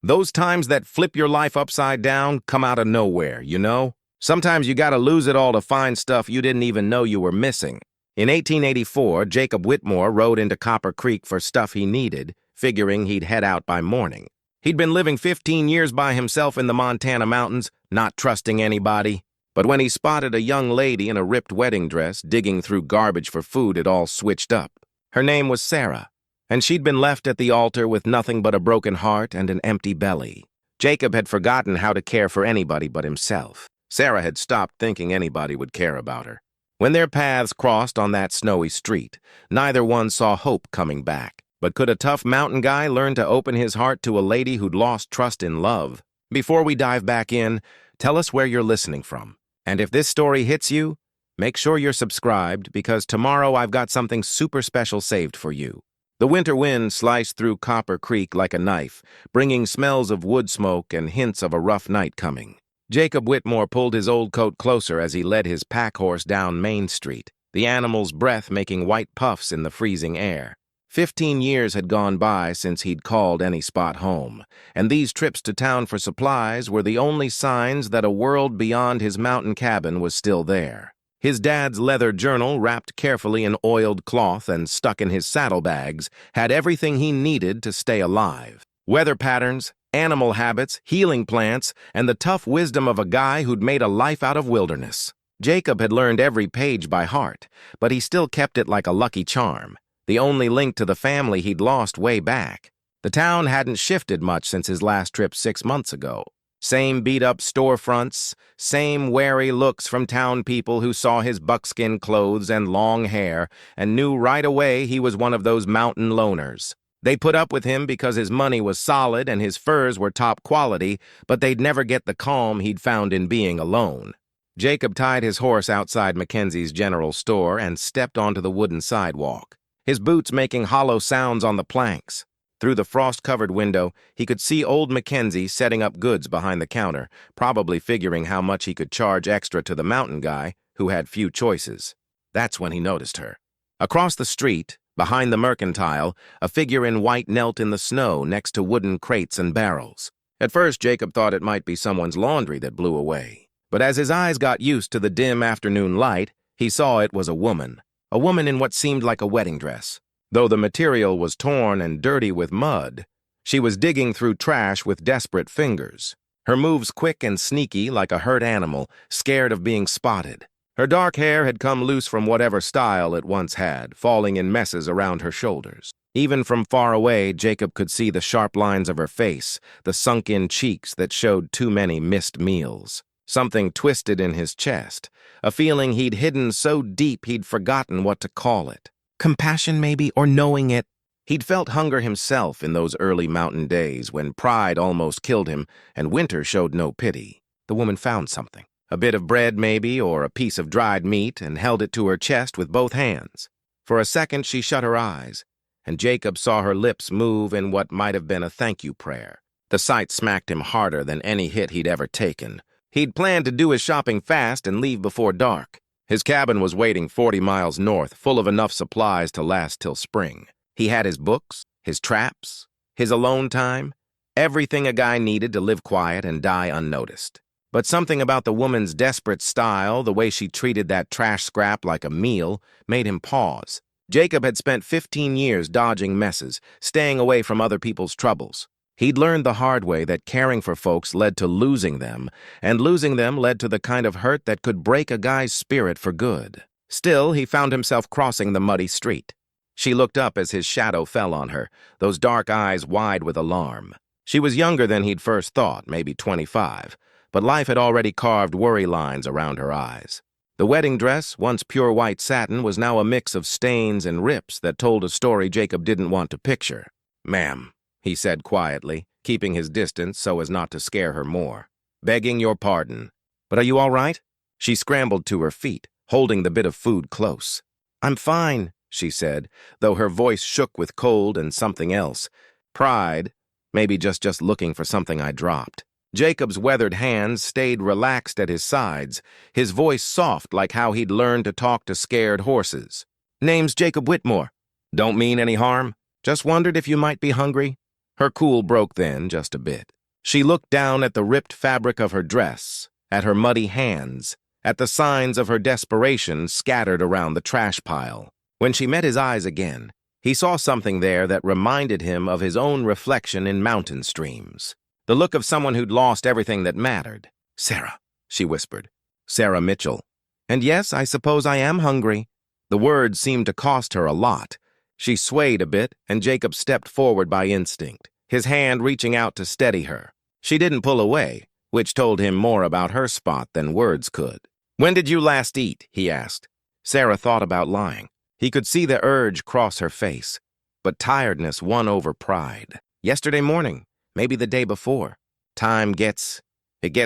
Those times that flip your life upside down come out of nowhere, you know? Sometimes you gotta lose it all to find stuff you didn't even know you were missing. In 1884, Jacob Whitmore rode into Copper Creek for stuff he needed, figuring he'd head out by morning. He'd been living 15 years by himself in the Montana mountains, not trusting anybody. But when he spotted a young lady in a ripped wedding dress digging through garbage for food, it all switched up. Her name was Sarah, and she'd been left at the altar with nothing but a broken heart and an empty belly. Jacob had forgotten how to care for anybody but himself. Sarah had stopped thinking anybody would care about her. When their paths crossed on that snowy street, neither one saw hope coming back. But could a tough mountain guy learn to open his heart to a lady who'd lost trust in love? Before we dive back in, tell us where you're listening from. And if this story hits you, make sure you're subscribed, because tomorrow I've got something super special saved for you. The winter wind sliced through Copper Creek like a knife, bringing smells of wood smoke and hints of a rough night coming. Jacob Whitmore pulled his old coat closer as he led his pack horse down Main Street, the animal's breath making white puffs in the freezing air. 15 years had gone by since he'd called any spot home, and these trips to town for supplies were the only signs that a world beyond his mountain cabin was still there. His dad's leather journal, wrapped carefully in oiled cloth and stuck in his saddlebags, had everything he needed to stay alive. Weather patterns, animal habits, healing plants, and the tough wisdom of a guy who'd made a life out of wilderness. Jacob had learned every page by heart, but he still kept it like a lucky charm, the only link to the family he'd lost way back. The town hadn't shifted much since his last trip 6 months ago. Same beat-up storefronts, same wary looks from town people who saw his buckskin clothes and long hair and knew right away he was one of those mountain loners. They put up with him because his money was solid and his furs were top quality, but they'd never get the calm he'd found in being alone. Jacob tied his horse outside Mackenzie's general store and stepped onto the wooden sidewalk, his boots making hollow sounds on the planks. Through the frost-covered window, he could see old Mackenzie setting up goods behind the counter, probably figuring how much he could charge extra to the mountain guy, who had few choices. That's when he noticed her. Across the street, behind the mercantile, a figure in white knelt in the snow next to wooden crates and barrels. At first, Jacob thought it might be someone's laundry that blew away. But as his eyes got used to the dim afternoon light, he saw it was a woman in what seemed like a wedding dress. Though the material was torn and dirty with mud, she was digging through trash with desperate fingers. Her moves quick and sneaky like a hurt animal, scared of being spotted. Her dark hair had come loose from whatever style it once had, falling in messes around her shoulders. Even from far away, Jacob could see the sharp lines of her face, the sunk-in cheeks that showed too many missed meals. Something twisted in his chest, a feeling he'd hidden so deep he'd forgotten what to call it. Compassion, maybe, or knowing it. He'd felt hunger himself in those early mountain days when pride almost killed him and winter showed no pity. The woman found something. A bit of bread, maybe, or a piece of dried meat, and held it to her chest with both hands. For a second, she shut her eyes, and Jacob saw her lips move in what might have been a thank you prayer. The sight smacked him harder than any hit he'd ever taken. He'd planned to do his shopping fast and leave before dark. His cabin was waiting 40 miles north, full of enough supplies to last till spring. He had his books, his traps, his alone time, everything a guy needed to live quiet and die unnoticed. But something about the woman's desperate style, the way she treated that trash scrap like a meal, made him pause. Jacob had spent 15 years dodging messes, staying away from other people's troubles. He'd learned the hard way that caring for folks led to losing them, and losing them led to the kind of hurt that could break a guy's spirit for good. Still, he found himself crossing the muddy street. She looked up as his shadow fell on her, those dark eyes wide with alarm. She was younger than he'd first thought, maybe 25, but life had already carved worry lines around her eyes. The wedding dress, once pure white satin, was now a mix of stains and rips that told a story Jacob didn't want to picture. "Ma'am," he said quietly, keeping his distance so as not to scare her more. "Begging your pardon. But are you all right?" She scrambled to her feet, holding the bit of food close. "I'm fine," she said, though her voice shook with cold and something else. Pride, maybe just looking for something I dropped. Jacob's weathered hands stayed relaxed at his sides, his voice soft like how he'd learned to talk to scared horses. "Name's Jacob Whitmore. Don't mean any harm. Just wondered if you might be hungry." Her cool broke then just a bit. She looked down at the ripped fabric of her dress, at her muddy hands, at the signs of her desperation scattered around the trash pile. When she met his eyes again, he saw something there that reminded him of his own reflection in mountain streams. The look of someone who'd lost everything that mattered. "Sarah," she whispered. "Sarah Mitchell. And yes, I suppose I am hungry." The words seemed to cost her a lot. She swayed a bit, and Jacob stepped forward by instinct, his hand reaching out to steady her. She didn't pull away, which told him more about her spot than words could. "When did you last eat?" he asked. Sarah thought about lying. He could see the urge cross her face, but tiredness won over pride. "Yesterday morning, maybe the day before. Time gets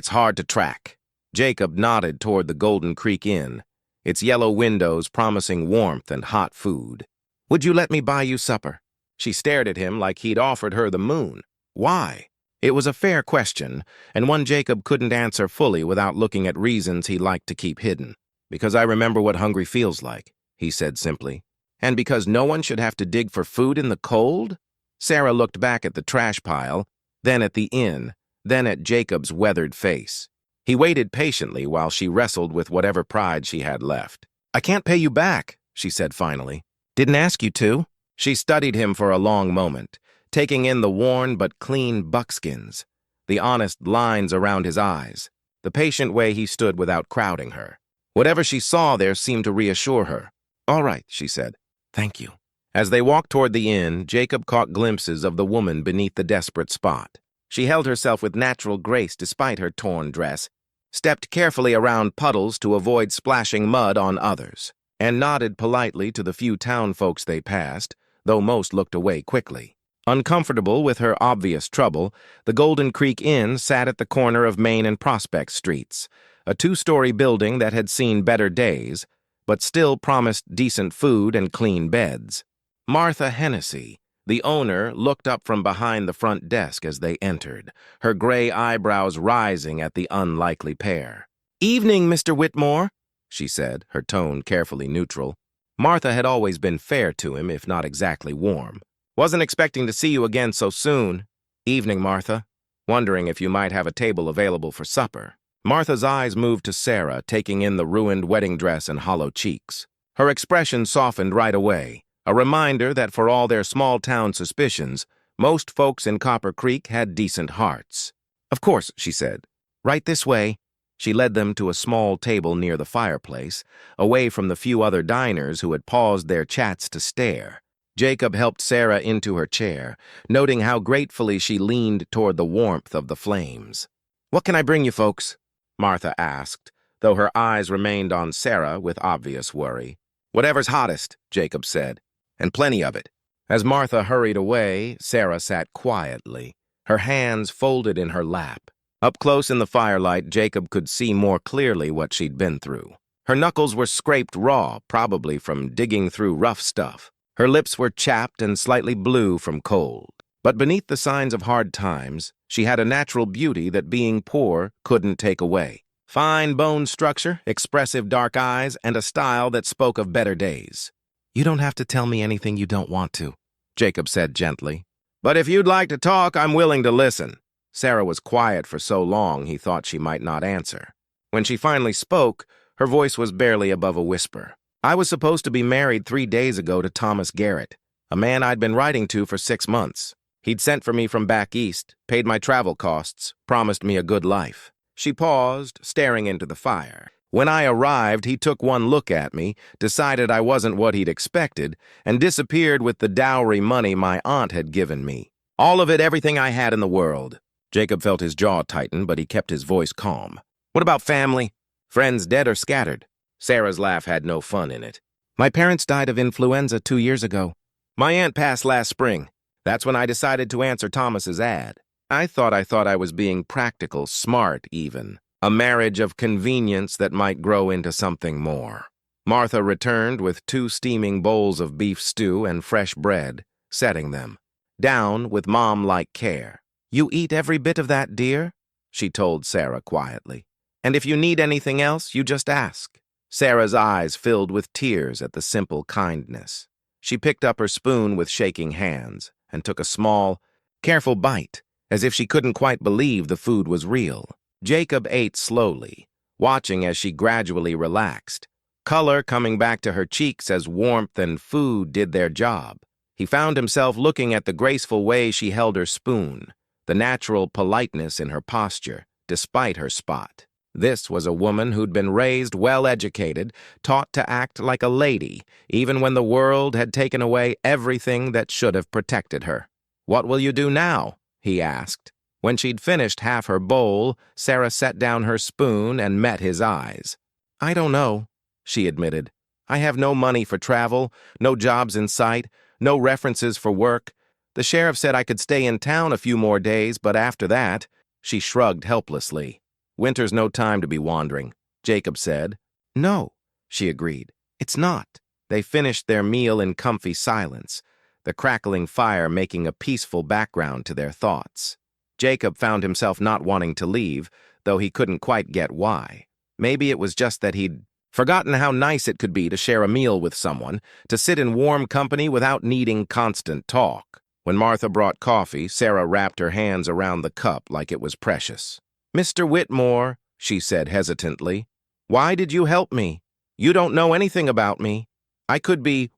hard to track." Jacob nodded toward the Golden Creek Inn, its yellow windows promising warmth and hot food. "Would you let me buy you supper?" She stared at him like he'd offered her the moon. Why? It was a fair question, and one Jacob couldn't answer fully without looking at reasons he liked to keep hidden. "Because I remember what hungry feels like," he said simply. "And because no one should have to dig for food in the cold?" Sarah looked back at the trash pile, then at the inn, then at Jacob's weathered face. He waited patiently while she wrestled with whatever pride she had left. "I can't pay you back," she said finally. "Didn't ask you to." She studied him for a long moment, taking in the worn but clean buckskins, the honest lines around his eyes, the patient way he stood without crowding her. Whatever she saw there seemed to reassure her. "All right," she said. "Thank you." As they walked toward the inn, Jacob caught glimpses of the woman beneath the desperate spot. She held herself with natural grace despite her torn dress, stepped carefully around puddles to avoid splashing mud on others, and nodded politely to the few town folks they passed, though most looked away quickly. Uncomfortable with her obvious trouble, the Golden Creek Inn sat at the corner of Main and Prospect Streets, a two-story building that had seen better days, but still promised decent food and clean beds. Martha Hennessy, the owner, looked up from behind the front desk as they entered, her gray eyebrows rising at the unlikely pair. "Evening, Mr. Whitmore," she said, her tone carefully neutral. Martha had always been fair to him, if not exactly warm. "Wasn't expecting to see you again so soon." "Evening, Martha. Wondering if you might have a table available for supper." Martha's eyes moved to Sarah, taking in the ruined wedding dress and hollow cheeks. Her expression softened right away, a reminder that for all their small-town suspicions, most folks in Copper Creek had decent hearts. "Of course," she said. "Right this way." She led them to a small table near the fireplace, away from the few other diners who had paused their chats to stare. Jacob helped Sarah into her chair, noting how gratefully she leaned toward the warmth of the flames. "What can I bring you folks?" Martha asked, though her eyes remained on Sarah with obvious worry. "Whatever's hottest," Jacob said, "and plenty of it." As Martha hurried away, Sarah sat quietly, her hands folded in her lap. Up close in the firelight, Jacob could see more clearly what she'd been through. Her knuckles were scraped raw, probably from digging through rough stuff. Her lips were chapped and slightly blue from cold. But beneath the signs of hard times, she had a natural beauty that being poor couldn't take away. Fine bone structure, expressive dark eyes, and a style that spoke of better days. "You don't have to tell me anything you don't want to," Jacob said gently. "But if you'd like to talk, I'm willing to listen." Sarah was quiet for so long he thought she might not answer. When she finally spoke, her voice was barely above a whisper. "I was supposed to be married 3 days ago to Thomas Garrett, a man I'd been writing to for 6 months. He'd sent for me from back east, paid my travel costs, promised me a good life." She paused, staring into the fire. "When I arrived, he took one look at me, decided I wasn't what he'd expected, and disappeared with the dowry money my aunt had given me. All of it, everything I had in the world." Jacob felt his jaw tighten, but he kept his voice calm. "What about family? Friends dead or scattered?" Sarah's laugh had no fun in it. "My parents died of influenza 2 years ago. My aunt passed last spring. That's when I decided to answer Thomas's ad. I thought I was being practical, smart even. A marriage of convenience that might grow into something more." Martha returned with 2 steaming bowls of beef stew and fresh bread, setting them down with mom-like care. "You eat every bit of that, dear," she told Sarah quietly. "And if you need anything else, you just ask." Sarah's eyes filled with tears at the simple kindness. She picked up her spoon with shaking hands and took a small, Careful bite, as if she couldn't quite believe the food was real. Jacob ate slowly, watching as she gradually relaxed, color coming back to her cheeks as warmth and food did their job. He found himself looking at the graceful way she held her spoon, the natural politeness in her posture, despite her spot. This was a woman who'd been raised well-educated, taught to act like a lady, even when the world had taken away everything that should have protected her. "What will you do now?" he asked. When she'd finished half her bowl, Sarah set down her spoon and met his eyes. "I don't know," she admitted. "I have no money for travel, no jobs in sight, no references for work. The sheriff said I could stay in town a few more days, but after that—" She shrugged helplessly. "Winter's no time to be wandering," Jacob said. "No," she agreed. "It's not." They finished their meal in comfy silence, the crackling fire making a peaceful background to their thoughts. Jacob found himself not wanting to leave, though he couldn't quite get why. Maybe it was just that he'd forgotten how nice it could be to share a meal with someone, to sit in warm company without needing constant talk. When Martha brought coffee, Sarah wrapped her hands around the cup like it was precious. "Mr. Whitmore," she said hesitantly, "why did you help me? You don't know anything about me. I could be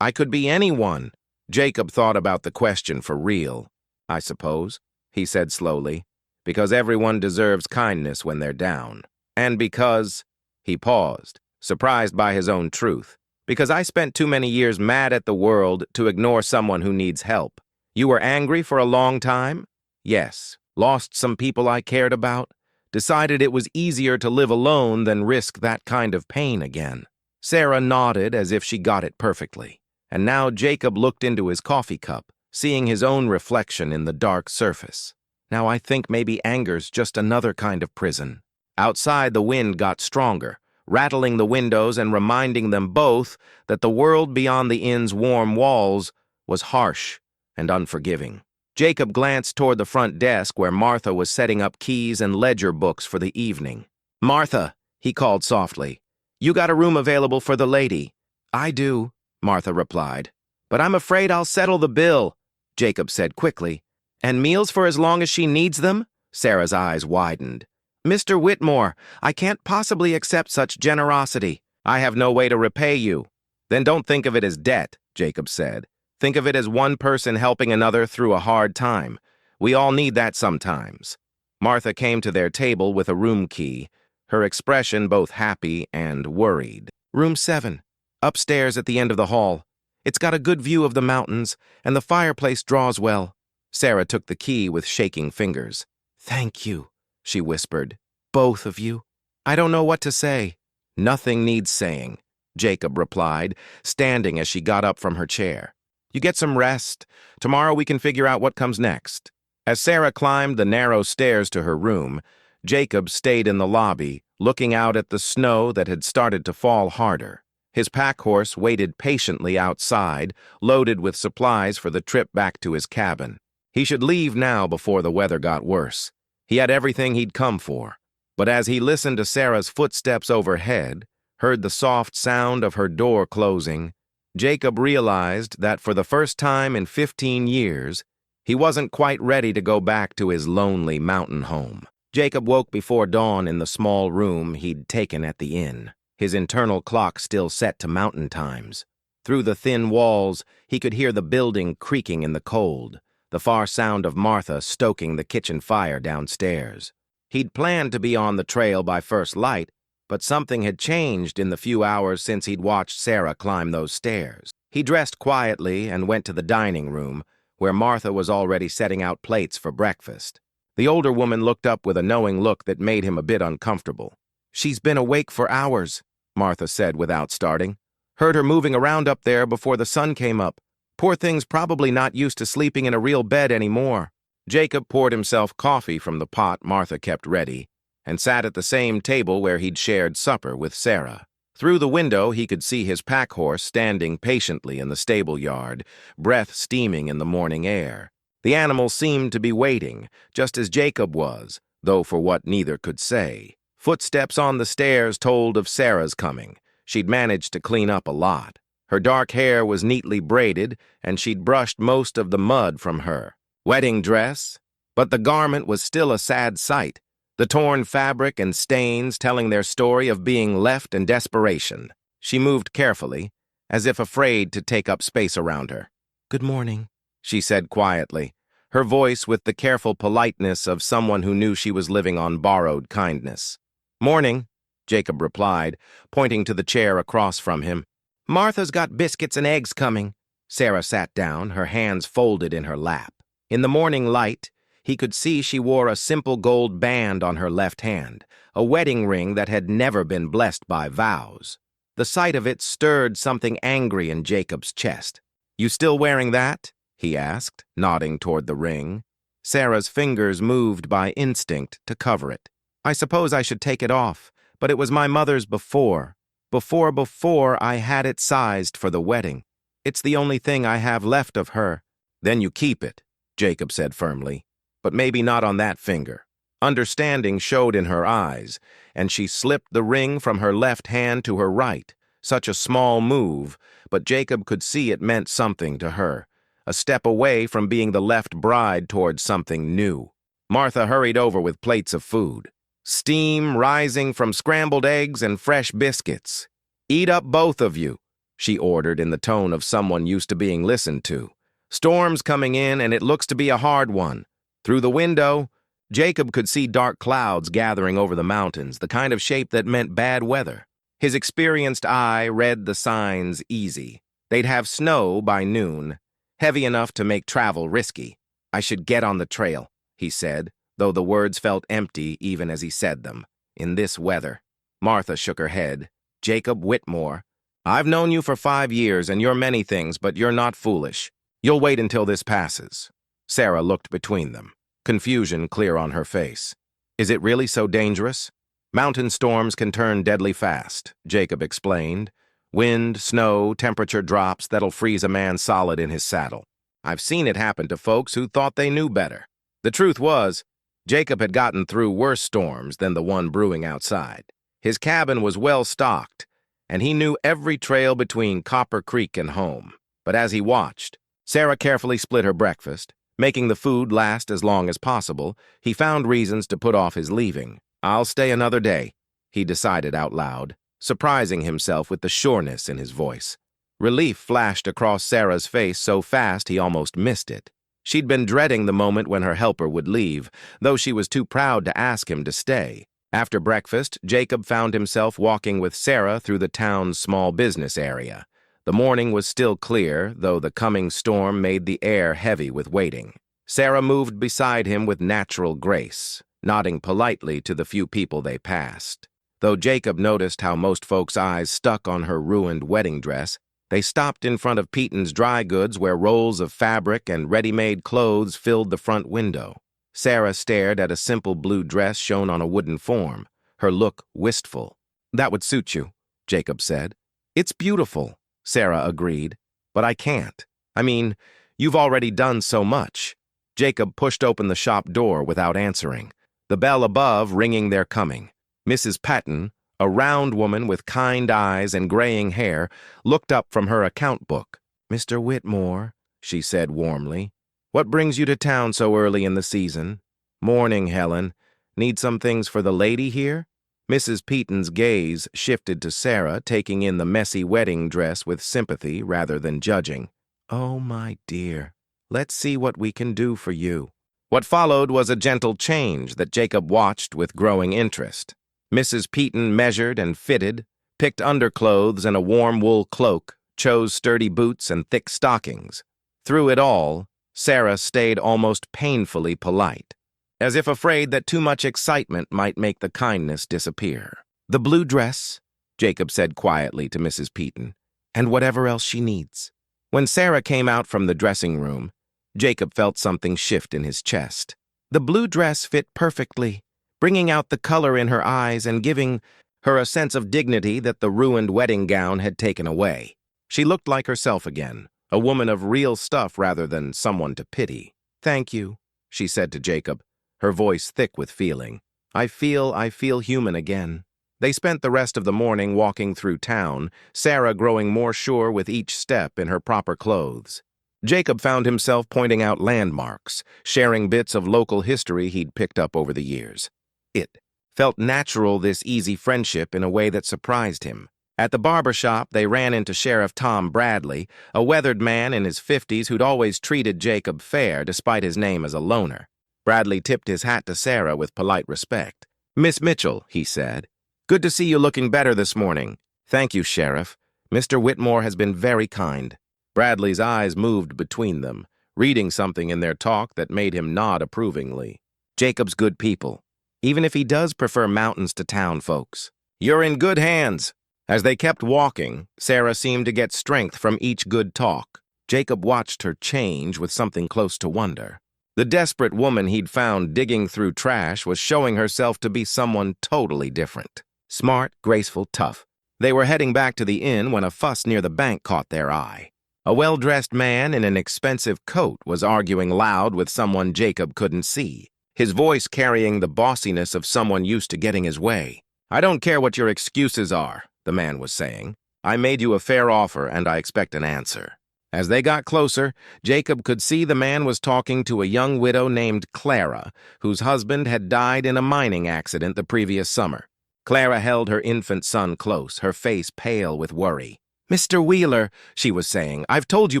anyone." Jacob thought about the question for real. "I suppose," he said slowly, "because everyone deserves kindness when they're down. And because—" He paused, surprised by his own truth. "Because I spent too many years mad at the world to ignore someone who needs help. You were angry for a long time?" "Yes. Lost some people I cared about. Decided it was easier to live alone than risk that kind of pain again." Sarah nodded as if she got it perfectly. And now Jacob looked into his coffee cup, seeing his own reflection in the dark surface. "Now I think maybe anger's just another kind of prison." Outside, the wind got stronger, rattling the windows and reminding them both that the world beyond the inn's warm walls was harsh and unforgiving. Jacob glanced toward the front desk where Martha was setting up keys and ledger books for the evening. "Martha," he called softly, "you got a room available for the lady?" "I do," Martha replied. "But I'm afraid I'll settle the bill," Jacob said quickly. "And meals for as long as she needs them?" Sarah's eyes widened. "Mr. Whitmore, I can't possibly accept such generosity. I have no way to repay you." "Then don't think of it as debt," Jacob said. "Think of it as one person helping another through a hard time. We all need that sometimes." Martha came to their table with a room key, her expression both happy and worried. "Room 7, upstairs at the end of the hall. It's got a good view of the mountains, and the fireplace draws well." Sarah took the key with shaking fingers. "Thank you," she whispered. "Both of you. I don't know what to say." "Nothing needs saying," Jacob replied, standing as she got up from her chair. "You get some rest. Tomorrow we can figure out what comes next." As Sarah climbed the narrow stairs to her room, Jacob stayed in the lobby, looking out at the snow that had started to fall harder. His pack horse waited patiently outside, loaded with supplies for the trip back to his cabin. He should leave now before the weather got worse. He had everything he'd come for. But as he listened to Sarah's footsteps overhead, heard the soft sound of her door closing, Jacob realized that for the first time in 15 years, he wasn't quite ready to go back to his lonely mountain home. Jacob woke before dawn in the small room he'd taken at the inn, his internal clock still set to mountain times. Through the thin walls, he could hear the building creaking in the cold, the far sound of Martha stoking the kitchen fire downstairs. He'd planned to be on the trail by first light, but something had changed in the few hours since he'd watched Sarah climb those stairs. He dressed quietly and went to the dining room, where Martha was already setting out plates for breakfast. The older woman looked up with a knowing look that made him a bit uncomfortable. "She's been awake for hours," Martha said without starting. "Heard her moving around up there before the sun came up. Poor thing's probably not used to sleeping in a real bed anymore." Jacob poured himself coffee from the pot Martha kept ready and sat at the same table where he'd shared supper with Sarah. Through the window, he could see his pack horse standing patiently in the stable yard, breath steaming in the morning air. The animal seemed to be waiting, just as Jacob was, though for what neither could say. Footsteps on the stairs told of Sarah's coming. She'd managed to clean up a lot. Her dark hair was neatly braided, and she'd brushed most of the mud from her. wedding dress, but the garment was still a sad sight, the torn fabric and stains telling their story of being left and desperation. She moved carefully, as if afraid to take up space around her. "Good morning," she said quietly, her voice with the careful politeness of someone who knew she was living on borrowed kindness. "Morning," Jacob replied, pointing to the chair across from him. "Martha's got biscuits and eggs coming." Sarah sat down, her hands folded in her lap. In the morning light, he could see she wore a simple gold band on her left hand, a wedding ring that had never been blessed by vows. The sight of it stirred something angry in Jacob's chest. "You still wearing that?" he asked, nodding toward the ring. Sarah's fingers moved by instinct to cover it. "I suppose I should take it off, but it was my mother's before I had it sized for the wedding. It's the only thing I have left of her." "Then you keep it," Jacob said firmly, "but maybe not on that finger." Understanding showed in her eyes, and she slipped the ring from her left hand to her right. Such a small move, but Jacob could see it meant something to her, a step away from being the left bride towards something new. Martha hurried over with plates of food, steam rising from scrambled eggs and fresh biscuits. "Eat up, both of you," she ordered in the tone of someone used to being listened to. "Storm's coming in, and it looks to be a hard one." Through the window, Jacob could see dark clouds gathering over the mountains, the kind of shape that meant bad weather. His experienced eye read the signs easy. They'd have snow by noon, heavy enough to make travel risky. "I should get on the trail," he said, though the words felt empty even as he said them. "In this weather." Martha shook her head. "Jacob Whitmore, I've known you for 5 years, and you're many things, but you're not foolish. You'll wait until this passes." Sarah looked between them, confusion clear on her face. "Is it really so dangerous?" "Mountain storms can turn deadly fast," Jacob explained. "Wind, snow, temperature drops that'll freeze a man solid in his saddle. I've seen it happen to folks who thought they knew better." The truth was, Jacob had gotten through worse storms than the one brewing outside. His cabin was well stocked, and he knew every trail between Copper Creek and home. But as he watched, Sarah carefully split her breakfast. Making the food last as long as possible, he found reasons to put off his leaving. "I'll stay another day," he decided out loud, surprising himself with the sureness in his voice. Relief flashed across Sarah's face so fast he almost missed it. She'd been dreading the moment when her helper would leave, though she was too proud to ask him to stay. After breakfast, Jacob found himself walking with Sarah through the town's small business area. The morning was still clear, though the coming storm made the air heavy with waiting. Sarah moved beside him with natural grace, nodding politely to the few people they passed. Though Jacob noticed how most folks' eyes stuck on her ruined wedding dress, they stopped in front of Peaton's dry goods where rolls of fabric and ready-made clothes filled the front window. Sarah stared at a simple blue dress shown on a wooden form, her look wistful. "That would suit you," Jacob said. "It's beautiful," Sarah agreed, "but I can't. I mean, you've already done so much." Jacob pushed open the shop door without answering, the bell above ringing their coming. Mrs. Patton, a round woman with kind eyes and graying hair, looked up from her account book. "Mr. Whitmore," she said warmly, "what brings you to town so early in the season?" "Morning, Helen. Need some things for the lady here?" Mrs. Peaton's gaze shifted to Sarah, taking in the messy wedding dress with sympathy rather than judging. "Oh, my dear. Let's see what we can do for you." What followed was a gentle change that Jacob watched with growing interest. Mrs. Peaton measured and fitted, picked underclothes and a warm wool cloak, chose sturdy boots and thick stockings. Through it all, Sarah stayed almost painfully polite, as if afraid that too much excitement might make the kindness disappear. "The blue dress," Jacob said quietly to Mrs. Peaton, "and whatever else she needs." When Sarah came out from the dressing room, Jacob felt something shift in his chest. The blue dress fit perfectly, bringing out the color in her eyes and giving her a sense of dignity that the ruined wedding gown had taken away. She looked like herself again, a woman of real stuff rather than someone to pity. "Thank you," she said to Jacob, her voice thick with feeling. I feel human again." They spent the rest of the morning walking through town, Sarah growing more sure with each step in her proper clothes. Jacob found himself pointing out landmarks, sharing bits of local history he'd picked up over the years. It felt natural, this easy friendship, in a way that surprised him. At the barber shop, they ran into Sheriff Tom Bradley, a weathered man in his 50s who'd always treated Jacob fair despite his name as a loner. Bradley tipped his hat to Sarah with polite respect. "Miss Mitchell," he said. "Good to see you looking better this morning." "Thank you, Sheriff. Mr. Whitmore has been very kind." Bradley's eyes moved between them, reading something in their talk that made him nod approvingly. "Jacob's good people, even if he does prefer mountains to town folks." "You're in good hands." As they kept walking, Sarah seemed to get strength from each good talk. Jacob watched her change with something close to wonder. The desperate woman he'd found digging through trash was showing herself to be someone totally different. Smart, graceful, tough. They were heading back to the inn when a fuss near the bank caught their eye. A well-dressed man in an expensive coat was arguing loud with someone Jacob couldn't see, his voice carrying the bossiness of someone used to getting his way. "I don't care what your excuses are," the man was saying. "I made you a fair offer, and I expect an answer." As they got closer, Jacob could see the man was talking to a young widow named Clara, whose husband had died in a mining accident the previous summer. Clara held her infant son close, her face pale with worry. "Mr. Wheeler," she was saying, "I've told you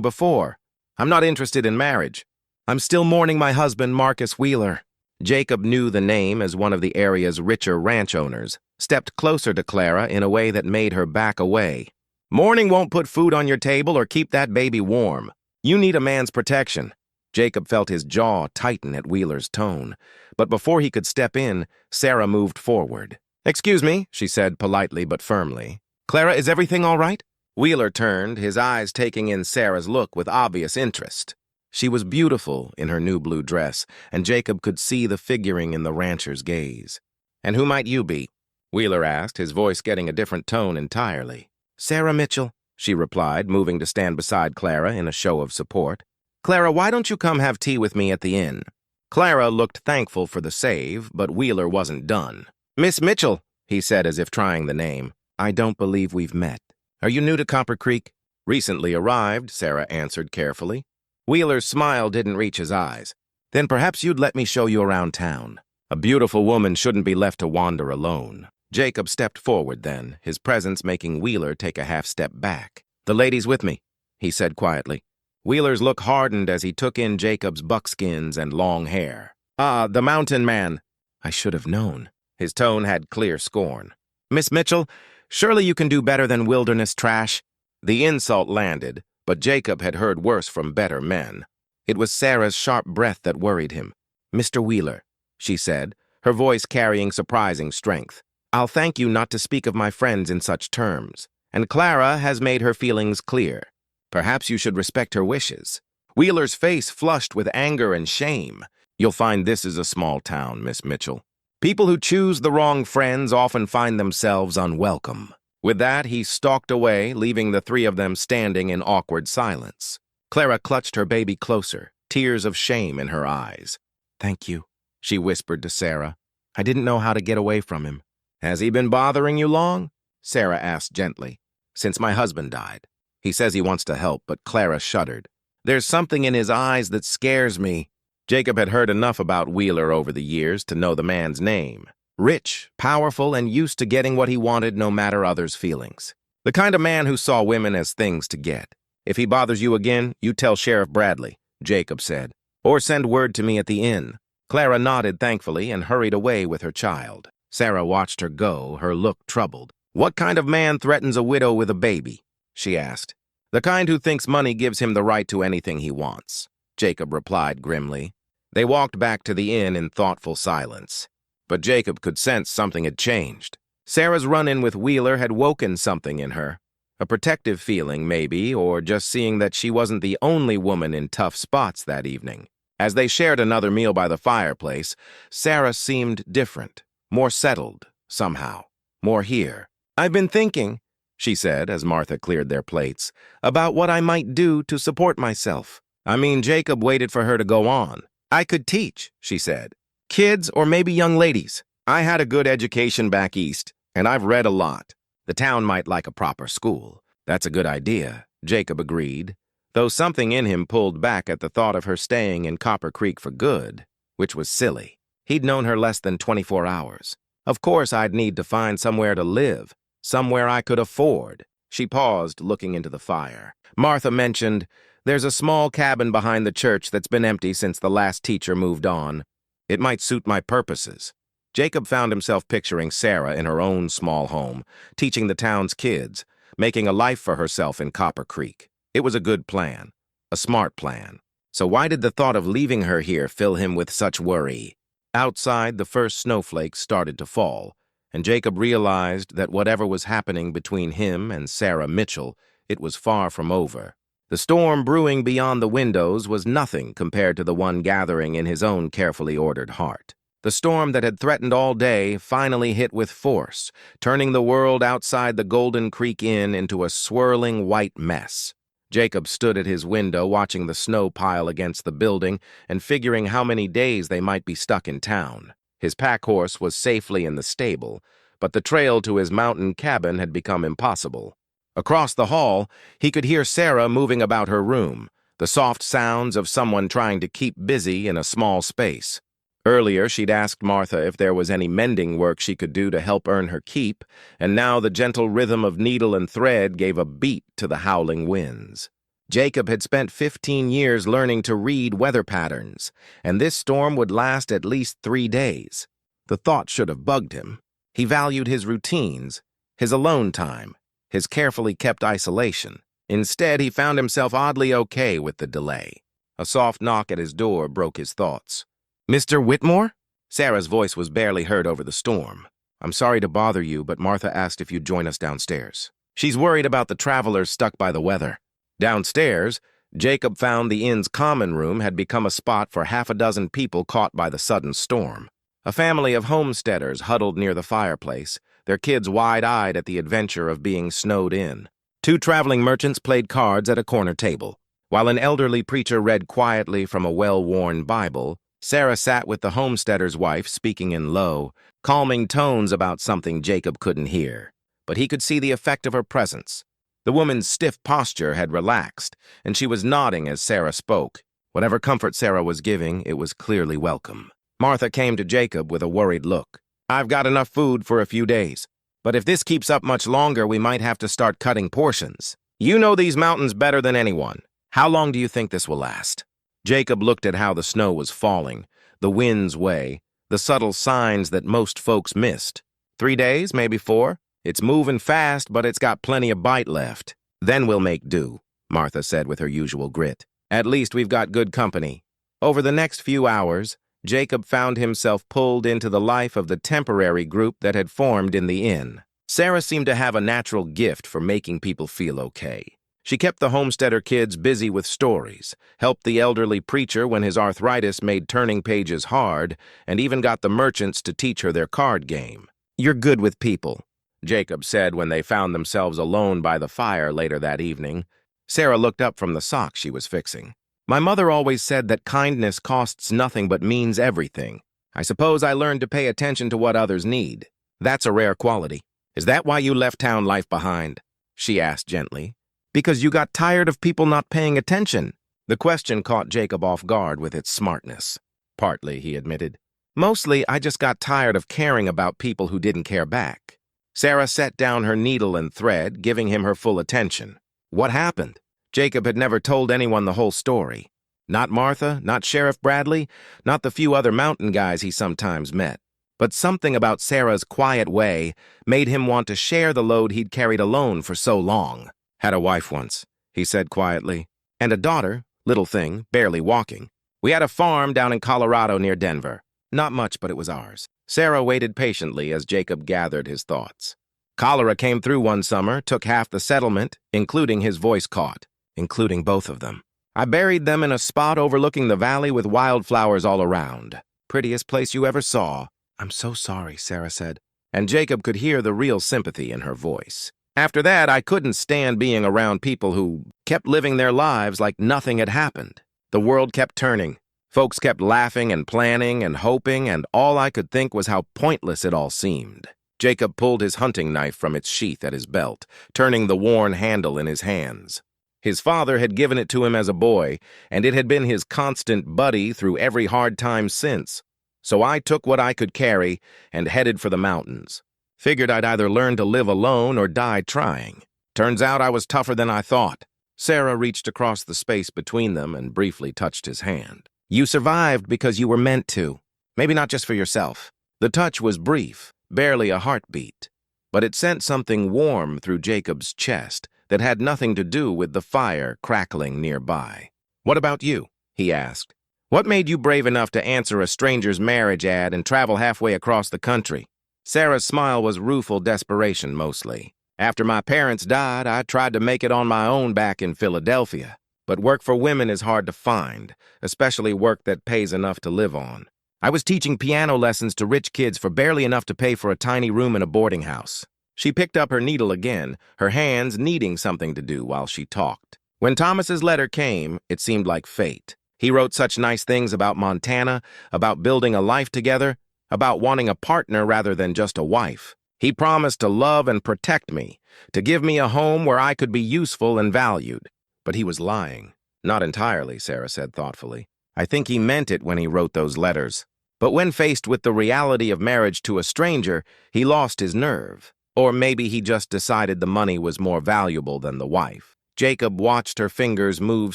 before. I'm not interested in marriage. I'm still mourning my husband, Marcus Wheeler." Jacob knew the name as one of the area's richer ranch owners, stepped closer to Clara in a way that made her back away. "Mourning won't put food on your table or keep that baby warm. You need a man's protection." Jacob felt his jaw tighten at Wheeler's tone, but before he could step in, Sarah moved forward. "Excuse me," she said politely but firmly. "Clara, is everything all right?" Wheeler turned, his eyes taking in Sarah's look with obvious interest. She was beautiful in her new blue dress, and Jacob could see the figuring in the rancher's gaze. "And who might you be?" Wheeler asked, his voice getting a different tone entirely. "Sarah Mitchell," she replied, moving to stand beside Clara in a show of support. "Clara, why don't you come have tea with me at the inn?" Clara looked thankful for the save, but Wheeler wasn't done. "Miss Mitchell," he said as if trying the name, "I don't believe we've met. Are you new to Copper Creek?" "Recently arrived," Sarah answered carefully. Wheeler's smile didn't reach his eyes. "Then perhaps you'd let me show you around town. A beautiful woman shouldn't be left to wander alone." Jacob stepped forward then, his presence making Wheeler take a half-step back. "The lady's with me," he said quietly. Wheeler's look hardened as he took in Jacob's buckskins and long hair. "Ah, the mountain man." "I should have known." His tone had clear scorn. "Miss Mitchell, surely you can do better than wilderness trash." The insult landed, but Jacob had heard worse from better men. It was Sarah's sharp breath that worried him. "Mr. Wheeler," she said, her voice carrying surprising strength, "I'll thank you not to speak of my friends in such terms, and Clara has made her feelings clear. Perhaps you should respect her wishes." Wheeler's face flushed with anger and shame. "You'll find this is a small town, Miss Mitchell. People who choose the wrong friends often find themselves unwelcome." With that, he stalked away, leaving the three of them standing in awkward silence. Clara clutched her baby closer, tears of shame in her eyes. "Thank you," she whispered to Sarah. "I didn't know how to get away from him." "Has he been bothering you long?" Sarah asked gently. "Since my husband died. He says he wants to help," but Clara shuddered. "There's something in his eyes that scares me." Jacob had heard enough about Wheeler over the years to know the man's name. Rich, powerful, and used to getting what he wanted no matter others' feelings. The kind of man who saw women as things to get. "If he bothers you again, you tell Sheriff Bradley," Jacob said. "Or send word to me at the inn." Clara nodded thankfully and hurried away with her child. Sarah watched her go, her look troubled. "What kind of man threatens a widow with a baby?" she asked. "The kind who thinks money gives him the right to anything he wants," Jacob replied grimly. They walked back to the inn in thoughtful silence. But Jacob could sense something had changed. Sarah's run-in with Wheeler had woken something in her. A protective feeling, maybe, or just seeing that she wasn't the only woman in tough spots that evening. As they shared another meal by the fireplace, Sarah seemed different, more settled, somehow, more here. "I've been thinking," she said as Martha cleared their plates, "about what I might do to support myself." Jacob waited for her to go on. "I could teach," she said. "Kids or maybe young ladies. I had a good education back east, and I've read a lot. The town might like a proper school." "That's a good idea," Jacob agreed. though something in him pulled back at the thought of her staying in Copper Creek for good, which was silly. He'd known her less than 24 hours. Of course I'd need to find somewhere to live, somewhere I could afford. She paused, looking into the fire. Martha mentioned, "There's a small cabin behind the church that's been empty since the last teacher moved on. It might suit my purposes." Jacob found himself picturing Sarah in her own small home, teaching the town's kids, making a life for herself in Copper Creek. It was a good plan, a smart plan. So why did the thought of leaving her here fill him with such worry? Outside, the first snowflakes started to fall, and Jacob realized that whatever was happening between him and Sarah Mitchell, it was far from over. The storm brewing beyond the windows was nothing compared to the one gathering in his own carefully ordered heart. The storm that had threatened all day finally hit with force, turning the world outside the Golden Creek Inn into a swirling white mess. Jacob stood at his window watching the snow pile against the building and figuring how many days they might be stuck in town. His pack horse was safely in the stable, but the trail to his mountain cabin had become impossible. Across the hall, he could hear Sarah moving about her room, the soft sounds of someone trying to keep busy in a small space. Earlier, she'd asked Martha if there was any mending work she could do to help earn her keep, and now the gentle rhythm of needle and thread gave a beat to the howling winds. Jacob had spent 15 years learning to read weather patterns, and this storm would last at least 3 days. The thought should have bugged him. He valued his routines, his alone time, his carefully kept isolation. Instead, he found himself oddly okay with the delay. A soft knock at his door broke his thoughts. "Mr. Whitmore?" Sarah's voice was barely heard over the storm. "I'm sorry to bother you, but Martha asked if you'd join us downstairs. She's worried about the travelers stuck by the weather." Downstairs, Jacob found the inn's common room had become a spot for half a dozen people caught by the sudden storm. A family of homesteaders huddled near the fireplace, their kids wide-eyed at the adventure of being snowed in. 2 traveling merchants played cards at a corner table. While an elderly preacher read quietly from a well-worn Bible, Sarah sat with the homesteader's wife, speaking in low, calming tones about something Jacob couldn't hear. But he could see the effect of her presence. The woman's stiff posture had relaxed, and she was nodding as Sarah spoke. Whatever comfort Sarah was giving, it was clearly welcome. Martha came to Jacob with a worried look. "I've got enough food for a few days, but if this keeps up much longer, we might have to start cutting portions. You know these mountains better than anyone. How long do you think this will last?" Jacob looked at how the snow was falling, the wind's way, the subtle signs that most folks missed. 3 days, maybe 4. It's moving fast, but it's got plenty of bite left. "Then we'll make do," Martha said with her usual grit. "At least we've got good company." Over the next few hours, Jacob found himself pulled into the life of the temporary group that had formed in the inn. Sarah seemed to have a natural gift for making people feel okay. She kept the homesteader kids busy with stories, helped the elderly preacher when his arthritis made turning pages hard, and even got the merchants to teach her their card game. "You're good with people," Jacob said when they found themselves alone by the fire later that evening. Sarah looked up from the socks she was fixing. "My mother always said that kindness costs nothing but means everything. I suppose I learned to pay attention to what others need. That's a rare quality. Is that why you left town life behind?" she asked gently. "Because you got tired of people not paying attention." The question caught Jacob off guard with its smartness. "Partly," he admitted. "Mostly, I just got tired of caring about people who didn't care back." Sarah set down her needle and thread, giving him her full attention. What happened? Jacob had never told anyone the whole story. Not Martha, not Sheriff Bradley, not the few other mountain guys he sometimes met. But something about Sarah's quiet way made him want to share the load he'd carried alone for so long. "Had a wife once," he said quietly, "and a daughter, little thing, barely walking. We had a farm down in Colorado near Denver. Not much, but it was ours." Sarah waited patiently as Jacob gathered his thoughts. "Cholera came through one summer, took half the settlement, including his voice caught, including both of them. I buried them in a spot overlooking the valley with wildflowers all around. Prettiest place you ever saw." "I'm so sorry," Sarah said, and Jacob could hear the real sympathy in her voice. "After that, I couldn't stand being around people who kept living their lives like nothing had happened. The world kept turning. Folks kept laughing and planning and hoping, and all I could think was how pointless it all seemed." Jacob pulled his hunting knife from its sheath at his belt, turning the worn handle in his hands. His father had given it to him as a boy, and it had been his constant buddy through every hard time since. So I took what I could carry and headed for the mountains. Figured I'd either learn to live alone or die trying. Turns out I was tougher than I thought. Sarah reached across the space between them and briefly touched his hand. You survived because you were meant to. Maybe not just for yourself. The touch was brief, barely a heartbeat. But it sent something warm through Jacob's chest that had nothing to do with the fire crackling nearby. What about you? He asked. What made you brave enough to answer a stranger's marriage ad and travel halfway across the country? Sarah's smile was rueful desperation mostly. After my parents died, I tried to make it on my own back in Philadelphia. But work for women is hard to find, especially work that pays enough to live on. I was teaching piano lessons to rich kids for barely enough to pay for a tiny room in a boarding house. She picked up her needle again, her hands needing something to do while she talked. When Thomas's letter came, it seemed like fate. He wrote such nice things about Montana, about building a life together, about wanting a partner rather than just a wife. He promised to love and protect me, to give me a home where I could be useful and valued. But he was lying. Not entirely, Sarah said thoughtfully. I think he meant it when he wrote those letters. But when faced with the reality of marriage to a stranger, he lost his nerve. Or maybe he just decided the money was more valuable than the wife. Jacob watched her fingers move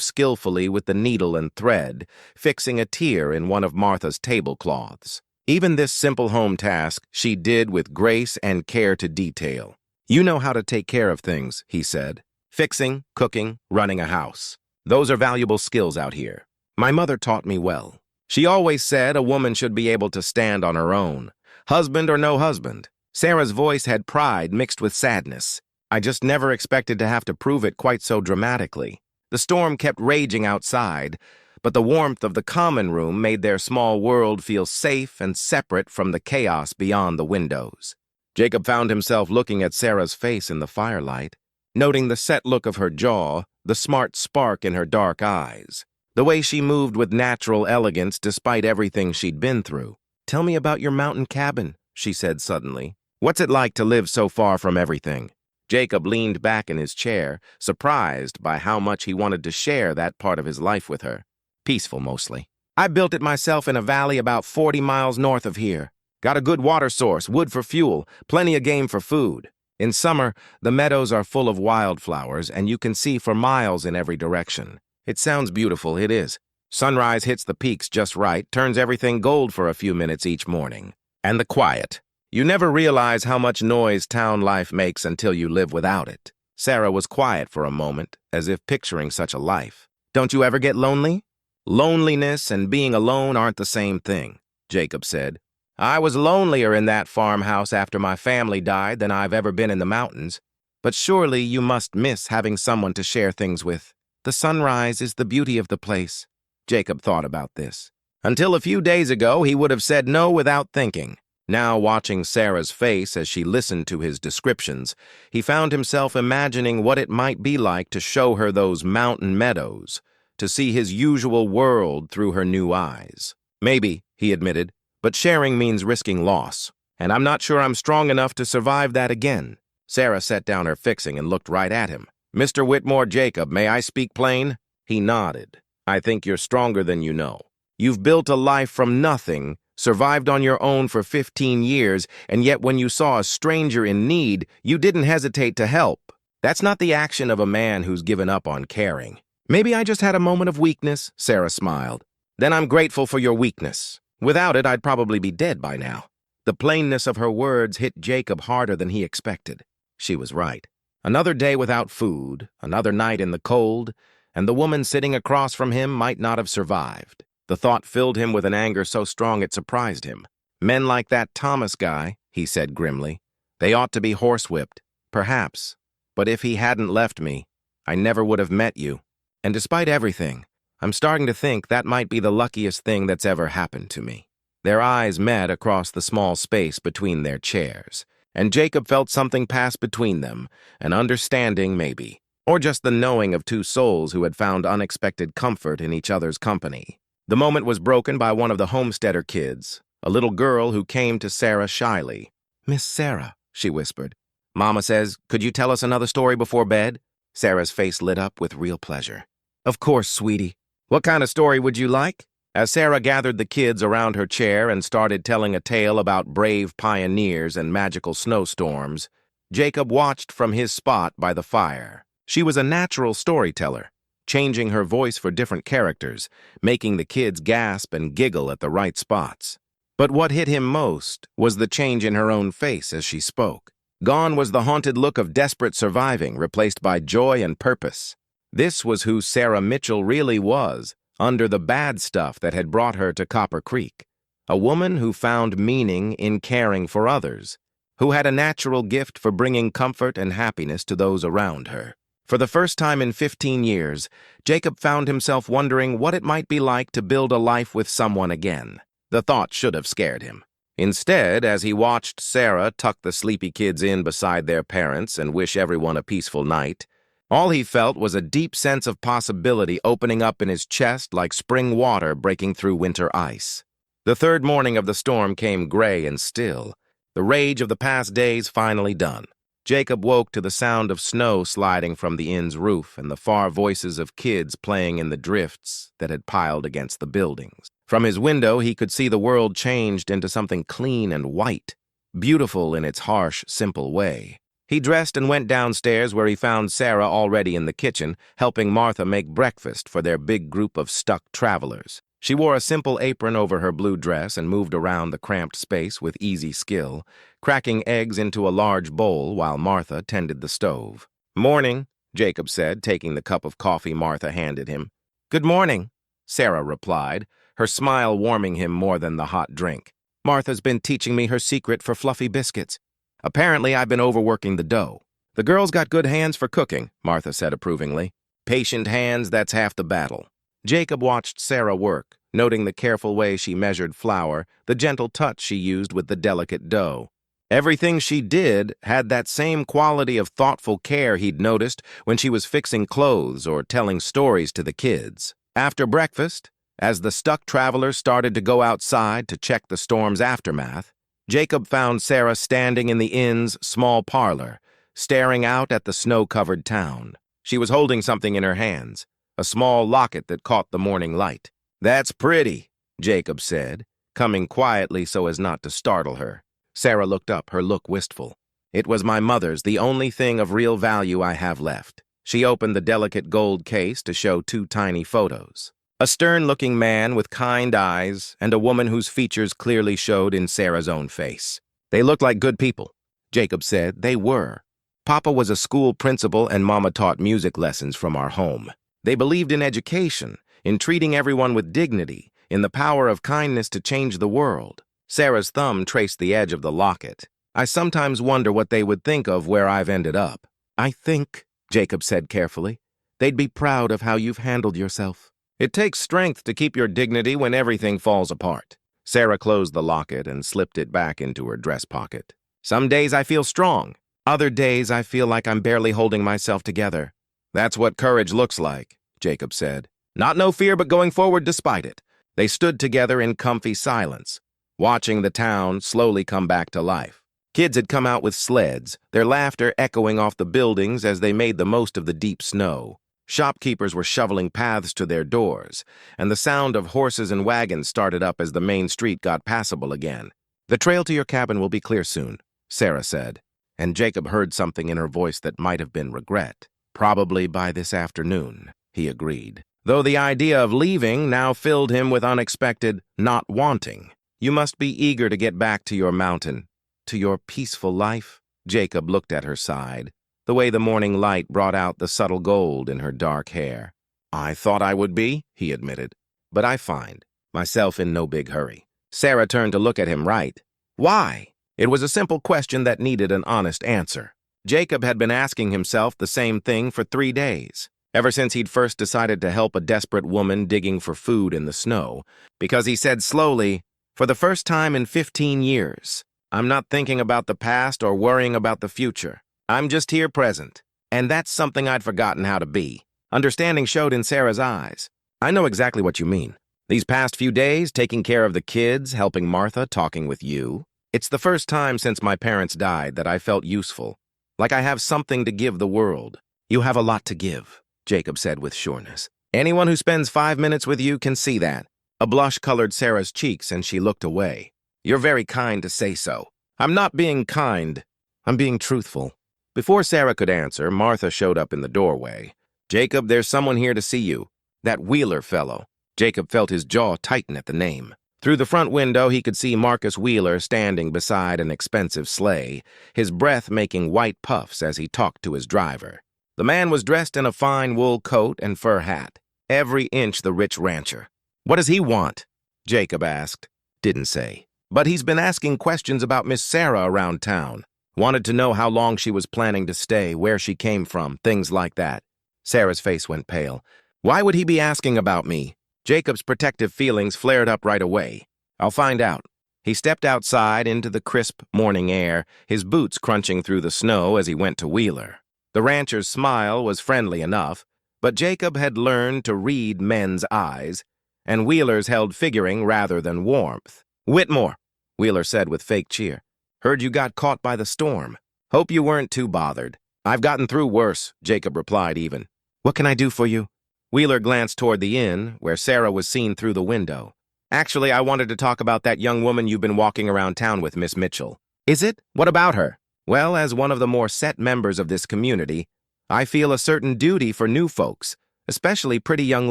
skillfully with the needle and thread, fixing a tear in one of Martha's tablecloths. Even this simple home task she did with grace and care to detail. You know how to take care of things, he said. Fixing, cooking, running a house. Those are valuable skills out here. My mother taught me well. She always said a woman should be able to stand on her own, husband or no husband. Sarah's voice had pride mixed with sadness. I just never expected to have to prove it quite so dramatically. The storm kept raging outside, but the warmth of the common room made their small world feel safe and separate from the chaos beyond the windows. Jacob found himself looking at Sarah's face in the firelight, noting the set look of her jaw, the smart spark in her dark eyes, the way she moved with natural elegance despite everything she'd been through. Tell me about your mountain cabin, she said suddenly. What's it like to live so far from everything? Jacob leaned back in his chair, surprised by how much he wanted to share that part of his life with her. Peaceful, mostly. I built it myself in a valley about 40 miles north of here. Got a good water source, wood for fuel, plenty of game for food. In summer, the meadows are full of wildflowers, and you can see for miles in every direction. It sounds beautiful, it is. Sunrise hits the peaks just right, turns everything gold for a few minutes each morning. And the quiet. You never realize how much noise town life makes until you live without it. Sarah was quiet for a moment, as if picturing such a life. Don't you ever get lonely? Loneliness and being alone aren't the same thing, Jacob said. I was lonelier in that farmhouse after my family died than I've ever been in the mountains. But surely you must miss having someone to share things with. The sunrise is the beauty of the place. Jacob thought about this. Until a few days ago, he would have said no without thinking. Now, watching Sarah's face as she listened to his descriptions, he found himself imagining what it might be like to show her those mountain meadows, to see his usual world through her new eyes. Maybe, he admitted, but sharing means risking loss, and I'm not sure I'm strong enough to survive that again. Sarah set down her fixing and looked right at him. Mr. Whitmore Jacob, may I speak plain? He nodded. I think you're stronger than you know. You've built a life from nothing, survived on your own for 15 years, and yet when you saw a stranger in need, you didn't hesitate to help. That's not the action of a man who's given up on caring. Maybe I just had a moment of weakness, Sarah smiled. Then I'm grateful for your weakness. Without it, I'd probably be dead by now. The plainness of her words hit Jacob harder than he expected. She was right. Another day without food, another night in the cold, and the woman sitting across from him might not have survived. The thought filled him with an anger so strong it surprised him. Men like that Thomas guy, he said grimly, they ought to be horsewhipped. Perhaps. But if he hadn't left me, I never would have met you. And despite everything, I'm starting to think that might be the luckiest thing that's ever happened to me. Their eyes met across the small space between their chairs, and Jacob felt something pass between them, an understanding maybe, or just the knowing of two souls who had found unexpected comfort in each other's company. The moment was broken by one of the homesteader kids, a little girl who came to Sarah shyly. Miss Sarah, she whispered. Mama says, could you tell us another story before bed? Sarah's face lit up with real pleasure. Of course, sweetie. What kind of story would you like? As Sarah gathered the kids around her chair and started telling a tale about brave pioneers and magical snowstorms, Jacob watched from his spot by the fire. She was a natural storyteller, changing her voice for different characters, making the kids gasp and giggle at the right spots. But what hit him most was the change in her own face as she spoke. Gone was the haunted look of desperate surviving, replaced by joy and purpose. This was who Sarah Mitchell really was, under the bad stuff that had brought her to Copper Creek. A woman who found meaning in caring for others, who had a natural gift for bringing comfort and happiness to those around her. For the first time in 15 years, Jacob found himself wondering what it might be like to build a life with someone again. The thought should have scared him. Instead, as he watched Sarah tuck the sleepy kids in beside their parents and wish everyone a peaceful night, all he felt was a deep sense of possibility opening up in his chest like spring water breaking through winter ice. The third morning of the storm came gray and still, the rage of the past days finally done. Jacob woke to the sound of snow sliding from the inn's roof and the far voices of kids playing in the drifts that had piled against the buildings. From his window, he could see the world changed into something clean and white, beautiful in its harsh, simple way. He dressed and went downstairs where he found Sarah already in the kitchen, helping Martha make breakfast for their big group of stuck travelers. She wore a simple apron over her blue dress and moved around the cramped space with easy skill, cracking eggs into a large bowl while Martha tended the stove. "Morning," Jacob said, taking the cup of coffee Martha handed him. "Good morning," Sarah replied, her smile warming him more than the hot drink. "Martha's been teaching me her secret for fluffy biscuits. Apparently, I've been overworking the dough." "The girl's got good hands for cooking," Martha said approvingly. "Patient hands, that's half the battle." Jacob watched Sarah work, noting the careful way she measured flour, the gentle touch she used with the delicate dough. Everything she did had that same quality of thoughtful care he'd noticed when she was fixing clothes or telling stories to the kids. After breakfast, as the stuck travelers started to go outside to check the storm's aftermath, Jacob found Sarah standing in the inn's small parlor, staring out at the snow-covered town. She was holding something in her hands, a small locket that caught the morning light. "That's pretty," Jacob said, coming quietly so as not to startle her. Sarah looked up, her look wistful. "It was my mother's, the only thing of real value I have left." She opened the delicate gold case to show two tiny photos. A stern-looking man with kind eyes and a woman whose features clearly showed in Sarah's own face. "They looked like good people," Jacob said. "They were. Papa was a school principal and Mama taught music lessons from our home. They believed in education, in treating everyone with dignity, in the power of kindness to change the world." Sarah's thumb traced the edge of the locket. "I sometimes wonder what they would think of where I've ended up." "I think," Jacob said carefully, "they'd be proud of how you've handled yourself." "It takes strength to keep your dignity when everything falls apart." Sarah closed the locket and slipped it back into her dress pocket. "Some days I feel strong. Other days I feel like I'm barely holding myself together." "That's what courage looks like," Jacob said. "Not no fear, but going forward despite it." They stood together in comfy silence, watching the town slowly come back to life. Kids had come out with sleds, their laughter echoing off the buildings as they made the most of the deep snow. Shopkeepers were shoveling paths to their doors, and the sound of horses and wagons started up as the main street got passable again. "The trail to your cabin will be clear soon," Sarah said, and Jacob heard something in her voice that might have been regret. "Probably by this afternoon," he agreed, though the idea of leaving now filled him with unexpected not wanting. "You must be eager to get back to your mountain, to your peaceful life." Jacob looked at her side, the way the morning light brought out the subtle gold in her dark hair. "I thought I would be," he admitted, "but I find myself in no big hurry." Sarah turned to look at him right. "Why?" It was a simple question that needed an honest answer. Jacob had been asking himself the same thing for 3 days, ever since he'd first decided to help a desperate woman digging for food in the snow, because he said slowly, "For the first time in 15 years, I'm not thinking about the past or worrying about the future. I'm just here present, and that's something I'd forgotten how to be." Understanding showed in Sarah's eyes. "I know exactly what you mean. These past few days, taking care of the kids, helping Martha, talking with you. It's the first time since my parents died that I felt useful, like I have something to give the world." You have a lot to give, Jacob said with sureness. Anyone who spends 5 minutes with you can see that. A blush colored Sarah's cheeks and she looked away. You're very kind to say so. I'm not being kind. I'm being truthful. Before Sarah could answer, Martha showed up in the doorway. Jacob, there's someone here to see you. That Wheeler fellow. Jacob felt his jaw tighten at the name. Through the front window, he could see Marcus Wheeler standing beside an expensive sleigh, his breath making white puffs as he talked to his driver. The man was dressed in a fine wool coat and fur hat, every inch the rich rancher. What does he want? Jacob asked. Didn't say. But he's been asking questions about Miss Sarah around town. Wanted to know how long she was planning to stay, where she came from, things like that. Sarah's face went pale. Why would he be asking about me? Jacob's protective feelings flared up right away. I'll find out. He stepped outside into the crisp morning air, his boots crunching through the snow as he went to Wheeler. The rancher's smile was friendly enough, but Jacob had learned to read men's eyes, and Wheeler's held figuring rather than warmth. Whitmore, Wheeler said with fake cheer. Heard you got caught by the storm. Hope you weren't too bothered. I've gotten through worse, Jacob replied even. What can I do for you? Wheeler glanced toward the inn, where Sarah was seen through the window. Actually, I wanted to talk about that young woman you've been walking around town with, Miss Mitchell. Is it? What about her? Well, as one of the more set members of this community, I feel a certain duty for new folks, especially pretty young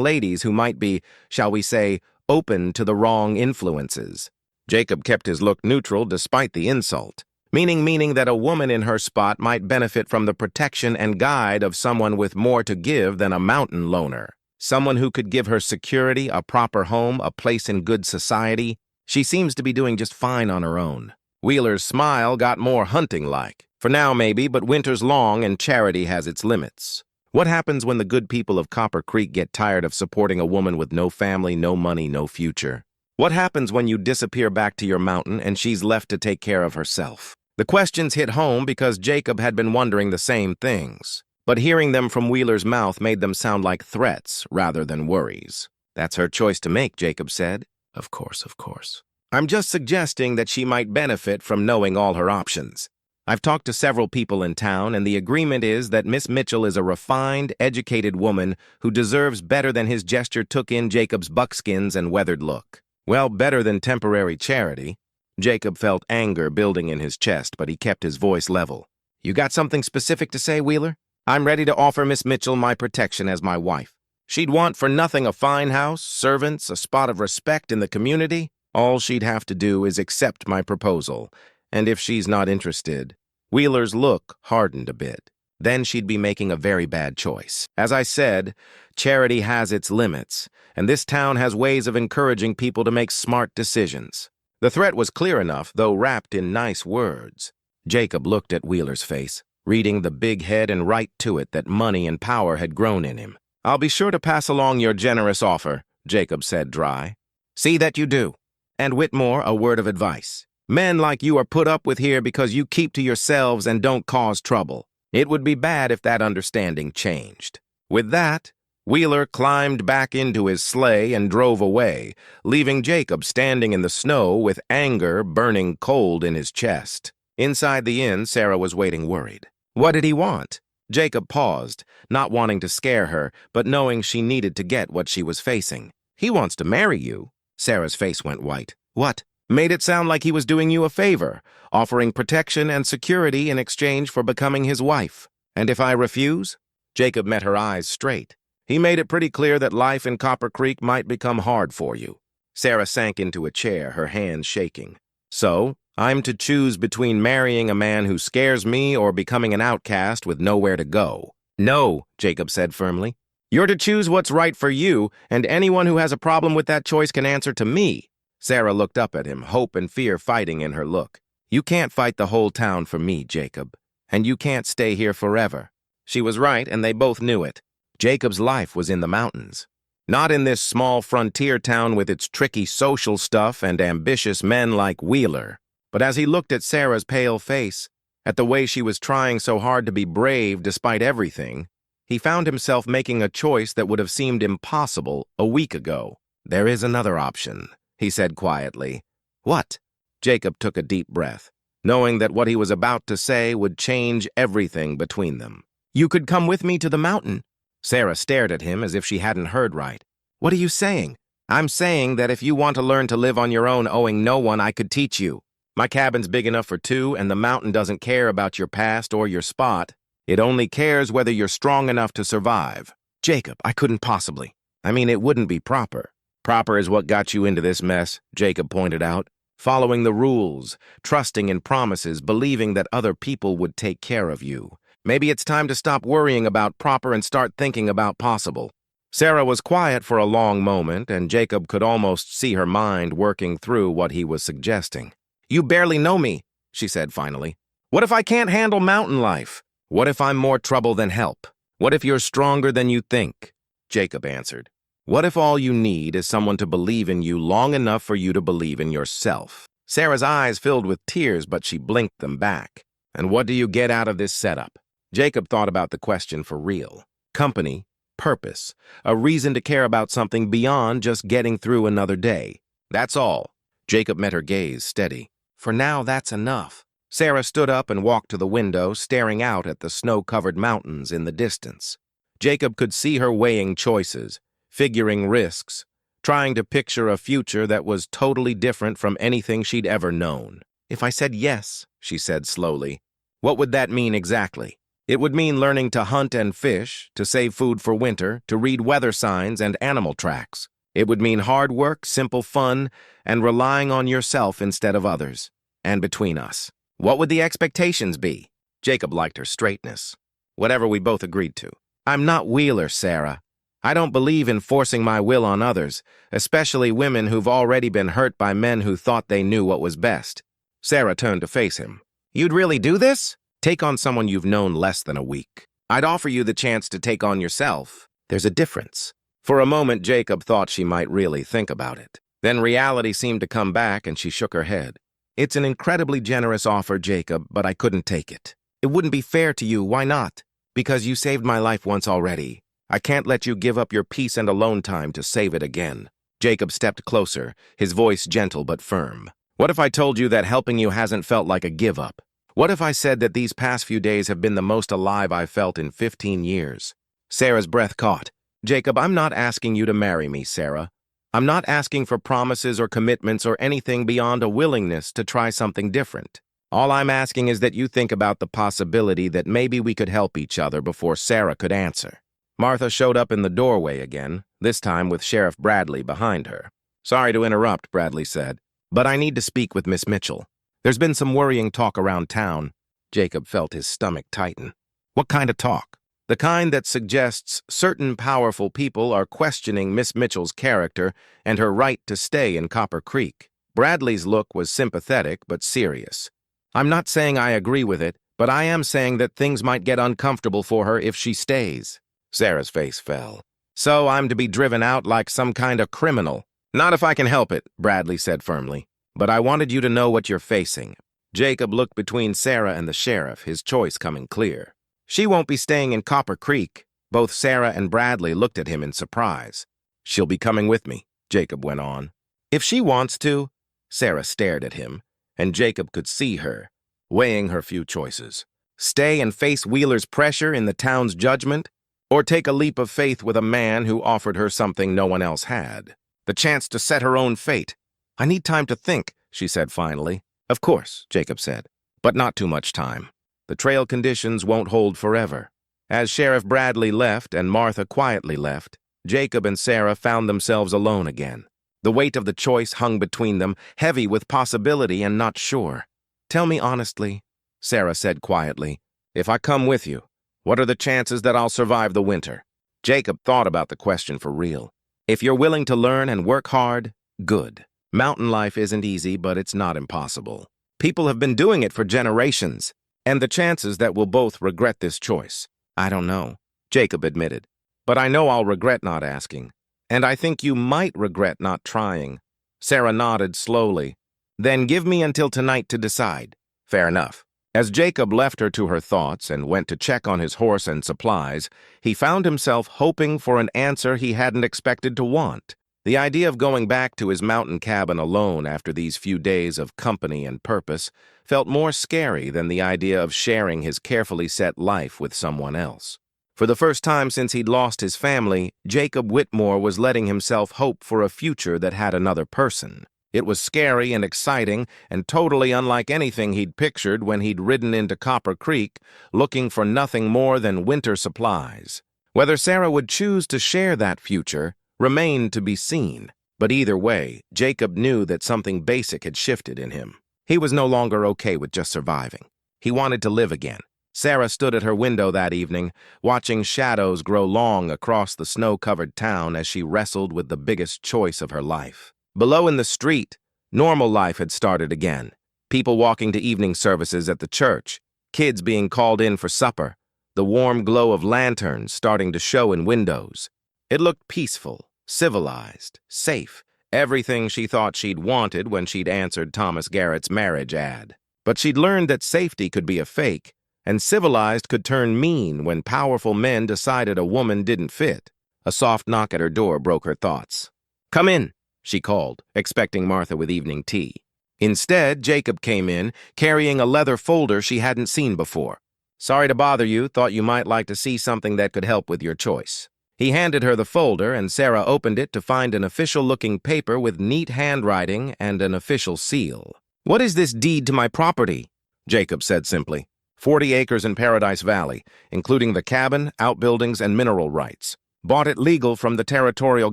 ladies who might be, shall we say, open to the wrong influences. Jacob kept his look neutral despite the insult, meaning that a woman in her spot might benefit from the protection and guide of someone with more to give than a mountain loner. Someone who could give her security, a proper home, a place in good society. She seems to be doing just fine on her own. Wheeler's smile got more hunting-like. For now, maybe, but winter's long and charity has its limits. What happens when the good people of Copper Creek get tired of supporting a woman with no family, no money, no future? What happens when you disappear back to your mountain and she's left to take care of herself? The questions hit home because Jacob had been wondering the same things, but hearing them from Wheeler's mouth made them sound like threats rather than worries. That's her choice to make, Jacob said. Of course. I'm just suggesting that she might benefit from knowing all her options. I've talked to several people in town, and the agreement is that Miss Mitchell is a refined, educated woman who deserves better than his gesture took in Jacob's buckskins and weathered look. Well, better than temporary charity. Jacob felt anger building in his chest, but he kept his voice level. You got something specific to say, Wheeler? I'm ready to offer Miss Mitchell my protection as my wife. She'd want for nothing a fine house, servants, a spot of respect in the community. All she'd have to do is accept my proposal, and if she's not interested, Wheeler's look hardened a bit. Then she'd be making a very bad choice. As I said, charity has its limits, and this town has ways of encouraging people to make smart decisions. The threat was clear enough, though wrapped in nice words. Jacob looked at Wheeler's face, reading the big head and right to it that money and power had grown in him. I'll be sure to pass along your generous offer, Jacob said dry. See that you do. And Whitmore, a word of advice. Men like you are put up with here because you keep to yourselves and don't cause trouble. It would be bad if that understanding changed. With that, Wheeler climbed back into his sleigh and drove away, leaving Jacob standing in the snow with anger burning cold in his chest. Inside the inn, Sarah was waiting worried. What did he want? Jacob paused, not wanting to scare her, but knowing she needed to get what she was facing. He wants to marry you. Sarah's face went white. What? Made it sound like he was doing you a favor, offering protection and security in exchange for becoming his wife. And if I refuse? Jacob met her eyes straight. He made it pretty clear that life in Copper Creek might become hard for you. Sarah sank into a chair, her hands shaking. So, I'm to choose between marrying a man who scares me or becoming an outcast with nowhere to go. No, Jacob said firmly. You're to choose what's right for you, and anyone who has a problem with that choice can answer to me. Sarah looked up at him, hope and fear fighting in her look. You can't fight the whole town for me, Jacob, and you can't stay here forever. She was right, and they both knew it. Jacob's life was in the mountains. Not in this small frontier town with its tricky social stuff and ambitious men like Wheeler. But as he looked at Sarah's pale face, at the way she was trying so hard to be brave despite everything, he found himself making a choice that would have seemed impossible a week ago. There is another option, he said quietly. What? Jacob took a deep breath, knowing that what he was about to say would change everything between them. You could come with me to the mountain. Sarah stared at him as if she hadn't heard right. What are you saying? I'm saying that if you want to learn to live on your own owing no one, I could teach you. My cabin's big enough for two, and the mountain doesn't care about your past or your spot. It only cares whether you're strong enough to survive. Jacob, I couldn't possibly. I mean, it wouldn't be proper. Proper is what got you into this mess, Jacob pointed out. Following the rules, trusting in promises, believing that other people would take care of you. Maybe it's time to stop worrying about proper and start thinking about possible. Sarah was quiet for a long moment, and Jacob could almost see her mind working through what he was suggesting. You barely know me, she said finally. What if I can't handle mountain life? What if I'm more trouble than help? What if you're stronger than you think? Jacob answered. What if all you need is someone to believe in you long enough for you to believe in yourself? Sarah's eyes filled with tears, but she blinked them back. And what do you get out of this setup? Jacob thought about the question for real. Company, purpose, a reason to care about something beyond just getting through another day. That's all. Jacob met her gaze steady. For now, that's enough. Sarah stood up and walked to the window, staring out at the snow-covered mountains in the distance. Jacob could see her weighing choices, figuring risks, trying to picture a future that was totally different from anything she'd ever known. If I said yes, she said slowly, what would that mean exactly? It would mean learning to hunt and fish, to save food for winter, to read weather signs and animal tracks. It would mean hard work, simple fun, and relying on yourself instead of others. And between us, what would the expectations be? Jacob liked her straightness. Whatever we both agreed to. I'm not Wheeler, Sarah. I don't believe in forcing my will on others, especially women who've already been hurt by men who thought they knew what was best. Sarah turned to face him. You'd really do this? Take on someone you've known less than a week. I'd offer you the chance to take on yourself. There's a difference. For a moment, Jacob thought she might really think about it. Then reality seemed to come back and she shook her head. It's an incredibly generous offer, Jacob, but I couldn't take it. It wouldn't be fair to you. Why not? Because you saved my life once already. I can't let you give up your peace and alone time to save it again. Jacob stepped closer, his voice gentle but firm. What if I told you that helping you hasn't felt like a give-up? What if I said that these past few days have been the most alive I've felt in 15 years? Sarah's breath caught. Jacob, I'm not asking you to marry me, Sarah. I'm not asking for promises or commitments or anything beyond a willingness to try something different. All I'm asking is that you think about the possibility that maybe we could help each other before Sarah could answer. Martha showed up in the doorway again, this time with Sheriff Bradley behind her. Sorry to interrupt, Bradley said, but I need to speak with Miss Mitchell. There's been some worrying talk around town. Jacob felt his stomach tighten. What kind of talk? The kind that suggests certain powerful people are questioning Miss Mitchell's character and her right to stay in Copper Creek. Bradley's look was sympathetic but serious. I'm not saying I agree with it, but I am saying that things might get uncomfortable for her if she stays. Sarah's face fell. So I'm to be driven out like some kind of criminal? Not if I can help it, Bradley said firmly. But I wanted you to know what you're facing. Jacob looked between Sarah and the sheriff, his choice coming clear. She won't be staying in Copper Creek. Both Sarah and Bradley looked at him in surprise. She'll be coming with me, Jacob went on. If she wants to. Sarah stared at him, and Jacob could see her, weighing her few choices. Stay and face Wheeler's pressure in the town's judgment, or take a leap of faith with a man who offered her something no one else had. The chance to set her own fate. I need time to think, she said finally. Of course, Jacob said, but not too much time. The trail conditions won't hold forever. As Sheriff Bradley left and Martha quietly left, Jacob and Sarah found themselves alone again. The weight of the choice hung between them, heavy with possibility and not sure. Tell me honestly, Sarah said quietly, if I come with you, what are the chances that I'll survive the winter? Jacob thought about the question for real. If you're willing to learn and work hard, good. Mountain life isn't easy, but it's not impossible. People have been doing it for generations, and the chances that we'll both regret this choice, I don't know, Jacob admitted. But I know I'll regret not asking, and I think you might regret not trying. Sarah nodded slowly. Then give me until tonight to decide. Fair enough. As Jacob left her to her thoughts and went to check on his horse and supplies, he found himself hoping for an answer he hadn't expected to want. The idea of going back to his mountain cabin alone after these few days of company and purpose felt more scary than the idea of sharing his carefully set life with someone else. For the first time since he'd lost his family, Jacob Whitmore was letting himself hope for a future that had another person. It was scary and exciting and totally unlike anything he'd pictured when he'd ridden into Copper Creek looking for nothing more than winter supplies. Whether Sarah would choose to share that future remained to be seen. But either way, Jacob knew that something basic had shifted in him. He was no longer okay with just surviving. He wanted to live again. Sarah stood at her window that evening, watching shadows grow long across the snow-covered town as she wrestled with the biggest choice of her life. Below in the street, normal life had started again. People walking to evening services at the church, kids being called in for supper, the warm glow of lanterns starting to show in windows. It looked peaceful, civilized, safe, everything she thought she'd wanted when she'd answered Thomas Garrett's marriage ad. But she'd learned that safety could be a fake, and civilized could turn mean when powerful men decided a woman didn't fit. A soft knock at her door broke her thoughts. "Come in," she called, expecting Martha with evening tea. Instead, Jacob came in, carrying a leather folder she hadn't seen before. "Sorry to bother you, thought you might like to see something that could help with your choice." He handed her the folder, and Sarah opened it to find an official-looking paper with neat handwriting and an official seal. "What is this deed to my property?" Jacob said simply. 40 acres in Paradise Valley, including the cabin, outbuildings, and mineral rights. Bought it legal from the territorial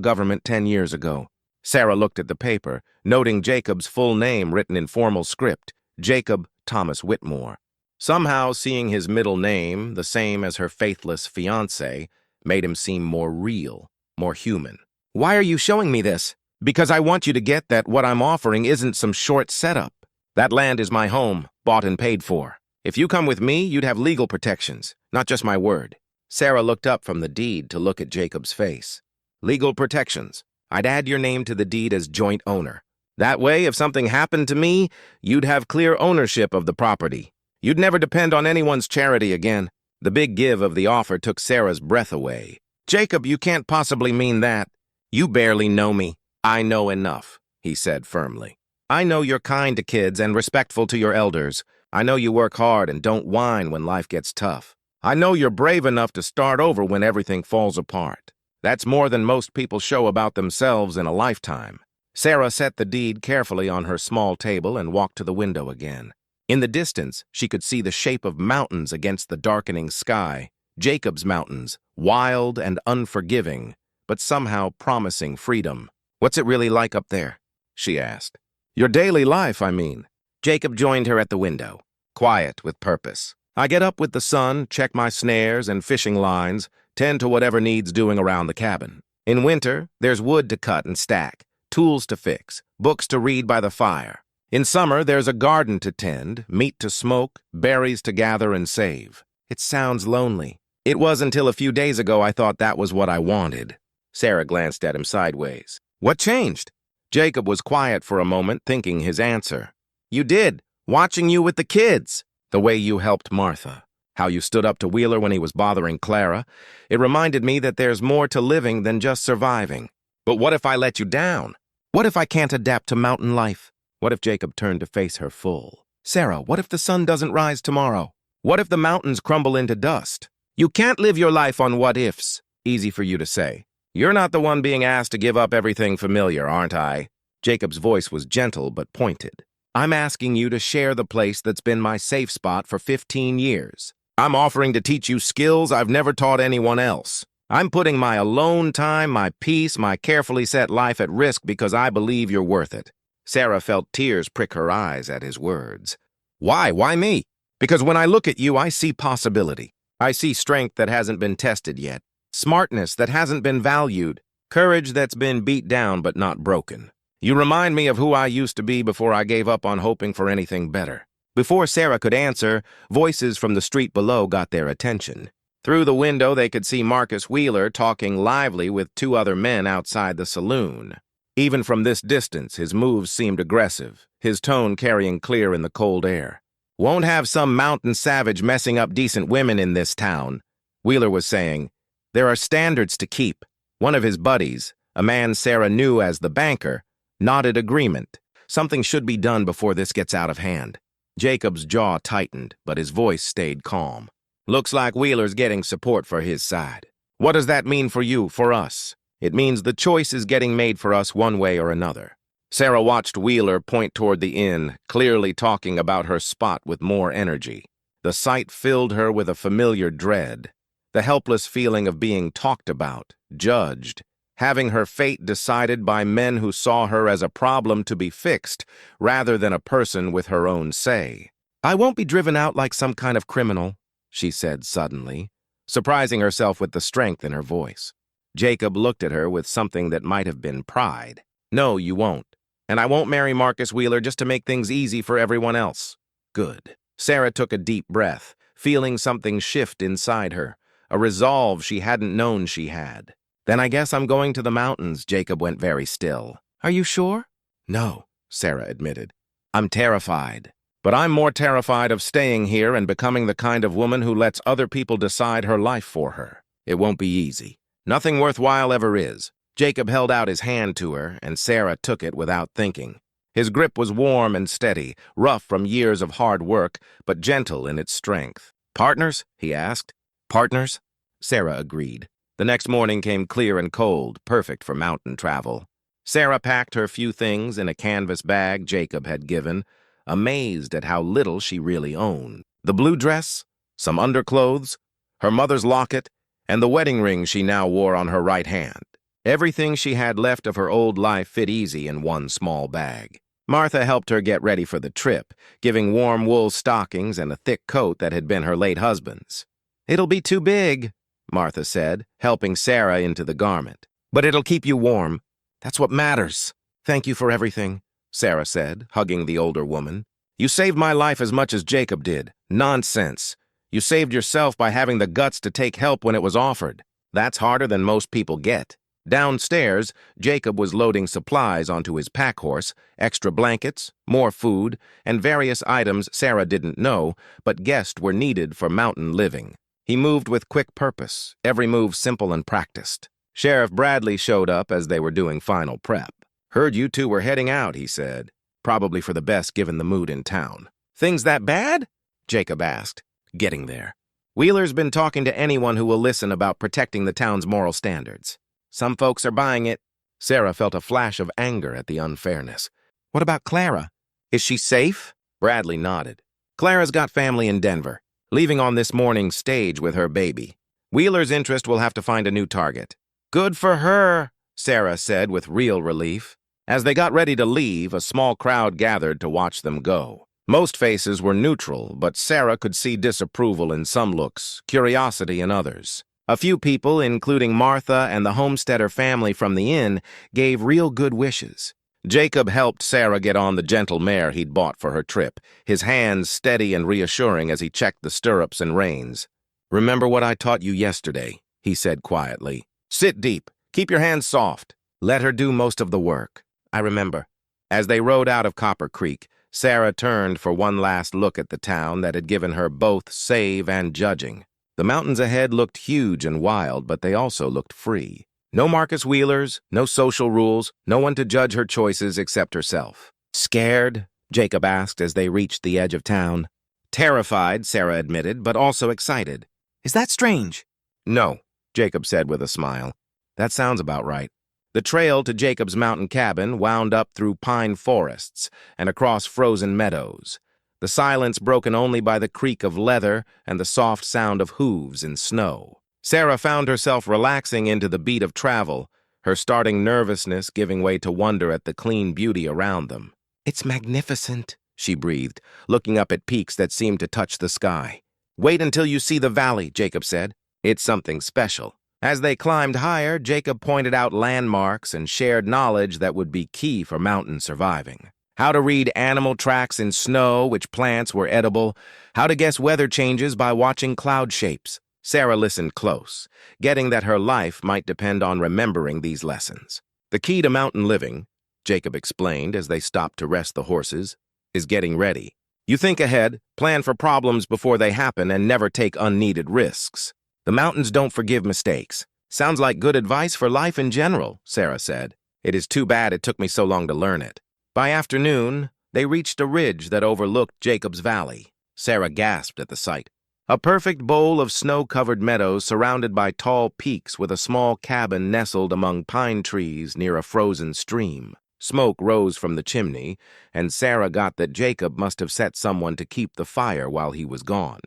government 10 years ago. Sarah looked at the paper, noting Jacob's full name written in formal script, Jacob Thomas Whitmore. Somehow, seeing his middle name, the same as her faithless fiancé, made him seem more real, more human. "Why are you showing me this?" "Because I want you to get that what I'm offering isn't some short setup. That land is my home, bought and paid for. If you come with me, you'd have legal protections, not just my word." Sarah looked up from the deed to look at Jacob's face. "Legal protections. I'd add your name to the deed as joint owner. That way, if something happened to me, you'd have clear ownership of the property. You'd never depend on anyone's charity again." The big give of the offer took Sarah's breath away. "Jacob, you can't possibly mean that. You barely know me." "I know enough," he said firmly. "I know you're kind to kids and respectful to your elders. I know you work hard and don't whine when life gets tough. I know you're brave enough to start over when everything falls apart. That's more than most people show about themselves in a lifetime." Sarah set the deed carefully on her small table and walked to the window again. In the distance, she could see the shape of mountains against the darkening sky. Jacob's mountains, wild and unforgiving, but somehow promising freedom. "What's it really like up there?" she asked. "Your daily life, I mean." Jacob joined her at the window, quiet with purpose. "I get up with the sun, check my snares and fishing lines, tend to whatever needs doing around the cabin. In winter, there's wood to cut and stack, tools to fix, books to read by the fire. In summer, there's a garden to tend, meat to smoke, berries to gather and save." "It sounds lonely." "It was until a few days ago I thought that was what I wanted." Sarah glanced at him sideways. "What changed?" Jacob was quiet for a moment, thinking his answer. "You did, watching you with the kids. The way you helped Martha. How you stood up to Wheeler when he was bothering Clara. It reminded me that there's more to living than just surviving." "But what if I let you down? What if I can't adapt to mountain life?" What if Jacob turned to face her full? "Sarah, what if the sun doesn't rise tomorrow? What if the mountains crumble into dust?" "You can't live your life on what-ifs." "Easy for you to say. You're not the one being asked to give up everything familiar, aren't I?" Jacob's voice was gentle but pointed. "I'm asking you to share the place that's been my safe spot for 15 years. I'm offering to teach you skills I've never taught anyone else. I'm putting my alone time, my peace, my carefully set life at risk because I believe you're worth it." Sarah felt tears prick her eyes at his words. "Why? Why me?" "Because when I look at you, I see possibility. I see strength that hasn't been tested yet, smartness that hasn't been valued, courage that's been beat down but not broken. You remind me of who I used to be before I gave up on hoping for anything better." Before Sarah could answer, voices from the street below got their attention. Through the window, they could see Marcus Wheeler talking lively with 2 other men outside the saloon. Even from this distance, his moves seemed aggressive, his tone carrying clear in the cold air. "Won't have some mountain savage messing up decent women in this town," Wheeler was saying. "There are standards to keep." One of his buddies, A man Sarah knew as the banker nodded agreement. Something should be done before this gets out of hand. Jacob's jaw tightened, but his voice stayed calm. Looks like Wheeler's getting support for his side. What does that mean for you, for us? It means the choice is getting made for us one way or another. Sarah watched Wheeler point toward the inn, clearly talking about her spot with more energy. The sight filled her with a familiar dread, the helpless feeling of being talked about, judged, having her fate decided by men who saw her as a problem to be fixed, rather than a person with her own say. "I won't be driven out like some kind of criminal," she said suddenly, surprising herself with the strength in her voice. Jacob looked at her with something that might have been pride. "No, you won't. And I won't marry Marcus Wheeler just to make things easy for everyone else." Good. Sarah took a deep breath, feeling something shift inside her, a resolve she hadn't known she had. "Then I guess I'm going to the mountains." Jacob went very still. "Are you sure?" "No," Sarah admitted. "I'm terrified. But I'm more terrified of staying here and becoming the kind of woman who lets other people decide her life for her. It won't be easy. Nothing worthwhile ever is." Jacob held out his hand to her, and Sarah took it without thinking. His grip was warm and steady, rough from years of hard work, but gentle in its strength. "Partners?" he asked. "Partners?" Sarah agreed. The next morning came clear and cold, perfect for mountain travel. Sarah packed her few things in a canvas bag Jacob had given, amazed at how little she really owned. The blue dress, some underclothes, her mother's locket, and the wedding ring she now wore on her right hand. Everything she had left of her old life fit easy in one small bag. Martha helped her get ready for the trip, giving warm wool stockings and a thick coat that had been her late husband's. "It'll be too big," Martha said, helping Sarah into the garment. "But it'll keep you warm. That's what matters." "Thank you for everything," Sarah said, hugging the older woman. "You saved my life as much as Jacob did." "Nonsense. You saved yourself by having the guts to take help when it was offered. That's harder than most people get." Downstairs, Jacob was loading supplies onto his pack horse, extra blankets, more food, and various items Sarah didn't know, but guessed were needed for mountain living. He moved with quick purpose, every move simple and practiced. Sheriff Bradley showed up as they were doing final prep. "Heard you two were heading out," he said. "Probably for the best given the mood in town." "Things that bad?" Jacob asked, getting there. "Wheeler's been talking to anyone who will listen about protecting the town's moral standards. Some folks are buying it." Sarah felt a flash of anger at the unfairness. "What about Clara? Is she safe?" Bradley nodded. "Clara's got family in Denver, leaving on this morning's stage with her baby. Wheeler's interest will have to find a new target." "Good for her," Sarah said with real relief. As they got ready to leave, a small crowd gathered to watch them go. Most faces were neutral, but Sarah could see disapproval in some looks, curiosity in others. A few people, including Martha and the homesteader family from the inn, gave real good wishes. Jacob helped Sarah get on the gentle mare he'd bought for her trip, his hands steady and reassuring as he checked the stirrups and reins. "Remember what I taught you yesterday," he said quietly. "Sit deep. Keep your hands soft. Let her do most of the work." "I remember." As they rode out of Copper Creek, Sarah turned for one last look at the town that had given her both save and judging. The mountains ahead looked huge and wild, but they also looked free. No Marcus Wheelers, no social rules, no one to judge her choices except herself. "Scared?" Jacob asked as they reached the edge of town. "Terrified," Sarah admitted, but also excited. "Is that strange?" "No," Jacob said with a smile. "That sounds about right." The trail to Jacob's mountain cabin wound up through pine forests and across frozen meadows, the silence broken only by the creak of leather and the soft sound of hooves in snow. Sarah found herself relaxing into the beat of travel, her starting nervousness giving way to wonder at the clean beauty around them. "It's magnificent," she breathed, looking up at peaks that seemed to touch the sky. "Wait until you see the valley," Jacob said. "It's something special." As they climbed higher, Jacob pointed out landmarks and shared knowledge that would be key for mountain surviving. How to read animal tracks in snow, which plants were edible, how to guess weather changes by watching cloud shapes. Sarah listened close, getting that her life might depend on remembering these lessons. "The key to mountain living," Jacob explained as they stopped to rest the horses, "is getting ready. You think ahead, plan for problems before they happen, and never take unneeded risks. The mountains don't forgive mistakes. Sounds like good advice for life in general, Sarah said. It is too bad it took me so long to learn it. By afternoon, they reached a ridge that overlooked Jacob's Valley. Sarah gasped at the sight. A perfect bowl of snow-covered meadows surrounded by tall peaks with a small cabin nestled among pine trees near a frozen stream. Smoke rose from the chimney, and Sarah got that Jacob must have set someone to keep the fire while he was gone.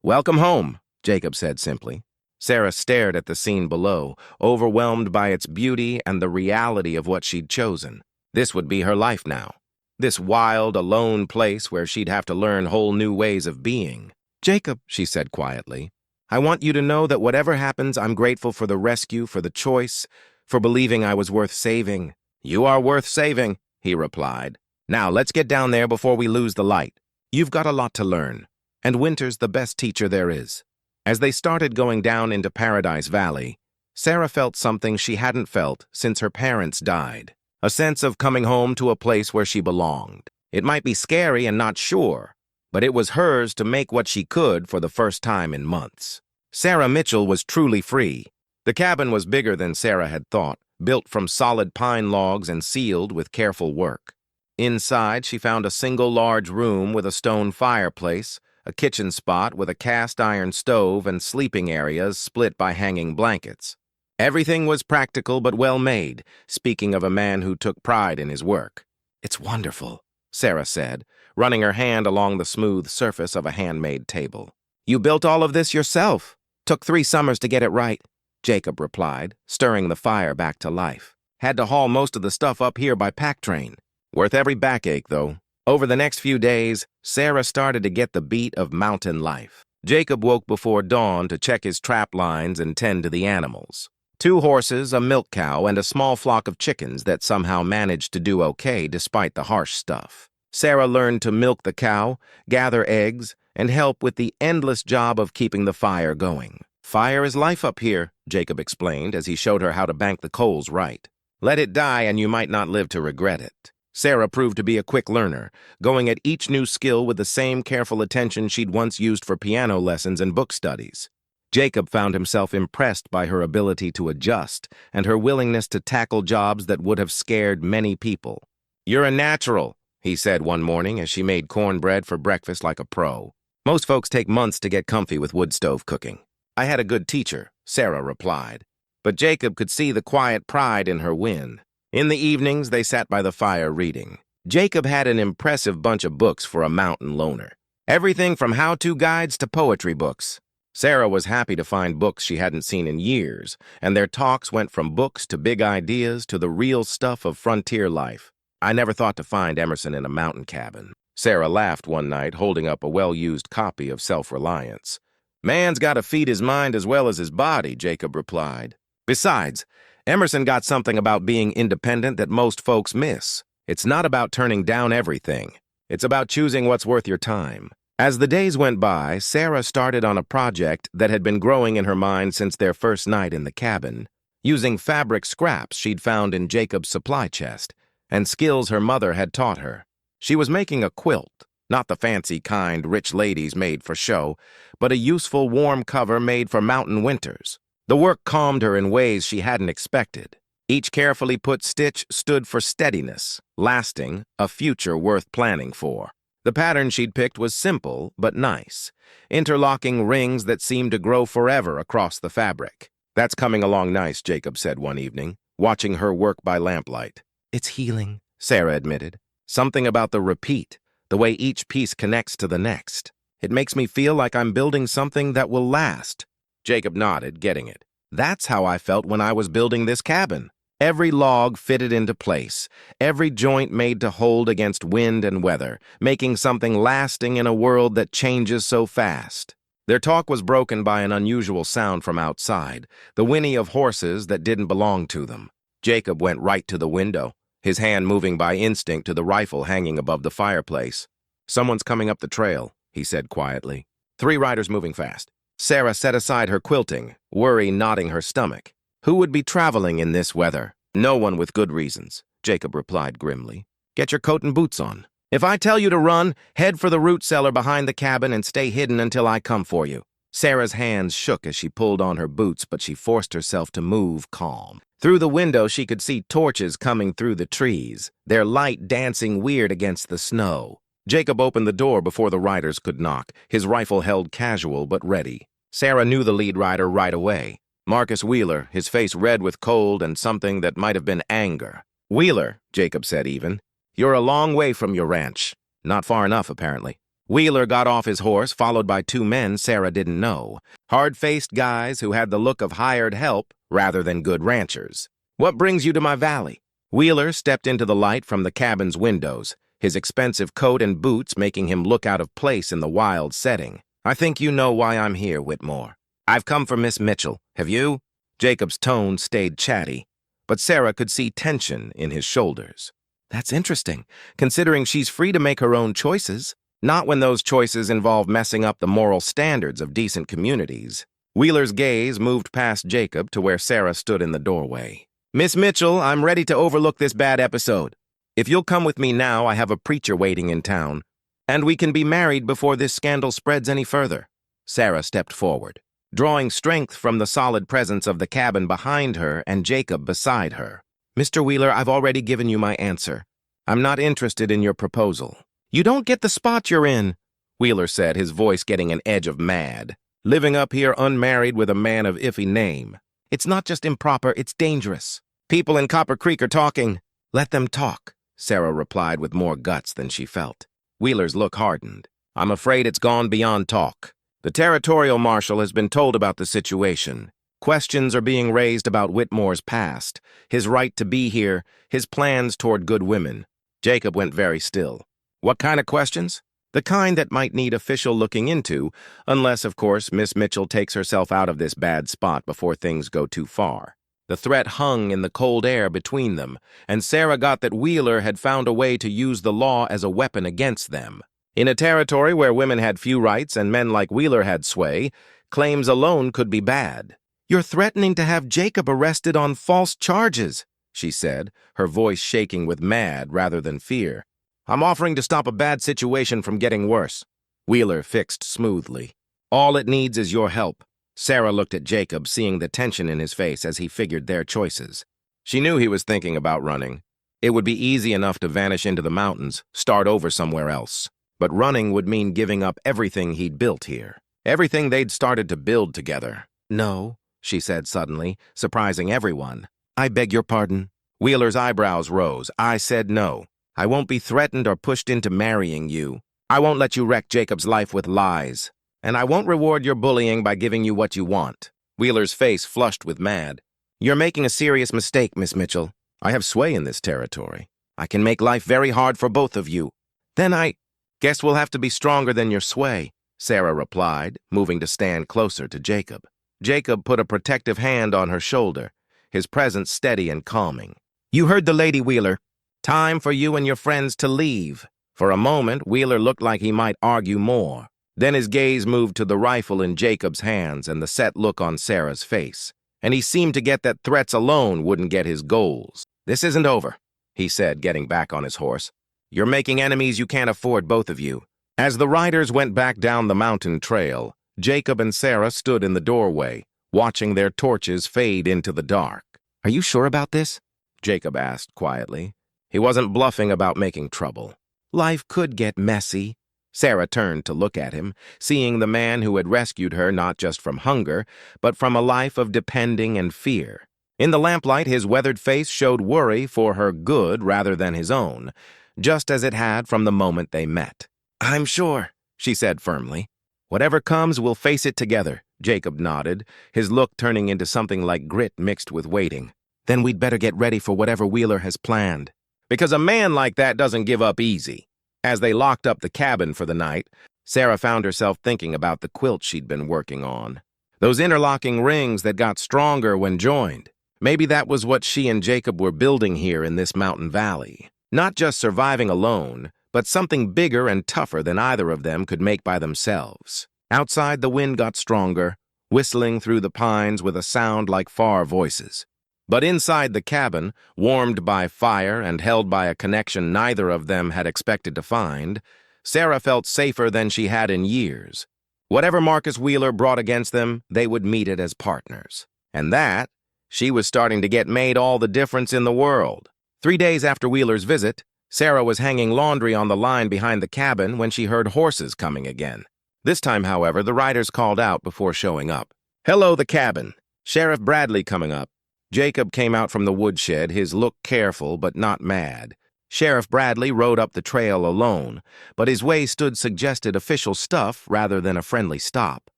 "Welcome home," Jacob said simply. Sarah stared at the scene below, overwhelmed by its beauty and the reality of what she'd chosen. This would be her life now. This wild, alone place where she'd have to learn whole new ways of being. "Jacob," she said quietly, "I want you to know that whatever happens, I'm grateful for the rescue, for the choice, for believing I was worth saving." "You are worth saving," he replied. "Now let's get down there before we lose the light. You've got a lot to learn, and winter's the best teacher there is." As they started going down into Paradise Valley, Sarah felt something she hadn't felt since her parents died. A sense of coming home to a place where she belonged. It might be scary and not sure, but it was hers to make what she could for the first time in months. Sarah Mitchell was truly free. The cabin was bigger than Sarah had thought, built from solid pine logs and sealed with careful work. Inside, she found a single large room with a stone fireplace, a kitchen spot with a cast-iron stove and sleeping areas split by hanging blankets. Everything was practical but well-made, speaking of a man who took pride in his work. "It's wonderful," Sarah said, running her hand along the smooth surface of a handmade table. "You built all of this yourself. Took 3 summers to get it right," Jacob replied, stirring the fire back to life. "Had to haul most of the stuff up here by pack train. Worth every backache, though." Over the next few days, Sarah started to get the beat of mountain life. Jacob woke before dawn to check his trap lines and tend to the animals. 2 horses, a milk cow, and a small flock of chickens that somehow managed to do okay despite the harsh stuff. Sarah learned to milk the cow, gather eggs, and help with the endless job of keeping the fire going. "Fire is life up here," Jacob explained as he showed her how to bank the coals right. "Let it die and you might not live to regret it." Sarah proved to be a quick learner, going at each new skill with the same careful attention she'd once used for piano lessons and book studies. Jacob found himself impressed by her ability to adjust and her willingness to tackle jobs that would have scared many people. "You're a natural," he said one morning as she made cornbread for breakfast like a pro. "Most folks take months to get comfy with wood stove cooking." "I had a good teacher," Sarah replied. But Jacob could see the quiet pride in her win. In the evenings, they sat by the fire reading. Jacob had an impressive bunch of books for a mountain loner. Everything from how-to guides to poetry books. Sarah was happy to find books she hadn't seen in years, and their talks went from books to big ideas to the real stuff of frontier life. "I never thought to find Emerson in a mountain cabin." Sarah laughed one night, holding up a well-used copy of Self-Reliance. "Man's got to feed his mind as well as his body," Jacob replied. "Besides, Emerson got something about being independent that most folks miss. It's not about turning down everything. It's about choosing what's worth your time." As the days went by, Sarah started on a project that had been growing in her mind since their first night in the cabin, using fabric scraps she'd found in Jacob's supply chest and skills her mother had taught her. She was making a quilt, not the fancy kind rich ladies made for show, but a useful warm cover made for mountain winters. The work calmed her in ways she hadn't expected. Each carefully put stitch stood for steadiness, lasting, a future worth planning for. The pattern she'd picked was simple but nice, interlocking rings that seemed to grow forever across the fabric. "That's coming along nice," Jacob said one evening, watching her work by lamplight. "It's healing," Sarah admitted. "Something about the repeat, the way each piece connects to the next. It makes me feel like I'm building something that will last." Jacob nodded, getting it. "That's how I felt when I was building this cabin. Every log fitted into place, every joint made to hold against wind and weather, making something lasting in a world that changes so fast." Their talk was broken by an unusual sound from outside, the whinny of horses that didn't belong to them. Jacob went right to the window, his hand moving by instinct to the rifle hanging above the fireplace. "Someone's coming up the trail," he said quietly. 3 riders moving fast." Sarah set aside her quilting, worry knotting her stomach. "Who would be traveling in this weather?" "No one with good reasons," Jacob replied grimly. "Get your coat and boots on. If I tell you to run, head for the root cellar behind the cabin and stay hidden until I come for you." Sarah's hands shook as she pulled on her boots, but she forced herself to move calm. Through the window, she could see torches coming through the trees, their light dancing weird against the snow. Jacob opened the door before the riders could knock, his rifle held casual but ready. Sarah knew the lead rider right away. Marcus Wheeler, his face red with cold and something that might have been anger. "Wheeler," Jacob said even, "you're a long way from your ranch." Not far enough, apparently. Wheeler got off his horse, followed by two men Sarah didn't know. Hard-faced guys who had the look of hired help rather than good ranchers. "What brings you to my valley?" Wheeler stepped into the light from the cabin's windows, his expensive coat and boots making him look out of place in the wild setting. "I think you know why I'm here, Whitmore. I've come for Miss Mitchell. Have you?" Jacob's tone stayed chatty, but Sarah could see tension in his shoulders. "That's interesting, considering she's free to make her own choices. Not when those choices involve messing up the moral standards of decent communities." Wheeler's gaze moved past Jacob to where Sarah stood in the doorway. "Miss Mitchell, I'm ready to overlook this bad episode. If you'll come with me now, I have a preacher waiting in town, and we can be married before this scandal spreads any further." Sarah stepped forward, drawing strength from the solid presence of the cabin behind her and Jacob beside her. "Mr. Wheeler, I've already given you my answer. I'm not interested in your proposal." "You don't get the spot you're in," Wheeler said, his voice getting an edge of mad. "Living up here unmarried with a man of iffy name. It's not just improper, it's dangerous. People in Copper Creek are talking." "Let them talk," Sarah replied with more guts than she felt. Wheeler's look hardened. "I'm afraid it's gone beyond talk. The territorial marshal has been told about the situation. Questions are being raised about Whitmore's past, his right to be here, his plans toward good women." Jacob went very still. "What kind of questions?" "The kind that might need official looking into, unless, of course, Miss Mitchell takes herself out of this bad spot before things go too far." The threat hung in the cold air between them, and Sarah got that Wheeler had found a way to use the law as a weapon against them. In a territory where women had few rights and men like Wheeler had sway, claims alone could be bad. "You're threatening to have Jacob arrested on false charges," she said, her voice shaking with mad rather than fear. "I'm offering to stop a bad situation from getting worse," Wheeler fixed smoothly. "All it needs is your help." Sarah looked at Jacob, seeing the tension in his face as he figured their choices. She knew he was thinking about running. It would be easy enough to vanish into the mountains, start over somewhere else. But running would mean giving up everything he'd built here, everything they'd started to build together. "No," she said suddenly, surprising everyone. "I beg your pardon." Wheeler's eyebrows rose. "I said no. I won't be threatened or pushed into marrying you. I won't let you wreck Jacob's life with lies. And I won't reward your bullying by giving you what you want." Wheeler's face flushed with mad. "You're making a serious mistake, Miss Mitchell. I have sway in this territory. I can make life very hard for both of you." "Then I guess we'll have to be stronger than your sway," Sarah replied, moving to stand closer to Jacob. Jacob put a protective hand on her shoulder, his presence steady and calming. "You heard the lady, Wheeler. Time for you and your friends to leave." For a moment, Wheeler looked like he might argue more. Then his gaze moved to the rifle in Jacob's hands and the set look on Sarah's face, and he seemed to get that threats alone wouldn't get his goals. "This isn't over," he said, getting back on his horse. "You're making enemies you can't afford, both of you." As the riders went back down the mountain trail, Jacob and Sarah stood in the doorway, watching their torches fade into the dark. "Are you sure about this?" Jacob asked quietly. He wasn't bluffing about making trouble. "Life could get messy." Sarah turned to look at him, seeing the man who had rescued her not just from hunger, but from a life of depending and fear. In the lamplight, his weathered face showed worry for her good rather than his own, just as it had from the moment they met. "I'm sure," she said firmly. "Whatever comes, we'll face it together," Jacob nodded, his look turning into something like grit mixed with waiting. "Then we'd better get ready for whatever Wheeler has planned." "Because a man like that doesn't give up easy." As they locked up the cabin for the night, Sarah found herself thinking about the quilt she'd been working on. Those interlocking rings that got stronger when joined. Maybe that was what she and Jacob were building here in this mountain valley. Not just surviving alone, but something bigger and tougher than either of them could make by themselves. Outside, the wind got stronger, whistling through the pines with a sound like far voices. But inside the cabin, warmed by fire and held by a connection neither of them had expected to find, Sarah felt safer than she had in years. Whatever Marcus Wheeler brought against them, they would meet it as partners. And that, she was starting to get made all the difference in the world. 3 days after Wheeler's visit, Sarah was hanging laundry on the line behind the cabin when she heard horses coming again. This time, however, the riders called out before showing up. "Hello, the cabin. Sheriff Bradley coming up." Jacob came out from the woodshed, his look careful but not mad. Sheriff Bradley rode up the trail alone, but his way stood suggested official stuff rather than a friendly stop.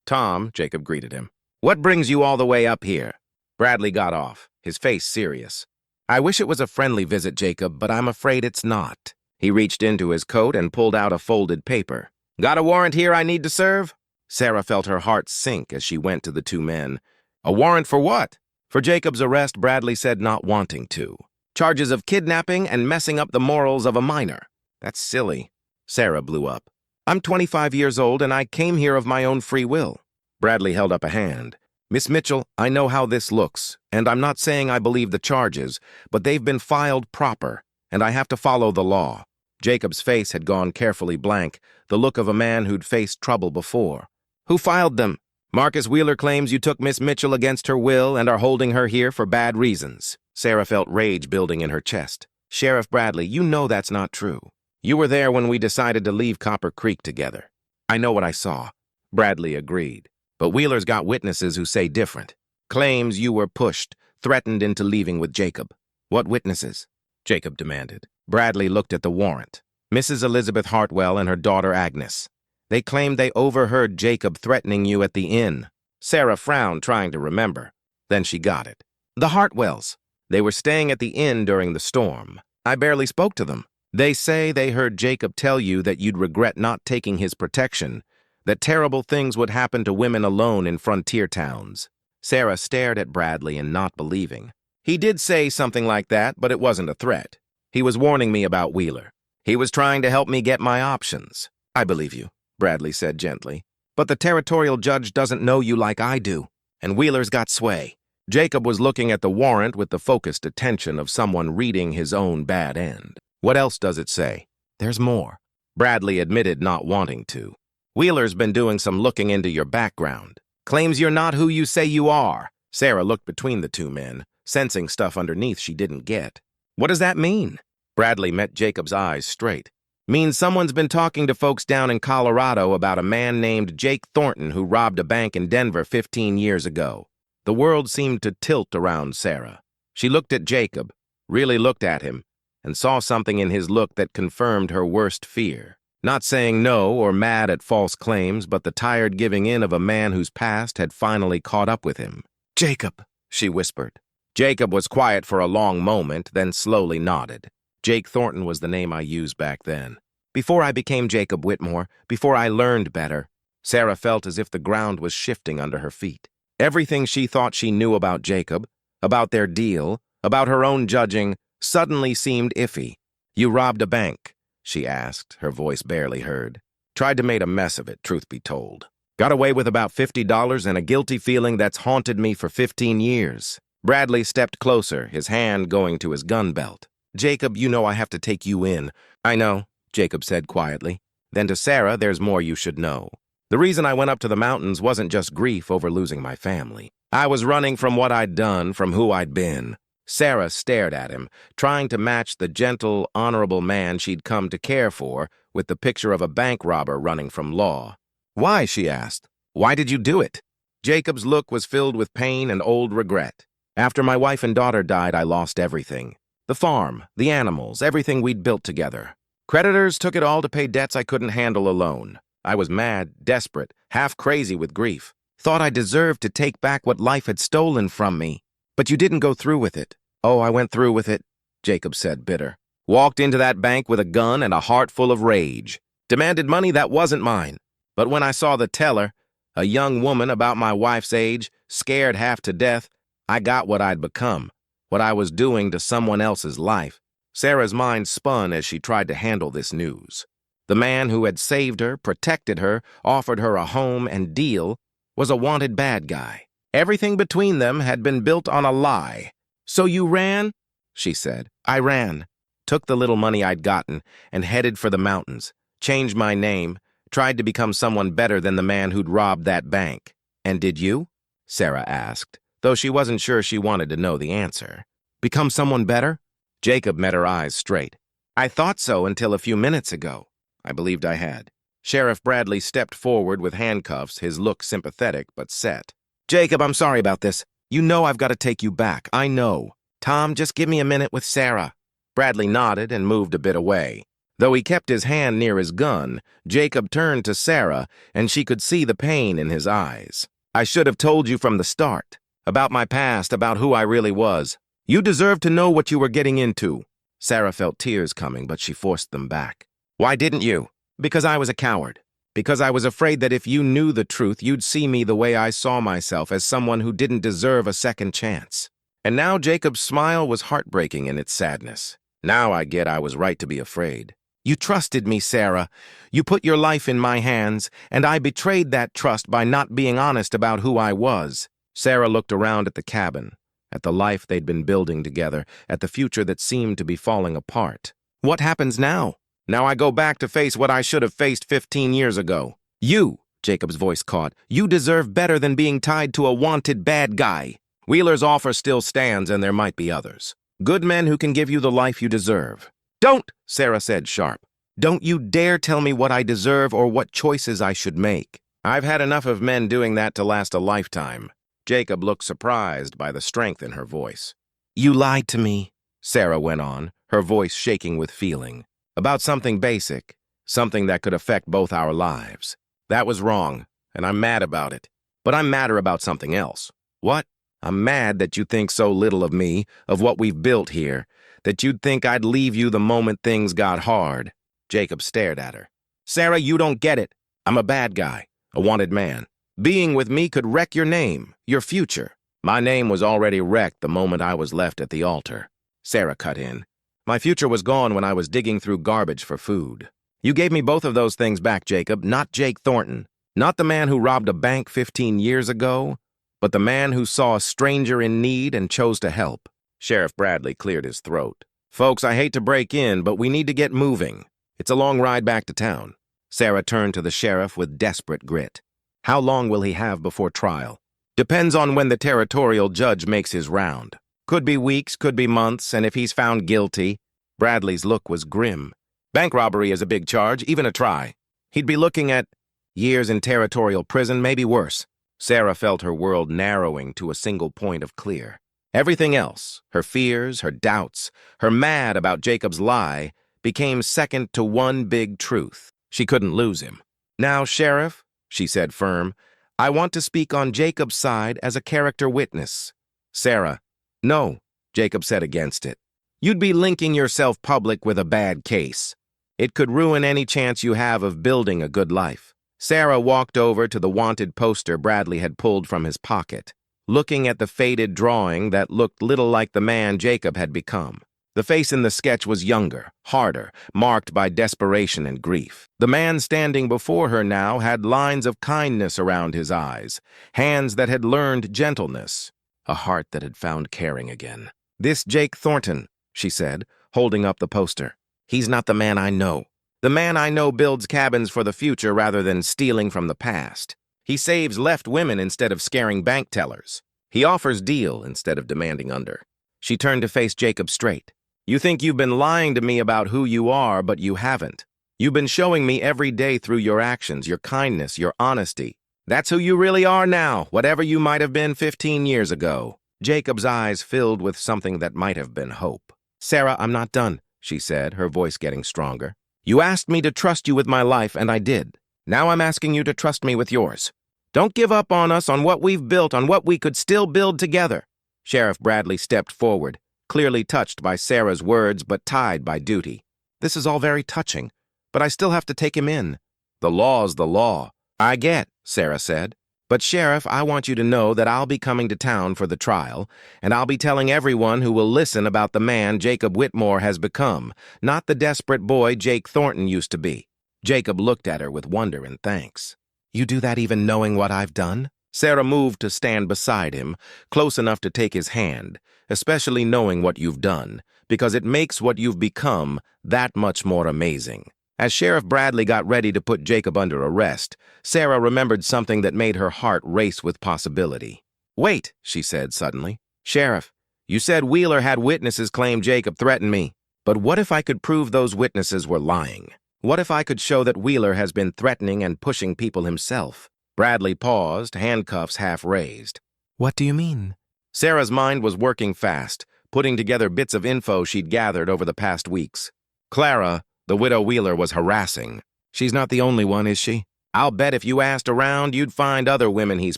"Tom," Jacob greeted him. "What brings you all the way up here?" Bradley got off, his face serious. "I wish it was a friendly visit, Jacob, but I'm afraid it's not." He reached into his coat and pulled out a folded paper. "Got a warrant here I need to serve?" Sarah felt her heart sink as she went to the two men. "A warrant for what?" "For Jacob's arrest," Bradley said, not wanting to. "Charges of kidnapping and messing up the morals of a minor." "That's silly." Sarah blew up. "I'm 25 years old and I came here of my own free will." Bradley held up a hand. "Miss Mitchell, I know how this looks, and I'm not saying I believe the charges, but they've been filed proper, and I have to follow the law." Jacob's face had gone carefully blank, the look of a man who'd faced trouble before. "Who filed them?" "Marcus Wheeler claims you took Miss Mitchell against her will and are holding her here for bad reasons." Sarah felt rage building in her chest. "Sheriff Bradley, you know that's not true. You were there when we decided to leave Copper Creek together." "I know what I saw." Bradley agreed. "But Wheeler's got witnesses who say different. Claims you were pushed, threatened into leaving with Jacob." "What witnesses?" Jacob demanded. Bradley looked at the warrant. "Mrs. Elizabeth Hartwell and her daughter Agnes. They claimed they overheard Jacob threatening you at the inn." Sarah frowned, trying to remember. Then she got it. "The Hartwells. They were staying at the inn during the storm. I barely spoke to them. They say they heard Jacob tell you that you'd regret not taking his protection, that terrible things would happen to women alone in frontier towns." Sarah stared at Bradley and not believing. "He did say something like that, but it wasn't a threat. He was warning me about Wheeler. He was trying to help me get my options." "I believe you," Bradley said gently. "But the territorial judge doesn't know you like I do, and Wheeler's got sway." Jacob was looking at the warrant with the focused attention of someone reading his own bad end. "What else does it say?" "There's more." Bradley admitted not wanting to. "Wheeler's been doing some looking into your background. Claims you're not who you say you are." Sarah looked between the two men, sensing stuff underneath she didn't get. "What does that mean?" Bradley met Jacob's eyes straight. "Means someone's been talking to folks down in Colorado about a man named Jake Thornton who robbed a bank in Denver 15 years ago." The world seemed to tilt around Sarah. She looked at Jacob, really looked at him, and saw something in his look that confirmed her worst fear. Not saying no or mad at false claims, but the tired giving in of a man whose past had finally caught up with him. "Jacob," she whispered. Jacob was quiet for a long moment, then slowly nodded. "Jake Thornton was the name I used back then. Before I became Jacob Whitmore, before I learned better." Sarah felt as if the ground was shifting under her feet. Everything she thought she knew about Jacob, about their deal, about her own judging, suddenly seemed iffy. "You robbed a bank?" she asked, her voice barely heard. "Tried to make a mess of it, truth be told. Got away with about $50 and a guilty feeling that's haunted me for 15 years. Bradley stepped closer, his hand going to his gun belt. "Jacob, you know I have to take you in." "I know," Jacob said quietly. Then to Sarah, "There's more you should know. The reason I went up to the mountains wasn't just grief over losing my family. I was running from what I'd done, from who I'd been." Sarah stared at him, trying to match the gentle, honorable man she'd come to care for with the picture of a bank robber running from law. "Why?" she asked. "Why did you do it?" Jacob's look was filled with pain and old regret. "After my wife and daughter died, I lost everything. The farm, the animals, everything we'd built together. Creditors took it all to pay debts I couldn't handle alone. I was mad, desperate, half crazy with grief. Thought I deserved to take back what life had stolen from me. But you didn't go through with it." "Oh, I went through with it," Jacob said, bitter. "Walked into that bank with a gun and a heart full of rage. Demanded money that wasn't mine. But when I saw the teller, a young woman about my wife's age, scared half to death, I got what I'd become, what I was doing to someone else's life." Sarah's mind spun as she tried to handle this news. The man who had saved her, protected her, offered her a home and deal, was a wanted bad guy. Everything between them had been built on a lie. "So you ran?" she said. "I ran. Took the little money I'd gotten and headed for the mountains. Changed my name. Tried to become someone better than the man who'd robbed that bank. And did you? Sarah asked, though she wasn't sure she wanted to know the answer. Become someone better? Jacob met her eyes straight. I thought so until a few minutes ago. I believed I had. Sheriff Bradley stepped forward with handcuffs, his look sympathetic but set. Jacob, I'm sorry about this. You know I've got to take you back. I know. Tom, just give me a minute with Sarah. Bradley nodded and moved a bit away. Though he kept his hand near his gun, Jacob turned to Sarah, and she could see the pain in his eyes. I should have told you from the start. About my past, about who I really was. You deserve to know what you were getting into. Sarah felt tears coming, but she forced them back. Why didn't you? Because I was a coward. Because I was afraid that if you knew the truth, you'd see me the way I saw myself, as someone who didn't deserve a second chance. And now Jacob's smile was heartbreaking in its sadness. Now I get I was right to be afraid. You trusted me, Sarah. You put your life in my hands, and I betrayed that trust by not being honest about who I was. Sarah looked around at the cabin, at the life they'd been building together, at the future that seemed to be falling apart. What happens now? Now I go back to face what I should have faced 15 years ago. You, Jacob's voice caught, you deserve better than being tied to a wanted bad guy. Wheeler's offer still stands, and there might be others. Good men who can give you the life you deserve. Don't, Sarah said sharp. Don't you dare tell me what I deserve or what choices I should make. I've had enough of men doing that to last a lifetime. Jacob looked surprised by the strength in her voice. You lied to me, Sarah went on, her voice shaking with feeling. About something basic, something that could affect both our lives. That was wrong, and I'm mad about it. But I'm madder about something else. What? I'm mad that you think so little of me, of what we've built here, that you'd think I'd leave you the moment things got hard. Jacob stared at her. Sarah, you don't get it. I'm a bad guy, a wanted man. Being with me could wreck your name, your future. My name was already wrecked the moment I was left at the altar. Sarah cut in. My future was gone when I was digging through garbage for food. You gave me both of those things back, Jacob, not Jake Thornton. Not the man who robbed a bank 15 years ago, but the man who saw a stranger in need and chose to help. Sheriff Bradley cleared his throat. Folks, I hate to break in, but we need to get moving. It's a long ride back to town. Sarah turned to the sheriff with desperate grit. How long will he have before trial? Depends on when the territorial judge makes his round. Could be weeks, could be months, and if he's found guilty, Bradley's look was grim. Bank robbery is a big charge, even a try. He'd be looking at years in territorial prison, maybe worse. Sarah felt her world narrowing to a single point of clear. Everything else, her fears, her doubts, her mad about Jacob's lie, became second to one big truth. She couldn't lose him. Now, Sheriff, she said firm, I want to speak on Jacob's side as a character witness. Sarah, no, Jacob said against it. You'd be linking yourself public with a bad case. It could ruin any chance you have of building a good life. Sarah walked over to the wanted poster Bradley had pulled from his pocket, looking at the faded drawing that looked little like the man Jacob had become. The face in the sketch was younger, harder, marked by desperation and grief. The man standing before her now had lines of kindness around his eyes, hands that had learned gentleness, a heart that had found caring again. This Jake Thornton, she said, holding up the poster. He's not the man I know. The man I know builds cabins for the future rather than stealing from the past. He saves left women instead of scaring bank tellers. He offers deal instead of demanding under. She turned to face Jacob straight. You think you've been lying to me about who you are, but you haven't. You've been showing me every day through your actions, your kindness, your honesty. That's who you really are now, whatever you might have been 15 years ago. Jacob's eyes filled with something that might have been hope. Sarah, I'm not done, she said, her voice getting stronger. You asked me to trust you with my life, and I did. Now I'm asking you to trust me with yours. Don't give up on us, on what we've built, on what we could still build together. Sheriff Bradley stepped forward, clearly touched by Sarah's words but tied by duty. This is all very touching, but I still have to take him in. The law's the law. I get, Sarah said. But Sheriff, I want you to know that I'll be coming to town for the trial, and I'll be telling everyone who will listen about the man Jacob Whitmore has become, not the desperate boy Jake Thornton used to be. Jacob looked at her with wonder and thanks. You do that even knowing what I've done? Sarah moved to stand beside him, close enough to take his hand, especially knowing what you've done, because it makes what you've become that much more amazing. As Sheriff Bradley got ready to put Jacob under arrest, Sarah remembered something that made her heart race with possibility. "Wait," she said suddenly. "Sheriff, you said Wheeler had witnesses claim Jacob threatened me. But what if I could prove those witnesses were lying? What if I could show that Wheeler has been threatening and pushing people himself?" Bradley paused, handcuffs half raised. "What do you mean?" Sarah's mind was working fast, putting together bits of info she'd gathered over the past weeks. Clara, the widow Wheeler, was harassing. She's not the only one, is she? I'll bet if you asked around, you'd find other women he's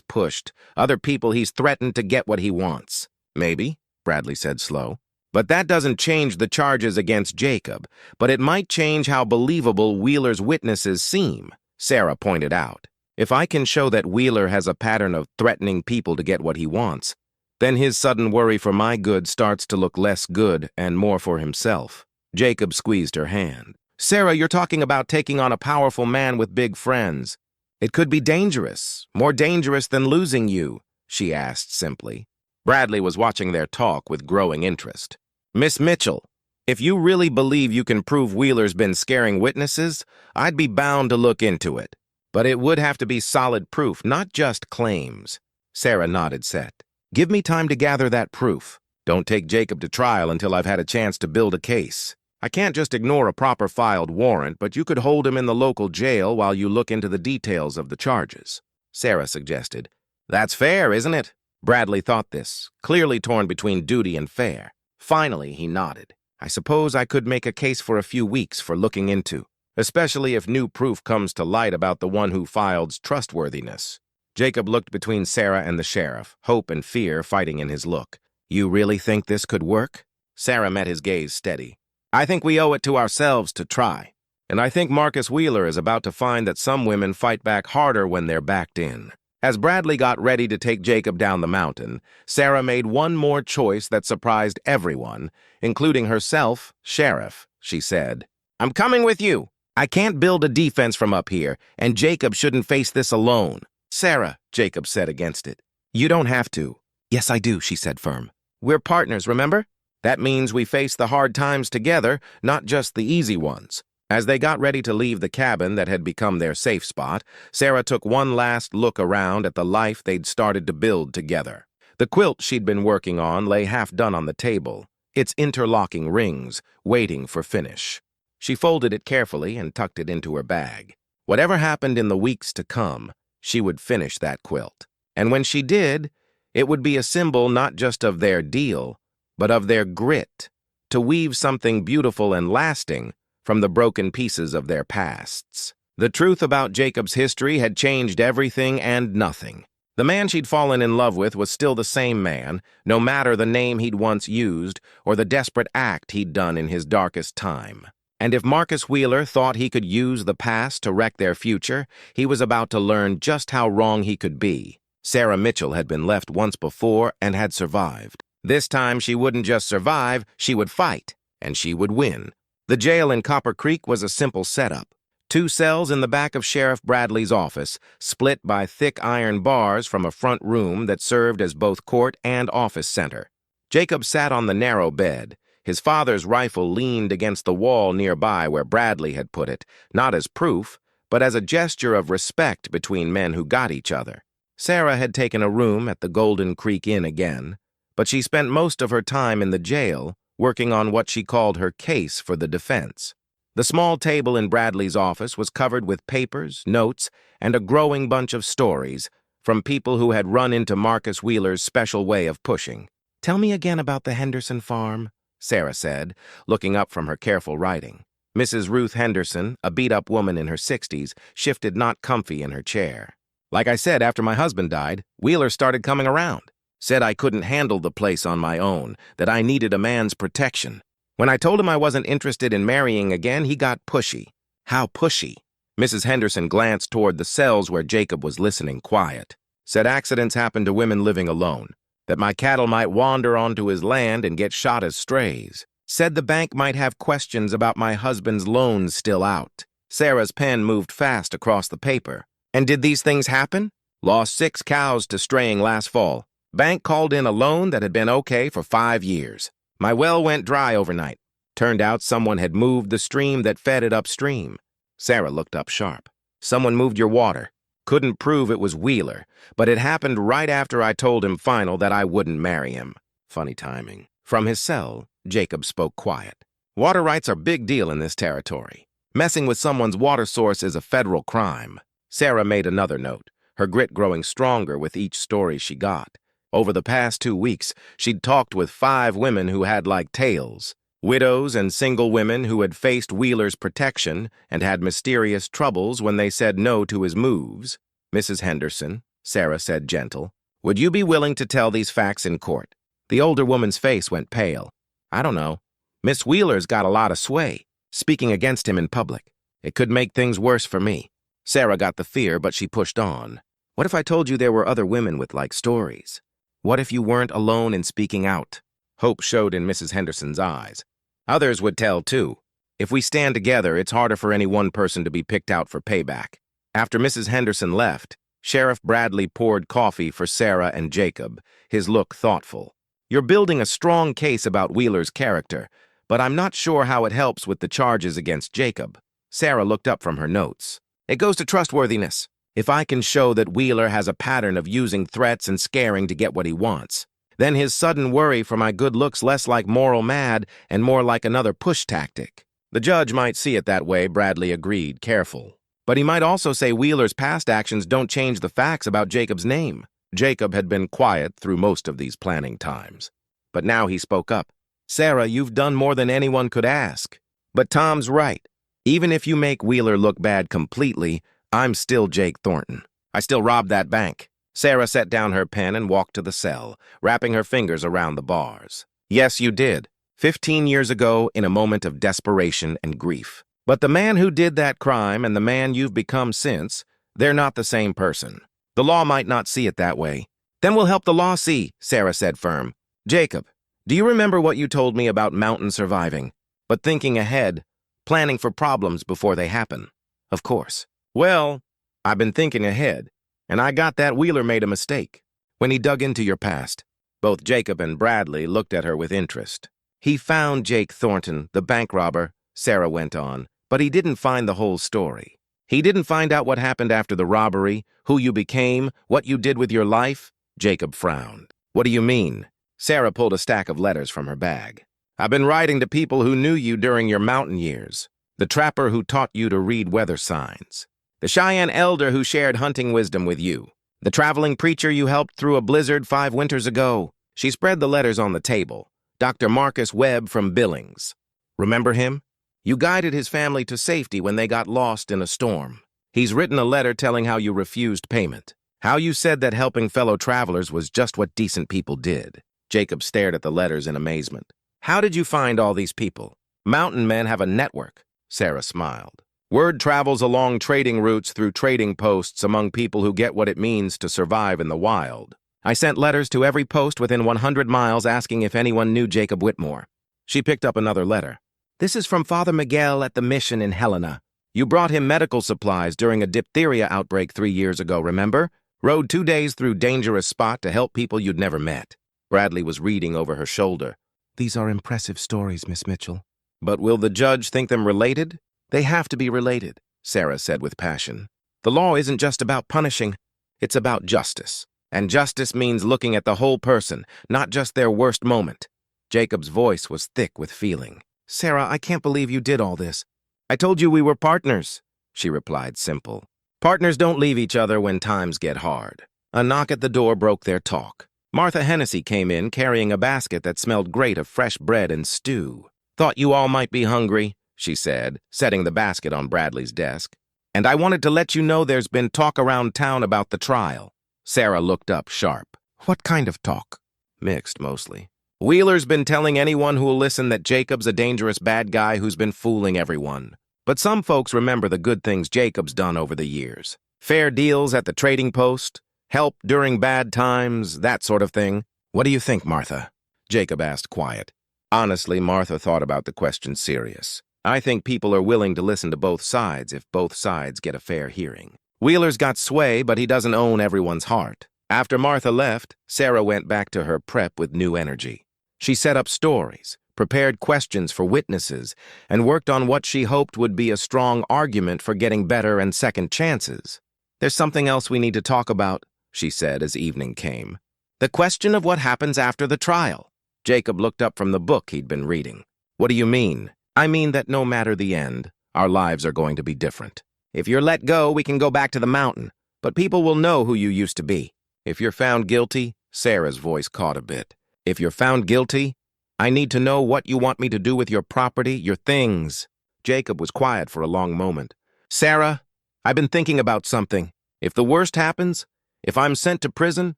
pushed, other people he's threatened to get what he wants. Maybe, Bradley said slow. But that doesn't change the charges against Jacob, but it might change how believable Wheeler's witnesses seem, Sarah pointed out. If I can show that Wheeler has a pattern of threatening people to get what he wants, then his sudden worry for my good starts to look less good and more for himself. Jacob squeezed her hand. "Sarah, you're talking about taking on a powerful man with big friends. It could be dangerous, more dangerous than losing you," she asked simply. Bradley was watching their talk with growing interest. "Miss Mitchell, if you really believe you can prove Wheeler's been scaring witnesses, I'd be bound to look into it. But it would have to be solid proof, not just claims." Sarah nodded set. "Give me time to gather that proof. Don't take Jacob to trial until I've had a chance to build a case. I can't just ignore a proper filed warrant, but you could hold him in the local jail while you look into the details of the charges," Sarah suggested. "That's fair, isn't it?" Bradley thought this, clearly torn between duty and fair. Finally, he nodded. "I suppose I could make a case for a few weeks for looking into, especially if new proof comes to light about the one who filed's trustworthiness." Jacob looked between Sarah and the sheriff, hope and fear fighting in his look. "You really think this could work?" Sarah met his gaze steady. "I think we owe it to ourselves to try. And I think Marcus Wheeler is about to find that some women fight back harder when they're backed in." As Bradley got ready to take Jacob down the mountain, Sarah made one more choice that surprised everyone, including herself, Sheriff. She said, "I'm coming with you. I can't build a defense from up here, and Jacob shouldn't face this alone." "Sarah," Jacob said against it. "You don't have to." "Yes, I do," she said firm. "We're partners, remember? That means we face the hard times together, not just the easy ones." As they got ready to leave the cabin that had become their safe spot, Sarah took one last look around at the life they'd started to build together. The quilt she'd been working on lay half done on the table, its interlocking rings waiting for finish. She folded it carefully and tucked it into her bag. Whatever happened in the weeks to come, she would finish that quilt. And when she did, it would be a symbol not just of their deal, but of their grit, to weave something beautiful and lasting from the broken pieces of their pasts. The truth about Jacob's history had changed everything and nothing. The man she'd fallen in love with was still the same man, no matter the name he'd once used or the desperate act he'd done in his darkest time. And if Marcus Wheeler thought he could use the past to wreck their future, he was about to learn just how wrong he could be. Sarah Mitchell had been left once before and had survived. This time she wouldn't just survive, she would fight, and she would win. The jail in Copper Creek was a simple setup. 2 cells in the back of Sheriff Bradley's office, split by thick iron bars from a front room that served as both court and office center. Jacob sat on the narrow bed. His father's rifle leaned against the wall nearby where Bradley had put it, not as proof, but as a gesture of respect between men who got each other. Sarah had taken a room at the Golden Creek Inn again, but she spent most of her time in the jail working on what she called her case for the defense. The small table in Bradley's office was covered with papers, notes, and a growing bunch of stories from people who had run into Marcus Wheeler's special way of pushing. "Tell me again about the Henderson farm," Sarah said, looking up from her careful writing. Mrs. Ruth Henderson, a beat-up woman in her 60s, shifted not comfy in her chair. "Like I said, after my husband died, Wheeler started coming around. Said I couldn't handle the place on my own, that I needed a man's protection. When I told him I wasn't interested in marrying again, he got pushy." "How pushy?" Mrs. Henderson glanced toward the cells where Jacob was listening quiet. "Said accidents happen to women living alone, that my cattle might wander onto his land and get shot as strays. Said the bank might have questions about my husband's loans still out." Sarah's pen moved fast across the paper. "And did these things happen? Lost 6 cows to straying last fall. Bank called in a loan that had been okay for 5 years. My well went dry overnight. Turned out someone had moved the stream that fed it upstream. Sarah looked up sharp. Someone moved your water. Couldn't prove it was Wheeler, but it happened right after I told him final that I wouldn't marry him. Funny timing. From his cell, Jacob spoke quiet. Water rights are big deal in this territory. Messing with someone's water source is a federal crime. Sarah made another note, her grit growing stronger with each story she got. Over the past 2 weeks, she'd talked with 5 women who had like tales. Widows and single women who had faced Wheeler's protection and had mysterious troubles when they said no to his moves. Mrs. Henderson, Sarah said gentle, would you be willing to tell these facts in court? The older woman's face went pale. I don't know. Miss Wheeler's got a lot of sway, speaking against him in public. It could make things worse for me. Sarah got the fear, but she pushed on. What if I told you there were other women with like stories? What if you weren't alone in speaking out? Hope showed in Mrs. Henderson's eyes. Others would tell, too. If we stand together, it's harder for any one person to be picked out for payback. After Mrs. Henderson left, Sheriff Bradley poured coffee for Sarah and Jacob, his look thoughtful. You're building a strong case about Wheeler's character, but I'm not sure how it helps with the charges against Jacob. Sarah looked up from her notes. It goes to trustworthiness. If I can show that Wheeler has a pattern of using threats and scaring to get what he wants, then his sudden worry for my good looks less like moral mad and more like another push tactic. The judge might see it that way, Bradley agreed, careful. But he might also say Wheeler's past actions don't change the facts about Jacob's name. Jacob had been quiet through most of these planning times. But now he spoke up. Sarah, you've done more than anyone could ask. But Tom's right. Even if you make Wheeler look bad completely, I'm still Jake Thornton. I still robbed that bank. Sarah set down her pen and walked to the cell, wrapping her fingers around the bars. Yes, you did. 15 years ago, in a moment of desperation and grief. But the man who did that crime and the man you've become since, they're not the same person. The law might not see it that way. Then we'll help the law see, Sarah said firm. Jacob, do you remember what you told me about mountain surviving? But thinking ahead, planning for problems before they happen. Of course. Well, I've been thinking ahead. And I got that Wheeler made a mistake. When he dug into your past, both Jacob and Bradley looked at her with interest. He found Jake Thornton, the bank robber, Sarah went on, but he didn't find the whole story. He didn't find out what happened after the robbery, who you became, what you did with your life. Jacob frowned. What do you mean? Sarah pulled a stack of letters from her bag. I've been writing to people who knew you during your mountain years. The trapper who taught you to read weather signs. The Cheyenne elder who shared hunting wisdom with you. The traveling preacher you helped through a blizzard 5 winters ago. She spread the letters on the table. Dr. Marcus Webb from Billings. Remember him? You guided his family to safety when they got lost in a storm. He's written a letter telling how you refused payment. How you said that helping fellow travelers was just what decent people did. Jacob stared at the letters in amazement. How did you find all these people? Mountain men have a network. Sarah smiled. Word travels along trading routes through trading posts among people who get what it means to survive in the wild. I sent letters to every post within 100 miles asking if anyone knew Jacob Whitmore. She picked up another letter. This is from Father Miguel at the mission in Helena. You brought him medical supplies during a diphtheria outbreak 3 years ago, remember? Rode 2 days through dangerous spot to help people you'd never met. Bradley was reading over her shoulder. These are impressive stories, Miss Mitchell. But will the judge think them related? They have to be related, Sarah said with passion. The law isn't just about punishing, it's about justice. And justice means looking at the whole person, not just their worst moment. Jacob's voice was thick with feeling. Sarah, I can't believe you did all this. I told you we were partners, she replied simple. Partners don't leave each other when times get hard. A knock at the door broke their talk. Martha Hennessy came in carrying a basket that smelled great of fresh bread and stew. Thought you all might be hungry, she said, setting the basket on Bradley's desk. And I wanted to let you know there's been talk around town about the trial. Sarah looked up sharp. What kind of talk? Mixed, mostly. Wheeler's been telling anyone who'll listen that Jacob's a dangerous bad guy who's been fooling everyone. But some folks remember the good things Jacob's done over the years. Fair deals at the trading post, help during bad times, that sort of thing. What do you think, Martha? Jacob asked quiet. Honestly, Martha thought about the question serious. I think people are willing to listen to both sides if both sides get a fair hearing. Wheeler's got sway, but he doesn't own everyone's heart. After Martha left, Sarah went back to her prep with new energy. She set up stories, prepared questions for witnesses, and worked on what she hoped would be a strong argument for getting better and second chances. "There's something else we need to talk about," she said as evening came. "The question of what happens after the trial." Jacob looked up from the book he'd been reading. "What do you mean?" "I mean that no matter the end, our lives are going to be different. If you're let go, we can go back to the mountain, but people will know who you used to be. If you're found guilty," Sarah's voice caught a bit. "If you're found guilty, I need to know what you want me to do with your property, your things." Jacob was quiet for a long moment. "Sarah, I've been thinking about something. If the worst happens, if I'm sent to prison,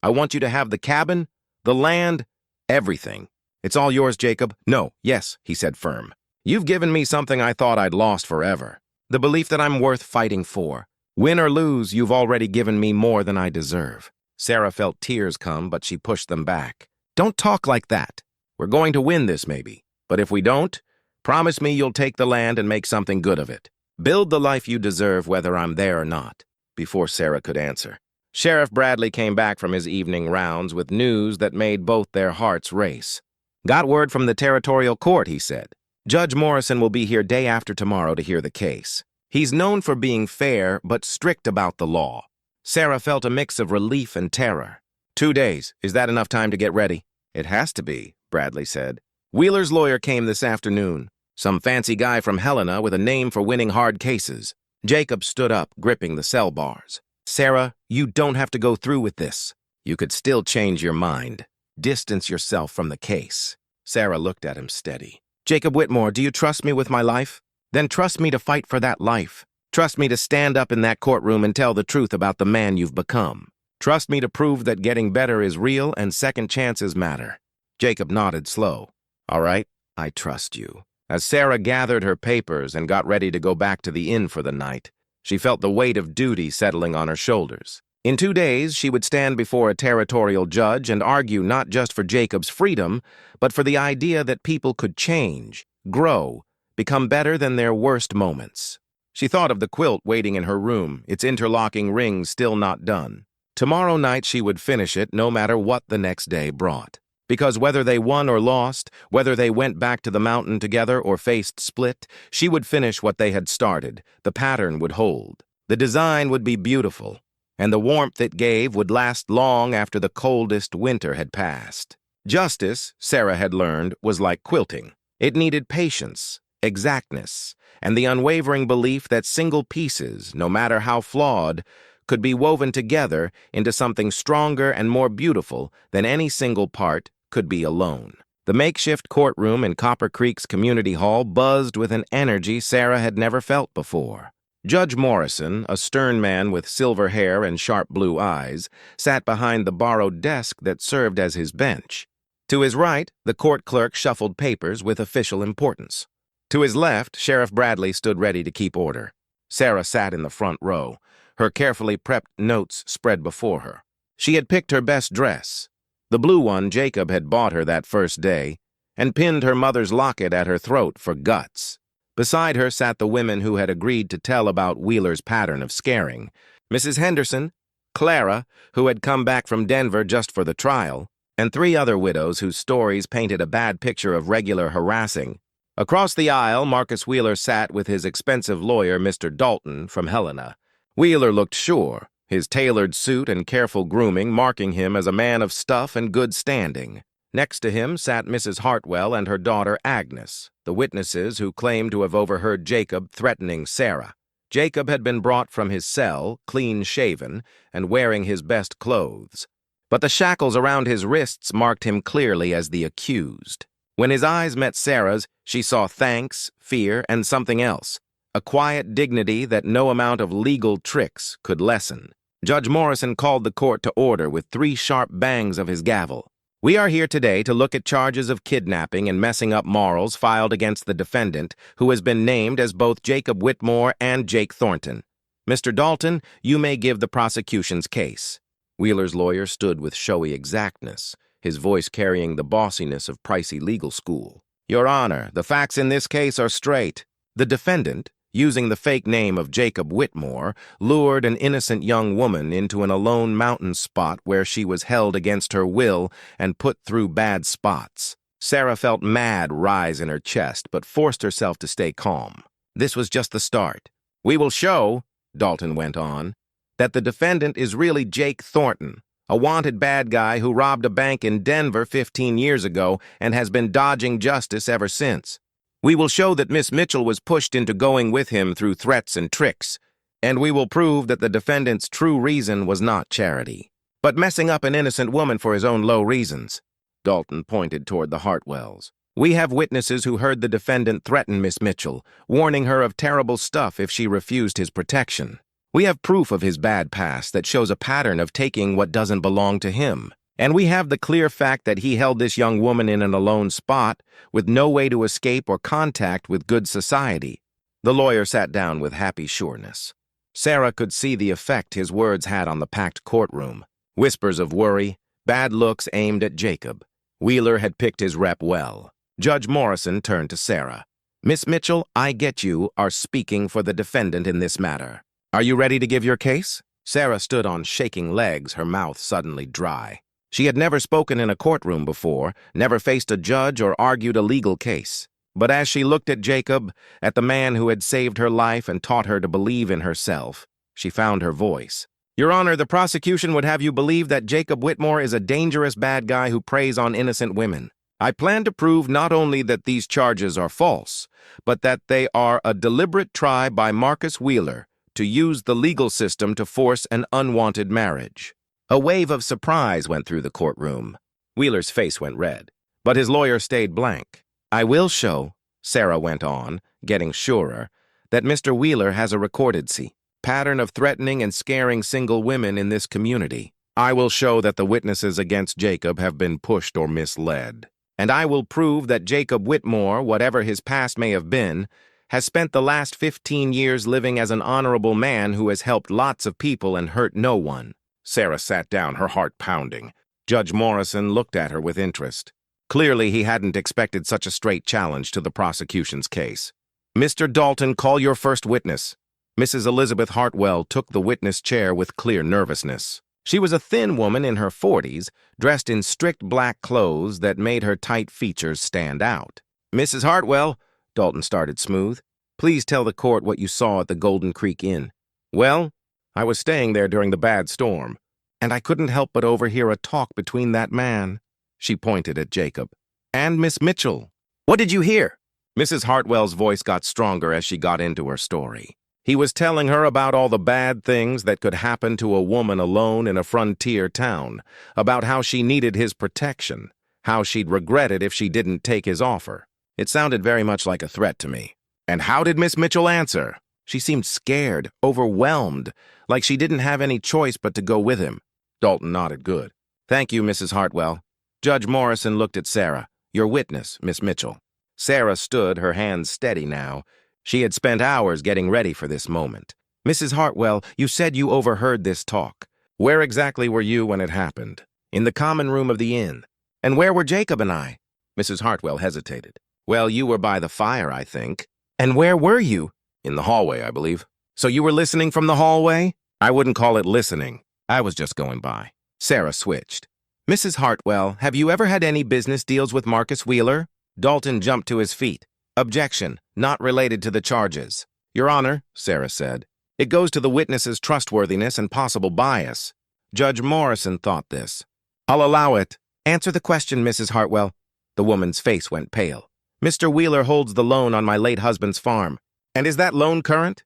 I want you to have the cabin, the land, everything. It's all yours, Jacob." "No, yes," he said firm. "You've given me something I thought I'd lost forever. The belief that I'm worth fighting for. Win or lose, you've already given me more than I deserve." Sarah felt tears come, but she pushed them back. "Don't talk like that. We're going to win this, maybe. But if we don't, promise me you'll take the land and make something good of it. Build the life you deserve whether I'm there or not." Before Sarah could answer, Sheriff Bradley came back from his evening rounds with news that made both their hearts race. "Got word from the territorial court," he said. "Judge Morrison will be here day after tomorrow to hear the case. He's known for being fair but strict about the law." Sarah felt a mix of relief and terror. 2 days. Is that enough time to get ready?" "It has to be," Bradley said. "Wheeler's lawyer came this afternoon. Some fancy guy from Helena with a name for winning hard cases." Jacob stood up, gripping the cell bars. "Sarah, you don't have to go through with this. You could still change your mind. Distance yourself from the case." Sarah looked at him steady. "Jacob Whitmore, do you trust me with my life? Then trust me to fight for that life. Trust me to stand up in that courtroom and tell the truth about the man you've become. Trust me to prove that getting better is real and second chances matter." Jacob nodded slow. "All right, I trust you." As Sarah gathered her papers and got ready to go back to the inn for the night, she felt the weight of duty settling on her shoulders. In 2 days, she would stand before a territorial judge and argue not just for Jacob's freedom, but for the idea that people could change, grow, become better than their worst moments. She thought of the quilt waiting in her room, its interlocking rings still not done. Tomorrow night she would finish it no matter what the next day brought. Because whether they won or lost, whether they went back to the mountain together or faced split, she would finish what they had started. The pattern would hold. The design would be beautiful. And the warmth it gave would last long after the coldest winter had passed. Justice, Sarah had learned, was like quilting. It needed patience, exactness, and the unwavering belief that single pieces, no matter how flawed, could be woven together into something stronger and more beautiful than any single part could be alone. The makeshift courtroom in Copper Creek's community hall buzzed with an energy Sarah had never felt before. Judge Morrison, a stern man with silver hair and sharp blue eyes, sat behind the borrowed desk that served as his bench. To his right, the court clerk shuffled papers with official importance. To his left, Sheriff Bradley stood ready to keep order. Sarah sat in the front row, her carefully prepped notes spread before her. She had picked her best dress, the blue one Jacob had bought her that first day, and pinned her mother's locket at her throat for guts. Beside her sat the women who had agreed to tell about Wheeler's pattern of scaring. Mrs. Henderson, Clara, who had come back from Denver just for the trial, and 3 other widows whose stories painted a bad picture of regular harassing. Across the aisle, Marcus Wheeler sat with his expensive lawyer, Mr. Dalton, from Helena. Wheeler looked sure, his tailored suit and careful grooming marking him as a man of stuff and good standing. Next to him sat Mrs. Hartwell and her daughter Agnes, the witnesses who claimed to have overheard Jacob threatening Sarah. Jacob had been brought from his cell, clean-shaven, and wearing his best clothes. But the shackles around his wrists marked him clearly as the accused. When his eyes met Sarah's, she saw thanks, fear, and something else, a quiet dignity that no amount of legal tricks could lessen. Judge Morrison called the court to order with 3 sharp bangs of his gavel. "We are here today to look at charges of kidnapping and messing up morals filed against the defendant, who has been named as both Jacob Whitmore and Jake Thornton. Mr. Dalton, you may give the prosecution's case." Wheeler's lawyer stood with showy exactness, his voice carrying the bossiness of pricey legal school. "Your Honor, the facts in this case are straight. The defendant, using the fake name of Jacob Whitmore, lured an innocent young woman into an alone mountain spot where she was held against her will and put through bad spots. Sarah felt mad rise in her chest, but forced herself to stay calm. This was just the start. "We will show," Dalton went on, "that the defendant is really Jake Thornton, a wanted bad guy who robbed a bank in Denver 15 years ago and has been dodging justice ever since. We will show that Miss Mitchell was pushed into going with him through threats and tricks, and we will prove that the defendant's true reason was not charity, but messing up an innocent woman for his own low reasons." Dalton pointed toward the Hartwells. "We have witnesses who heard the defendant threaten Miss Mitchell, warning her of terrible stuff if she refused his protection. We have proof of his bad past that shows a pattern of taking what doesn't belong to him. And we have the clear fact that he held this young woman in an alone spot with no way to escape or contact with good society." The lawyer sat down with happy sureness. Sarah could see the effect his words had on the packed courtroom. Whispers of worry, bad looks aimed at Jacob. Wheeler had picked his rep well. Judge Morrison turned to Sarah. "Miss Mitchell, I get you are speaking for the defendant in this matter. Are you ready to give your case?" Sarah stood on shaking legs, her mouth suddenly dry. She had never spoken in a courtroom before, never faced a judge or argued a legal case. But as she looked at Jacob, at the man who had saved her life and taught her to believe in herself, she found her voice. "Your Honor, the prosecution would have you believe that Jacob Whitmore is a dangerous bad guy who preys on innocent women. I plan to prove not only that these charges are false, but that they are a deliberate try by Marcus Wheeler to use the legal system to force an unwanted marriage." A wave of surprise went through the courtroom. Wheeler's face went red, but his lawyer stayed blank. "I will show," Sarah went on, getting surer, "that Mr. Wheeler has a recorded pattern of threatening and scaring single women in this community. I will show that the witnesses against Jacob have been pushed or misled. And I will prove that Jacob Whitmore, whatever his past may have been, has spent the last 15 years living as an honorable man who has helped lots of people and hurt no one." Sarah sat down, her heart pounding. Judge Morrison looked at her with interest. Clearly, he hadn't expected such a straight challenge to the prosecution's case. "Mr. Dalton, call your first witness." Mrs. Elizabeth Hartwell took the witness chair with clear nervousness. She was a thin woman in her 40s, dressed in strict black clothes that made her tight features stand out. "Mrs. Hartwell," Dalton started smooth, "please tell the court what you saw at the Golden Creek Inn." "Well, I was staying there during the bad storm, and I couldn't help but overhear a talk between that man," she pointed at Jacob, "and Miss Mitchell." "What did you hear?" Mrs. Hartwell's voice got stronger as she got into her story. He was telling her about all the bad things that could happen to a woman alone in a frontier town, about how she needed his protection, how she'd regret it if she didn't take his offer. It sounded very much like a threat to me. "And how did Miss Mitchell answer?" "She seemed scared, overwhelmed, like she didn't have any choice but to go with him." Dalton nodded. "Good. Thank you, Mrs. Hartwell." Judge Morrison looked at Sarah. "Your witness, Miss Mitchell." Sarah stood, her hands steady now. She had spent hours getting ready for this moment. "Mrs. Hartwell, you said you overheard this talk. Where exactly were you when it happened?" "In the common room of the inn." "And where were Jacob and I?" Mrs. Hartwell hesitated. "Well, you were by the fire, I think." "And where were you?" "In the hallway, I believe." "So you were listening from the hallway?" "I wouldn't call it listening. I was just going by." Sarah switched. "Mrs. Hartwell, have you ever had any business deals with Marcus Wheeler?" Dalton jumped to his feet. "Objection, not related to the charges." "Your Honor," Sarah said, "it goes to the witness's trustworthiness and possible bias." Judge Morrison thought this. "I'll allow it." "Answer the question, Mrs. Hartwell." The woman's face went pale. "Mr. Wheeler holds the loan on my late husband's farm." "And is that loan current?"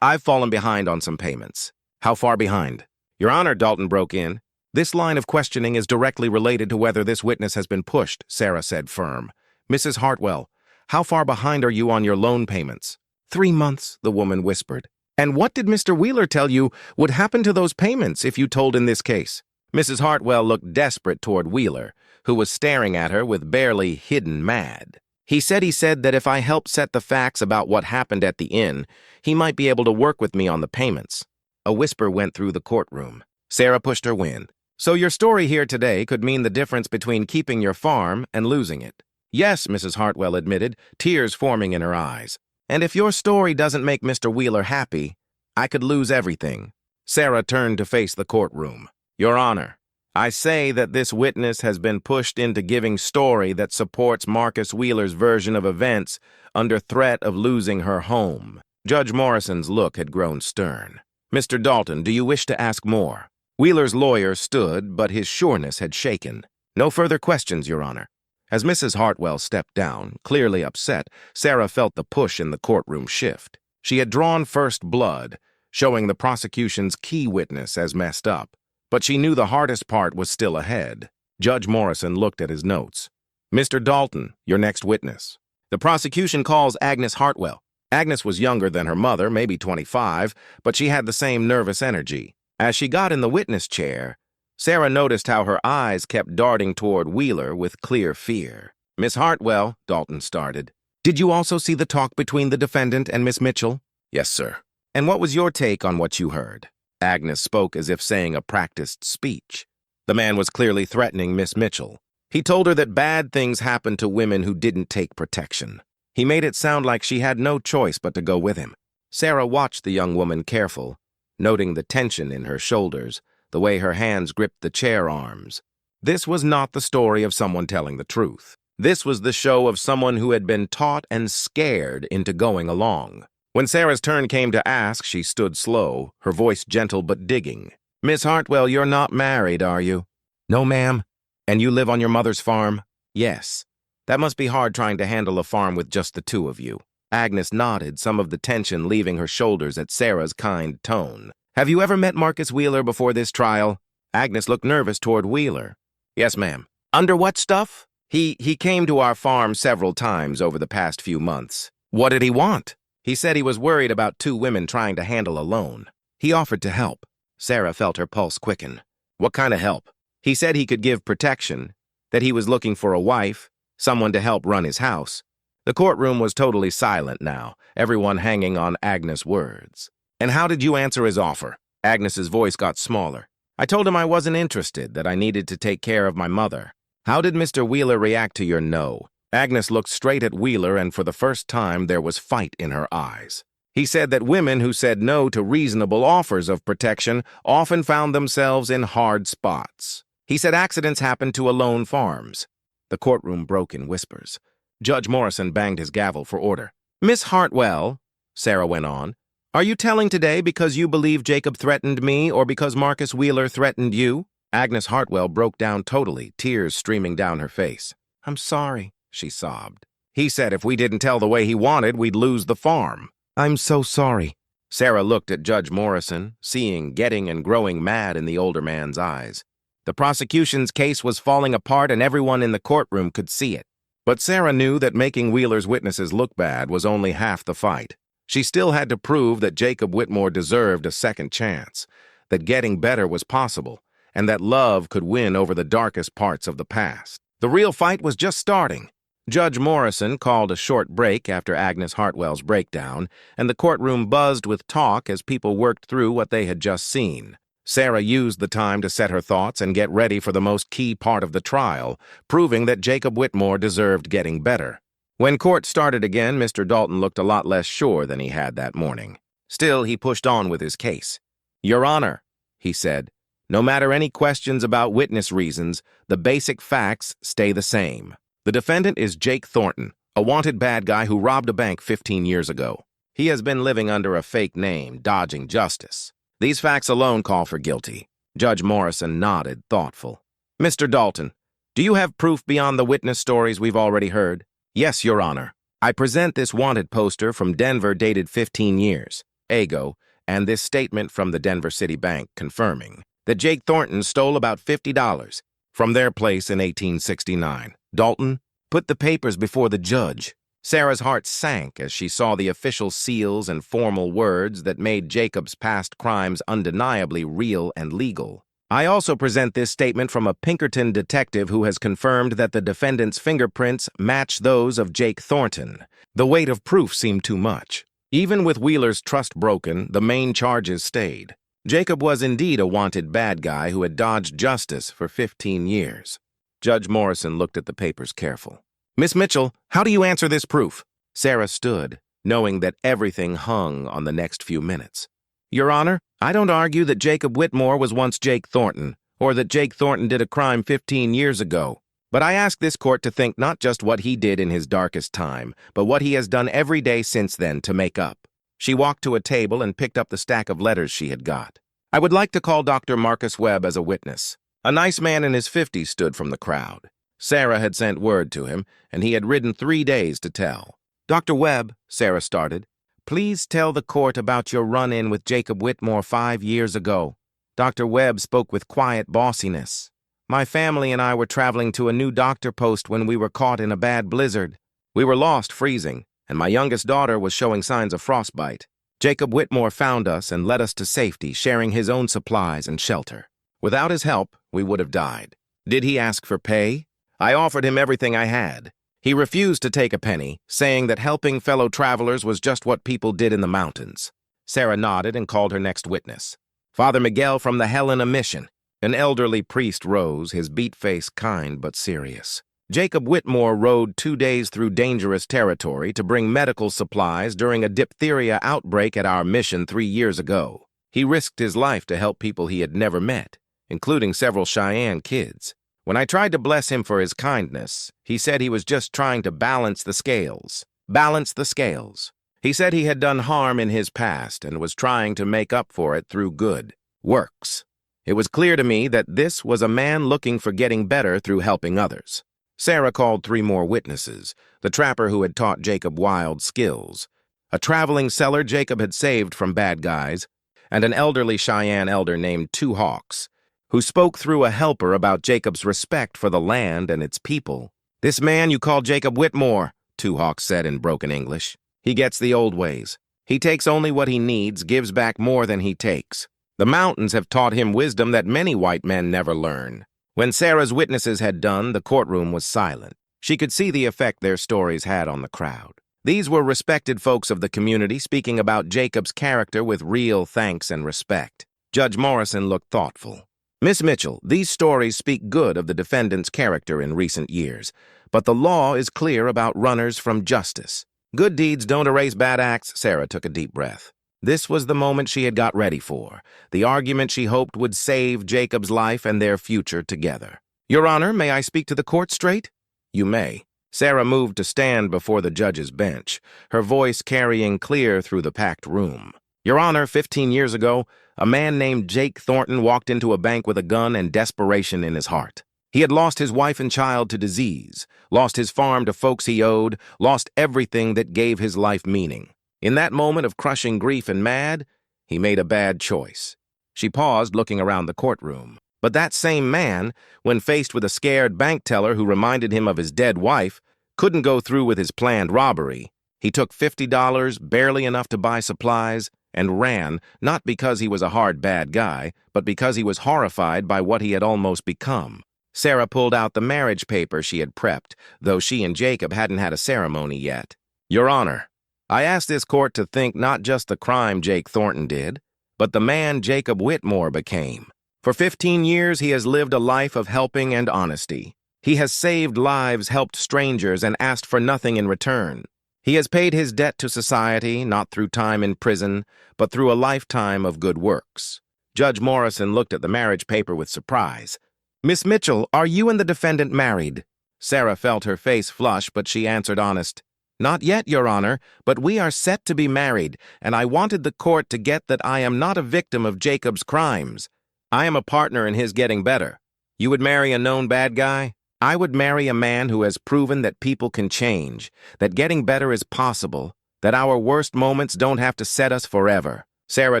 I've fallen behind on some payments." "How far behind?" "Your Honor," Dalton broke in. "This line of questioning is directly related to whether this witness has been pushed," Sarah said firm. "Mrs. Hartwell, how far behind are you on your loan payments?" 3 months, the woman whispered. "And what did Mr. Wheeler tell you would happen to those payments if you told in this case?" Mrs. Hartwell looked desperate toward Wheeler, who was staring at her with barely hidden mad. He said that if I helped set the facts about what happened at the inn, he might be able to work with me on the payments." A whisper went through the courtroom. Sarah pushed her win. "So your story here today could mean the difference between keeping your farm and losing it." "Yes," Mrs. Hartwell admitted, tears forming in her eyes. "And if your story doesn't make Mr. Wheeler happy, I could lose everything." Sarah turned to face the courtroom. "Your Honor, I say that this witness has been pushed into giving story that supports Marcus Wheeler's version of events under threat of losing her home. Judge Morrison's look had grown stern. Mr. Dalton, do you wish to ask more? Wheeler's lawyer stood, but his sureness had shaken. No further questions, Your Honor. As Mrs. Hartwell stepped down, clearly upset, Sarah felt the push in the courtroom shift. She had drawn first blood, showing the prosecution's key witness as messed up. But she knew the hardest part was still ahead. Judge Morrison looked at his notes. Mr. Dalton, your next witness. The prosecution calls Agnes Hartwell. Agnes was younger than her mother, maybe 25, but she had the same nervous energy. As she got in the witness chair, Sarah noticed how her eyes kept darting toward Wheeler with clear fear. Miss Hartwell, Dalton started. Did you also see the talk between the defendant and Miss Mitchell? Yes, sir. And what was your take on what you heard? Agnes spoke as if saying a practiced speech. The man was clearly threatening Miss Mitchell. He told her that bad things happened to women who didn't take protection. He made it sound like she had no choice but to go with him. Sarah watched the young woman careful, noting the tension in her shoulders, the way her hands gripped the chair arms. This was not the story of someone telling the truth. This was the show of someone who had been taught and scared into going along. When Sarah's turn came to ask, she stood slow, her voice gentle but digging. Miss Hartwell, you're not married, are you? No, ma'am. And you live on your mother's farm? Yes. That must be hard trying to handle a farm with just the two of you. Agnes nodded, some of the tension leaving her shoulders at Sarah's kind tone. Have you ever met Marcus Wheeler before this trial? Agnes looked nervous toward Wheeler. Yes, ma'am. Under what stuff? He came to our farm several times over the past few months. What did he want? He said he was worried about two women trying to handle a loan. He offered to help. Sarah felt her pulse quicken. What kind of help? He said he could give protection, that he was looking for a wife, someone to help run his house. The courtroom was totally silent now, everyone hanging on Agnes' words. And how did you answer his offer? Agnes's voice got smaller. I told him I wasn't interested, that I needed to take care of my mother. How did Mr. Wheeler react to your no? Agnes looked straight at Wheeler, and for the first time there was fight in her eyes. He said that women who said no to reasonable offers of protection often found themselves in hard spots. He said accidents happened to alone farms. The courtroom broke in whispers. Judge Morrison banged his gavel for order. Miss Hartwell, Sarah went on, are you telling today because you believe Jacob threatened me or because Marcus Wheeler threatened you? Agnes Hartwell broke down totally, tears streaming down her face. I'm sorry, she sobbed. He said if we didn't tell the way he wanted, we'd lose the farm. I'm so sorry. Sarah looked at Judge Morrison, seeing getting and growing mad in the older man's eyes. The prosecution's case was falling apart and everyone in the courtroom could see it. But Sarah knew that making Wheeler's witnesses look bad was only half the fight. She still had to prove that Jacob Whitmore deserved a second chance, that getting better was possible, and that love could win over the darkest parts of the past. The real fight was just starting. Judge Morrison called a short break after Agnes Hartwell's breakdown, and the courtroom buzzed with talk as people worked through what they had just seen. Sarah used the time to set her thoughts and get ready for the most key part of the trial, proving that Jacob Whitmore deserved getting better. When court started again, Mr. Dalton looked a lot less sure than he had that morning. Still, he pushed on with his case. Your Honor, he said, no matter any questions about witness reasons, the basic facts stay the same. The defendant is Jake Thornton, a wanted bad guy who robbed a bank 15 years ago. He has been living under a fake name, dodging justice. These facts alone call for guilty. Judge Morrison nodded, thoughtful. Mr. Dalton, do you have proof beyond the witness stories we've already heard? Yes, Your Honor. I present this wanted poster from Denver dated 15 years, ago, and this statement from the Denver City Bank confirming that Jake Thornton stole about $50 from their place in 1869. Dalton, put the papers before the judge. Sarah's heart sank as she saw the official seals and formal words that made Jacob's past crimes undeniably real and legal. I also present this statement from a Pinkerton detective who has confirmed that the defendant's fingerprints match those of Jake Thornton. The weight of proof seemed too much. Even with Wheeler's trust broken, the main charges stayed. Jacob was indeed a wanted bad guy who had dodged justice for 15 years. Judge Morrison looked at the papers careful. Miss Mitchell, how do you answer this proof? Sarah stood, knowing that everything hung on the next few minutes. Your Honor, I don't argue that Jacob Whitmore was once Jake Thornton, or that Jake Thornton did a crime 15 years ago. But I ask this court to think not just what he did in his darkest time, but what he has done every day since then to make up. She walked to a table and picked up the stack of letters she had got. I would like to call Dr. Marcus Webb as a witness. A nice man in his 50s stood from the crowd. Sarah had sent word to him, and he had ridden 3 days to tell. Dr. Webb, Sarah started, please tell the court about your run-in with Jacob Whitmore 5 years ago. Dr. Webb spoke with quiet bossiness. My family and I were traveling to a new doctor post when we were caught in a bad blizzard. We were lost, freezing, and my youngest daughter was showing signs of frostbite. Jacob Whitmore found us and led us to safety, sharing his own supplies and shelter. Without his help, we would have died. Did he ask for pay? I offered him everything I had. He refused to take a penny, saying that helping fellow travelers was just what people did in the mountains. Sarah nodded and called her next witness. Father Miguel from the Helena Mission. An elderly priest rose, his beat face kind but serious. Jacob Whitmore rode 2 days through dangerous territory to bring medical supplies during a diphtheria outbreak at our mission 3 years ago. He risked his life to help people he had never met, including several Cheyenne kids. When I tried to bless him for his kindness, he said he was just trying to balance the scales. Balance the scales. He said he had done harm in his past and was trying to make up for it through good works. It was clear to me that this was a man looking for getting better through helping others. Sarah called 3 more witnesses, the trapper who had taught Jacob wild skills, a traveling seller Jacob had saved from bad guys, and an elderly Cheyenne elder named Two Hawks, who spoke through a helper about Jacob's respect for the land and its people. This man you call Jacob Whitmore, Two Hawks said in broken English. He gets the old ways. He takes only what he needs, gives back more than he takes. The mountains have taught him wisdom that many white men never learn. When Sarah's witnesses had done, the courtroom was silent. She could see the effect their stories had on the crowd. These were respected folks of the community speaking about Jacob's character with real thanks and respect. Judge Morrison looked thoughtful. Miss Mitchell, these stories speak good of the defendant's character in recent years, but the law is clear about runners from justice. Good deeds don't erase bad acts. Sarah took a deep breath. This was the moment she had got ready for, the argument she hoped would save Jacob's life and their future together. Your Honor, may I speak to the court straight? You may. Sarah moved to stand before the judge's bench, her voice carrying clear through the packed room. Your Honor, 15 years ago, a man named Jake Thornton walked into a bank with a gun and desperation in his heart. He had lost his wife and child to disease, lost his farm to folks he owed, lost everything that gave his life meaning. In that moment of crushing grief and mad, he made a bad choice. She paused, looking around the courtroom. But that same man, when faced with a scared bank teller who reminded him of his dead wife, couldn't go through with his planned robbery. He took $50, barely enough to buy supplies, and ran, not because he was a hard bad guy, but because he was horrified by what he had almost become. Sarah pulled out the marriage paper she had prepped, though she and Jacob hadn't had a ceremony yet. Your Honor, I ask this court to think not just the crime Jake Thornton did, but the man Jacob Whitmore became. For 15 years, he has lived a life of helping and honesty. He has saved lives, helped strangers, and asked for nothing in return. He has paid his debt to society, not through time in prison, but through a lifetime of good works. Judge Morrison looked at the marriage paper with surprise. Miss Mitchell, are you and the defendant married? Sarah felt her face flush, but she answered honest. Not yet, Your Honor, but we are set to be married, and I wanted the court to get that I am not a victim of Jacob's crimes. I am a partner in his getting better. You would marry a known bad guy? I would marry a man who has proven that people can change, that getting better is possible, that our worst moments don't have to set us forever. Sarah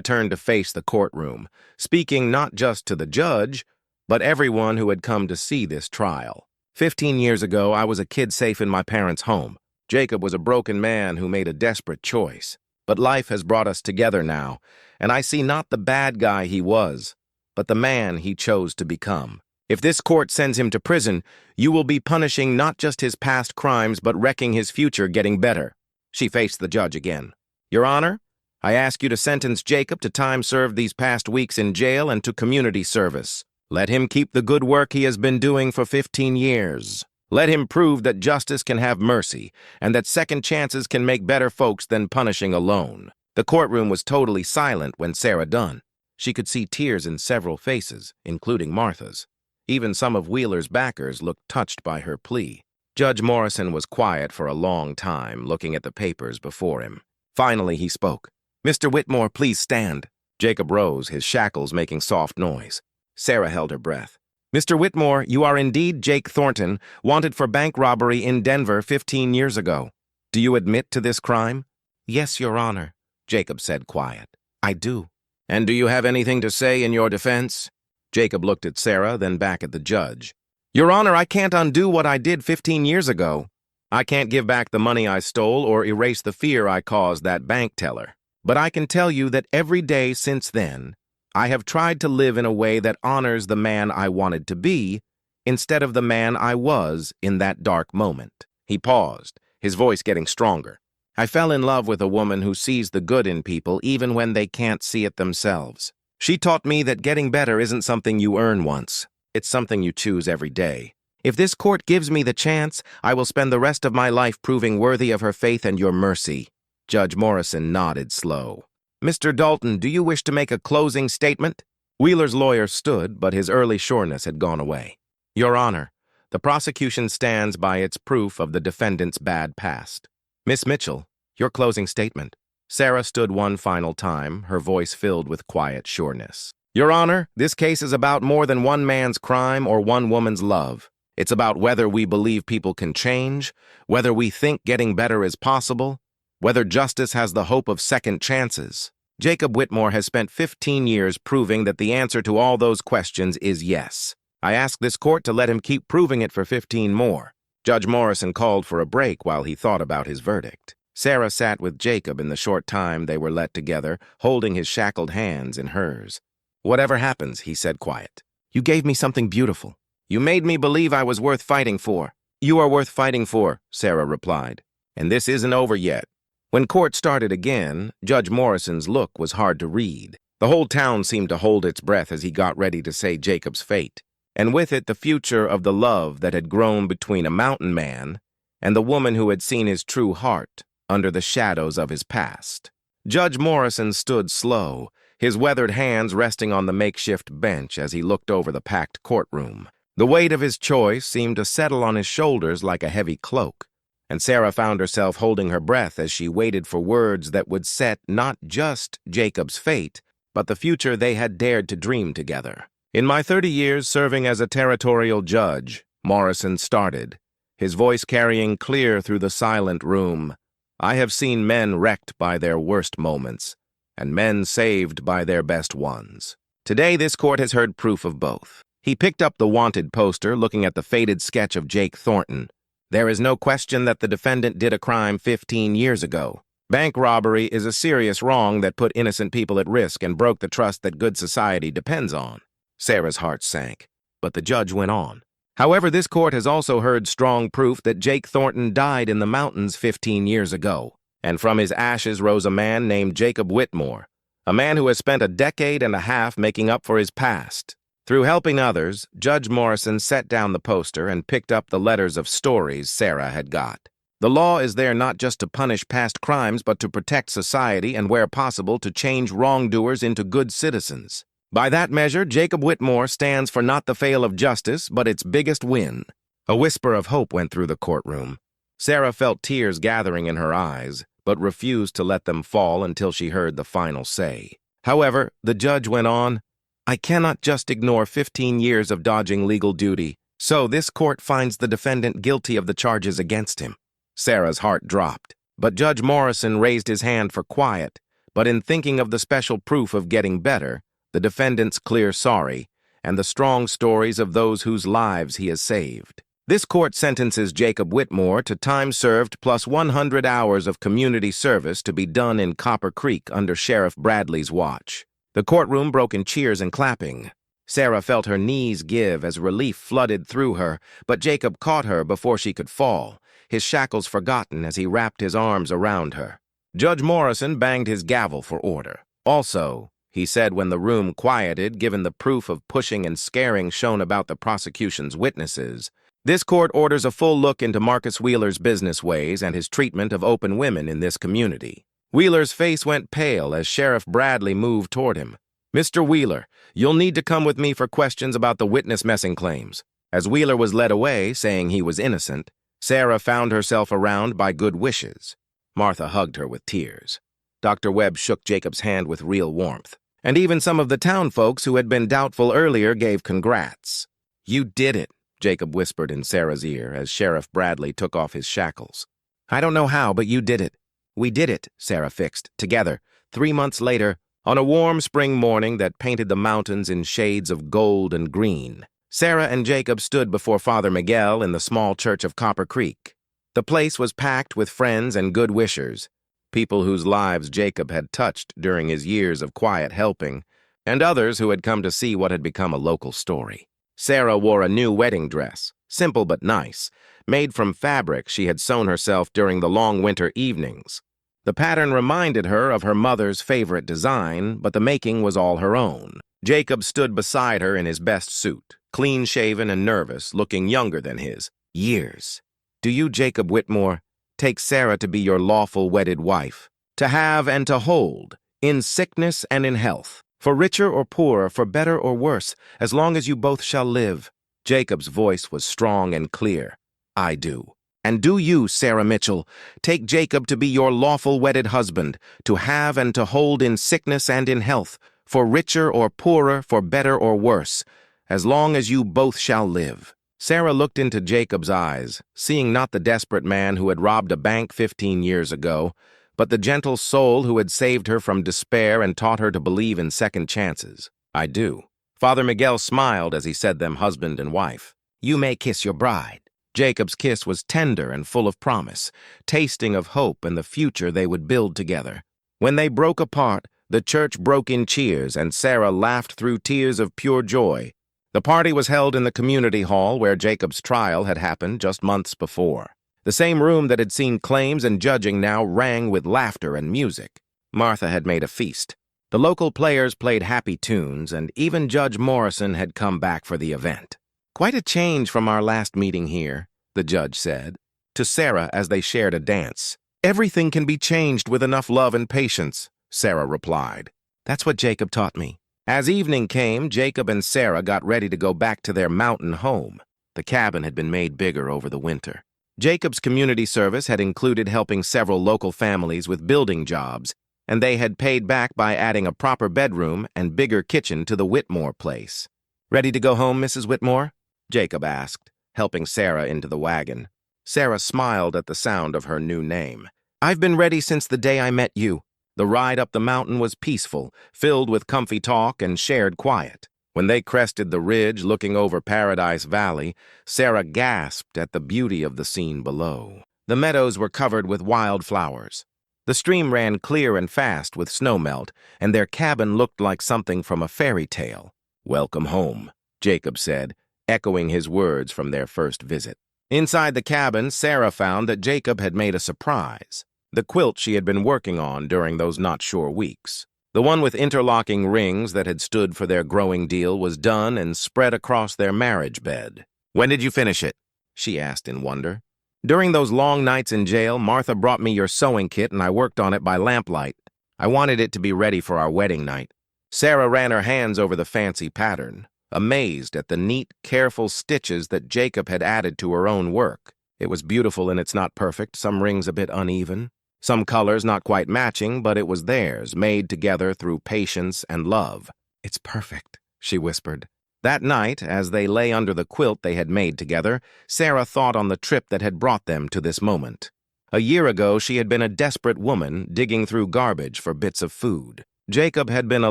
turned to face the courtroom, speaking not just to the judge, but everyone who had come to see this trial. 15 years ago, I was a kid safe in my parents' home. Jacob was a broken man who made a desperate choice. But life has brought us together now, and I see not the bad guy he was, but the man he chose to become. If this court sends him to prison, you will be punishing not just his past crimes, but wrecking his future getting better. She faced the judge again. Your Honor, I ask you to sentence Jacob to time served these past weeks in jail and to community service. Let him keep the good work he has been doing for 15 years. Let him prove that justice can have mercy and that second chances can make better folks than punishing alone. The courtroom was totally silent when Sarah done. She could see tears in several faces, including Martha's. Even some of Wheeler's backers looked touched by her plea. Judge Morrison was quiet for a long time, looking at the papers before him. Finally, he spoke. "Mr. Whitmore, please stand." Jacob rose, his shackles making soft noise. Sarah held her breath. "Mr. Whitmore, you are indeed Jake Thornton, wanted for bank robbery in Denver 15 years ago. Do you admit to this crime?" "Yes, Your Honor," Jacob said quiet. "I do." "And do you have anything to say in your defense?" Jacob looked at Sarah, then back at the judge. "Your Honor, I can't undo what I did 15 years ago. I can't give back the money I stole or erase the fear I caused that bank teller. But I can tell you that every day since then, I have tried to live in a way that honors the man I wanted to be instead of the man I was in that dark moment." He paused, his voice getting stronger. "I fell in love with a woman who sees the good in people even when they can't see it themselves. She taught me that getting better isn't something you earn once. It's something you choose every day. If this court gives me the chance, I will spend the rest of my life proving worthy of her faith and your mercy." Judge Morrison nodded slow. "Mr. Dalton, do you wish to make a closing statement?" Wheeler's lawyer stood, but his early sureness had gone away. "Your Honor, the prosecution stands by its proof of the defendant's bad past. Miss Mitchell, your closing statement." Sarah stood one final time, her voice filled with quiet sureness. "Your Honor, this case is about more than one man's crime or one woman's love. It's about whether we believe people can change, whether we think getting better is possible, whether justice has the hope of second chances. Jacob Whitmore has spent 15 years proving that the answer to all those questions is yes. I ask this court to let him keep proving it for 15 more. Judge Morrison called for a break while he thought about his verdict. Sarah sat with Jacob in the short time they were let together, holding his shackled hands in hers. "Whatever happens," he said quiet, "you gave me something beautiful. You made me believe I was worth fighting for." "You are worth fighting for," Sarah replied. "And this isn't over yet." When court started again, Judge Morrison's look was hard to read. The whole town seemed to hold its breath as he got ready to say Jacob's fate, and with it the future of the love that had grown between a mountain man and the woman who had seen his true heart under the shadows of his past. Judge Morrison stood slow, his weathered hands resting on the makeshift bench as he looked over the packed courtroom. The weight of his choice seemed to settle on his shoulders like a heavy cloak, and Sarah found herself holding her breath as she waited for words that would set not just Jacob's fate, but the future they had dared to dream together. "In my 30 years serving as a territorial judge," Morrison started, his voice carrying clear through the silent room, "I have seen men wrecked by their worst moments, and men saved by their best ones. Today this court has heard proof of both." He picked up the wanted poster, looking at the faded sketch of Jake Thornton. "There is no question that the defendant did a crime 15 years ago. Bank robbery is a serious wrong that put innocent people at risk and broke the trust that good society depends on." Sarah's heart sank, but the judge went on. "However, this court has also heard strong proof that Jake Thornton died in the mountains 15 years ago, and from his ashes rose a man named Jacob Whitmore, a man who has spent a decade and a half making up for his past." Through helping others, Judge Morrison set down the poster and picked up the letters of stories Sarah had got. The law is there not just to punish past crimes, but to protect society and, where possible, to change wrongdoers into good citizens. By that measure, Jacob Whitmore stands for not the fail of justice, but its biggest win. A whisper of hope went through the courtroom. Sarah felt tears gathering in her eyes, but refused to let them fall until she heard the final say. However, the judge went on, "I cannot just ignore 15 years of dodging legal duty, so this court finds the defendant guilty of the charges against him." Sarah's heart dropped, but Judge Morrison raised his hand for quiet, but in thinking of the special proof of getting better, the defendant's clear sorry, and the strong stories of those whose lives he has saved. This court sentences Jacob Whitmore to time served plus 100 hours of community service to be done in Copper Creek under Sheriff Bradley's watch. The courtroom broke in cheers and clapping. Sarah felt her knees give as relief flooded through her, but Jacob caught her before she could fall, his shackles forgotten as he wrapped his arms around her. Judge Morrison banged his gavel for order. "Also," he said when the room quieted, given the proof of pushing and scaring shown about the prosecution's witnesses, "this court orders a full look into Marcus Wheeler's business ways and his treatment of open women in this community." Wheeler's face went pale as Sheriff Bradley moved toward him. Mr. Wheeler, you'll need to come with me for questions about the witness messing claims. As Wheeler was led away, saying he was innocent, Sarah found herself around by good wishes. Martha hugged her with tears. Dr. Webb shook Jacob's hand with real warmth. And even some of the town folks who had been doubtful earlier gave congrats. "You did it," Jacob whispered in Sarah's ear as Sheriff Bradley took off his shackles. "I don't know how, but you did it." "We did it," Sarah fixed, together, 3 months later, on a warm spring morning that painted the mountains in shades of gold and green. Sarah and Jacob stood before Father Miguel in the small church of Copper Creek. The place was packed with friends and good wishers, people whose lives Jacob had touched during his years of quiet helping, and others who had come to see what had become a local story. Sarah wore a new wedding dress, simple but nice, made from fabric she had sewn herself during the long winter evenings. The pattern reminded her of her mother's favorite design, but the making was all her own. Jacob stood beside her in his best suit, clean-shaven and nervous, looking younger than his years. "Do you, Jacob Whitmore, take Sarah to be your lawful wedded wife, to have and to hold, in sickness and in health, for richer or poorer, for better or worse, as long as you both shall live?" Jacob's voice was strong and clear. "I do." "And do you, Sarah Mitchell, take Jacob to be your lawful wedded husband, to have and to hold in sickness and in health, for richer or poorer, for better or worse, as long as you both shall live?" Sarah looked into Jacob's eyes, seeing not the desperate man who had robbed a bank 15 years ago, but the gentle soul who had saved her from despair and taught her to believe in second chances. "I do." Father Miguel smiled as he said them husband and wife. "You may kiss your bride." Jacob's kiss was tender and full of promise, tasting of hope and the future they would build together. When they broke apart, the church broke in cheers, and Sarah laughed through tears of pure joy. The party was held in the community hall where Jacob's trial had happened just months before. The same room that had seen claims and judging now rang with laughter and music. Martha had made a feast. The local players played happy tunes, and even Judge Morrison had come back for the event. "Quite a change from our last meeting here," the judge said, to Sarah as they shared a dance. "Everything can be changed with enough love and patience," Sarah replied. "That's what Jacob taught me." As evening came, Jacob and Sarah got ready to go back to their mountain home. The cabin had been made bigger over the winter. Jacob's community service had included helping several local families with building jobs, and they had paid back by adding a proper bedroom and bigger kitchen to the Whitmore place. "Ready to go home, Mrs. Whitmore?" Jacob asked, helping Sarah into the wagon. Sarah smiled at the sound of her new name. "I've been ready since the day I met you." The ride up the mountain was peaceful, filled with comfy talk and shared quiet. When they crested the ridge looking over Paradise Valley, Sarah gasped at the beauty of the scene below. The meadows were covered with wild flowers. The stream ran clear and fast with snowmelt, and their cabin looked like something from a fairy tale. "Welcome home," Jacob said, echoing his words from their first visit. Inside the cabin, Sarah found that Jacob had made a surprise. The quilt she had been working on during those not-sure weeks. The one with interlocking rings that had stood for their growing deal was done and spread across their marriage bed. "When did you finish it?" she asked in wonder. "During those long nights in jail, Martha brought me your sewing kit and I worked on it by lamplight. I wanted it to be ready for our wedding night." Sarah ran her hands over the fancy pattern, amazed at the neat, careful stitches that Jacob had added to her own work. It was beautiful in its not perfect, some rings a bit uneven. Some colors not quite matching, but it was theirs, made together through patience and love. "It's perfect," she whispered. That night, as they lay under the quilt they had made together, Sarah thought on the trip that had brought them to this moment. A year ago, she had been a desperate woman, digging through garbage for bits of food. Jacob had been a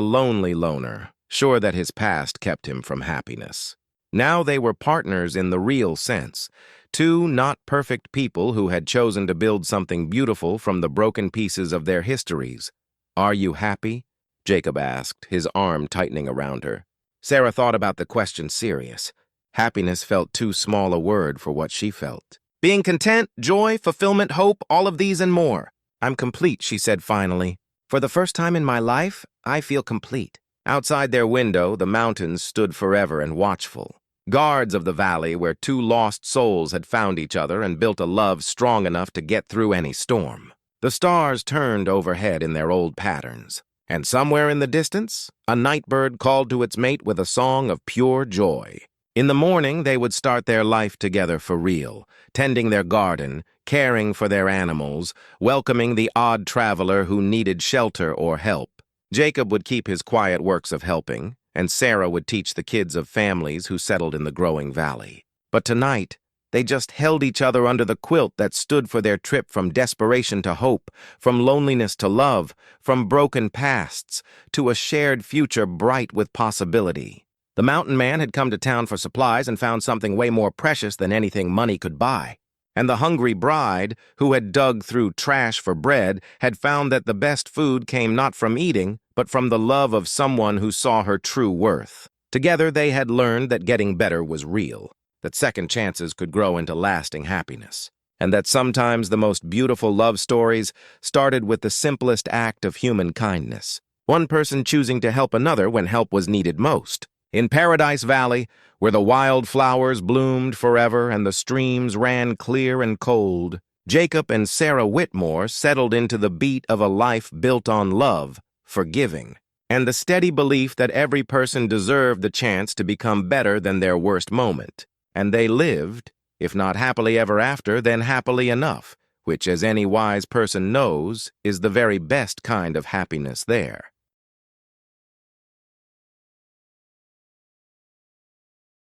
lonely loner, sure that his past kept him from happiness. Now they were partners in the real sense. Two not perfect people who had chosen to build something beautiful from the broken pieces of their histories. "Are you happy?" Jacob asked, his arm tightening around her. Sarah thought about the question serious. Happiness felt too small a word for what she felt. "Being content, joy, fulfillment, hope, all of these and more. I'm complete," she said finally. "For the first time in my life, I feel complete." Outside their window, the mountains stood forever and watchful. Guards of the valley where two lost souls had found each other and built a love strong enough to get through any storm. The stars turned overhead in their old patterns, And somewhere in the distance, a night bird called to its mate with a song of pure joy. In the morning, they would start their life together for real, tending their garden, caring for their animals, welcoming the odd traveler who needed shelter or help. Jacob would keep his quiet works of helping, and Sarah would teach the kids of families who settled in the growing valley. But tonight, they just held each other under the quilt that stood for their trip from desperation to hope, from loneliness to love, from broken pasts to a shared future bright with possibility. The mountain man had come to town for supplies and found something way more precious than anything money could buy. And the hungry bride, who had dug through trash for bread, had found that the best food came not from eating, but from the love of someone who saw her true worth. Together they had learned that getting better was real, that second chances could grow into lasting happiness, and that sometimes the most beautiful love stories started with the simplest act of human kindness, one person choosing to help another when help was needed most. In Paradise Valley, where the wild flowers bloomed forever and the streams ran clear and cold, Jacob and Sarah Whitmore settled into the beat of a life built on love, forgiving, and the steady belief that every person deserved the chance to become better than their worst moment. And they lived, if not happily ever after, then happily enough, which, as any wise person knows, is the very best kind of happiness there.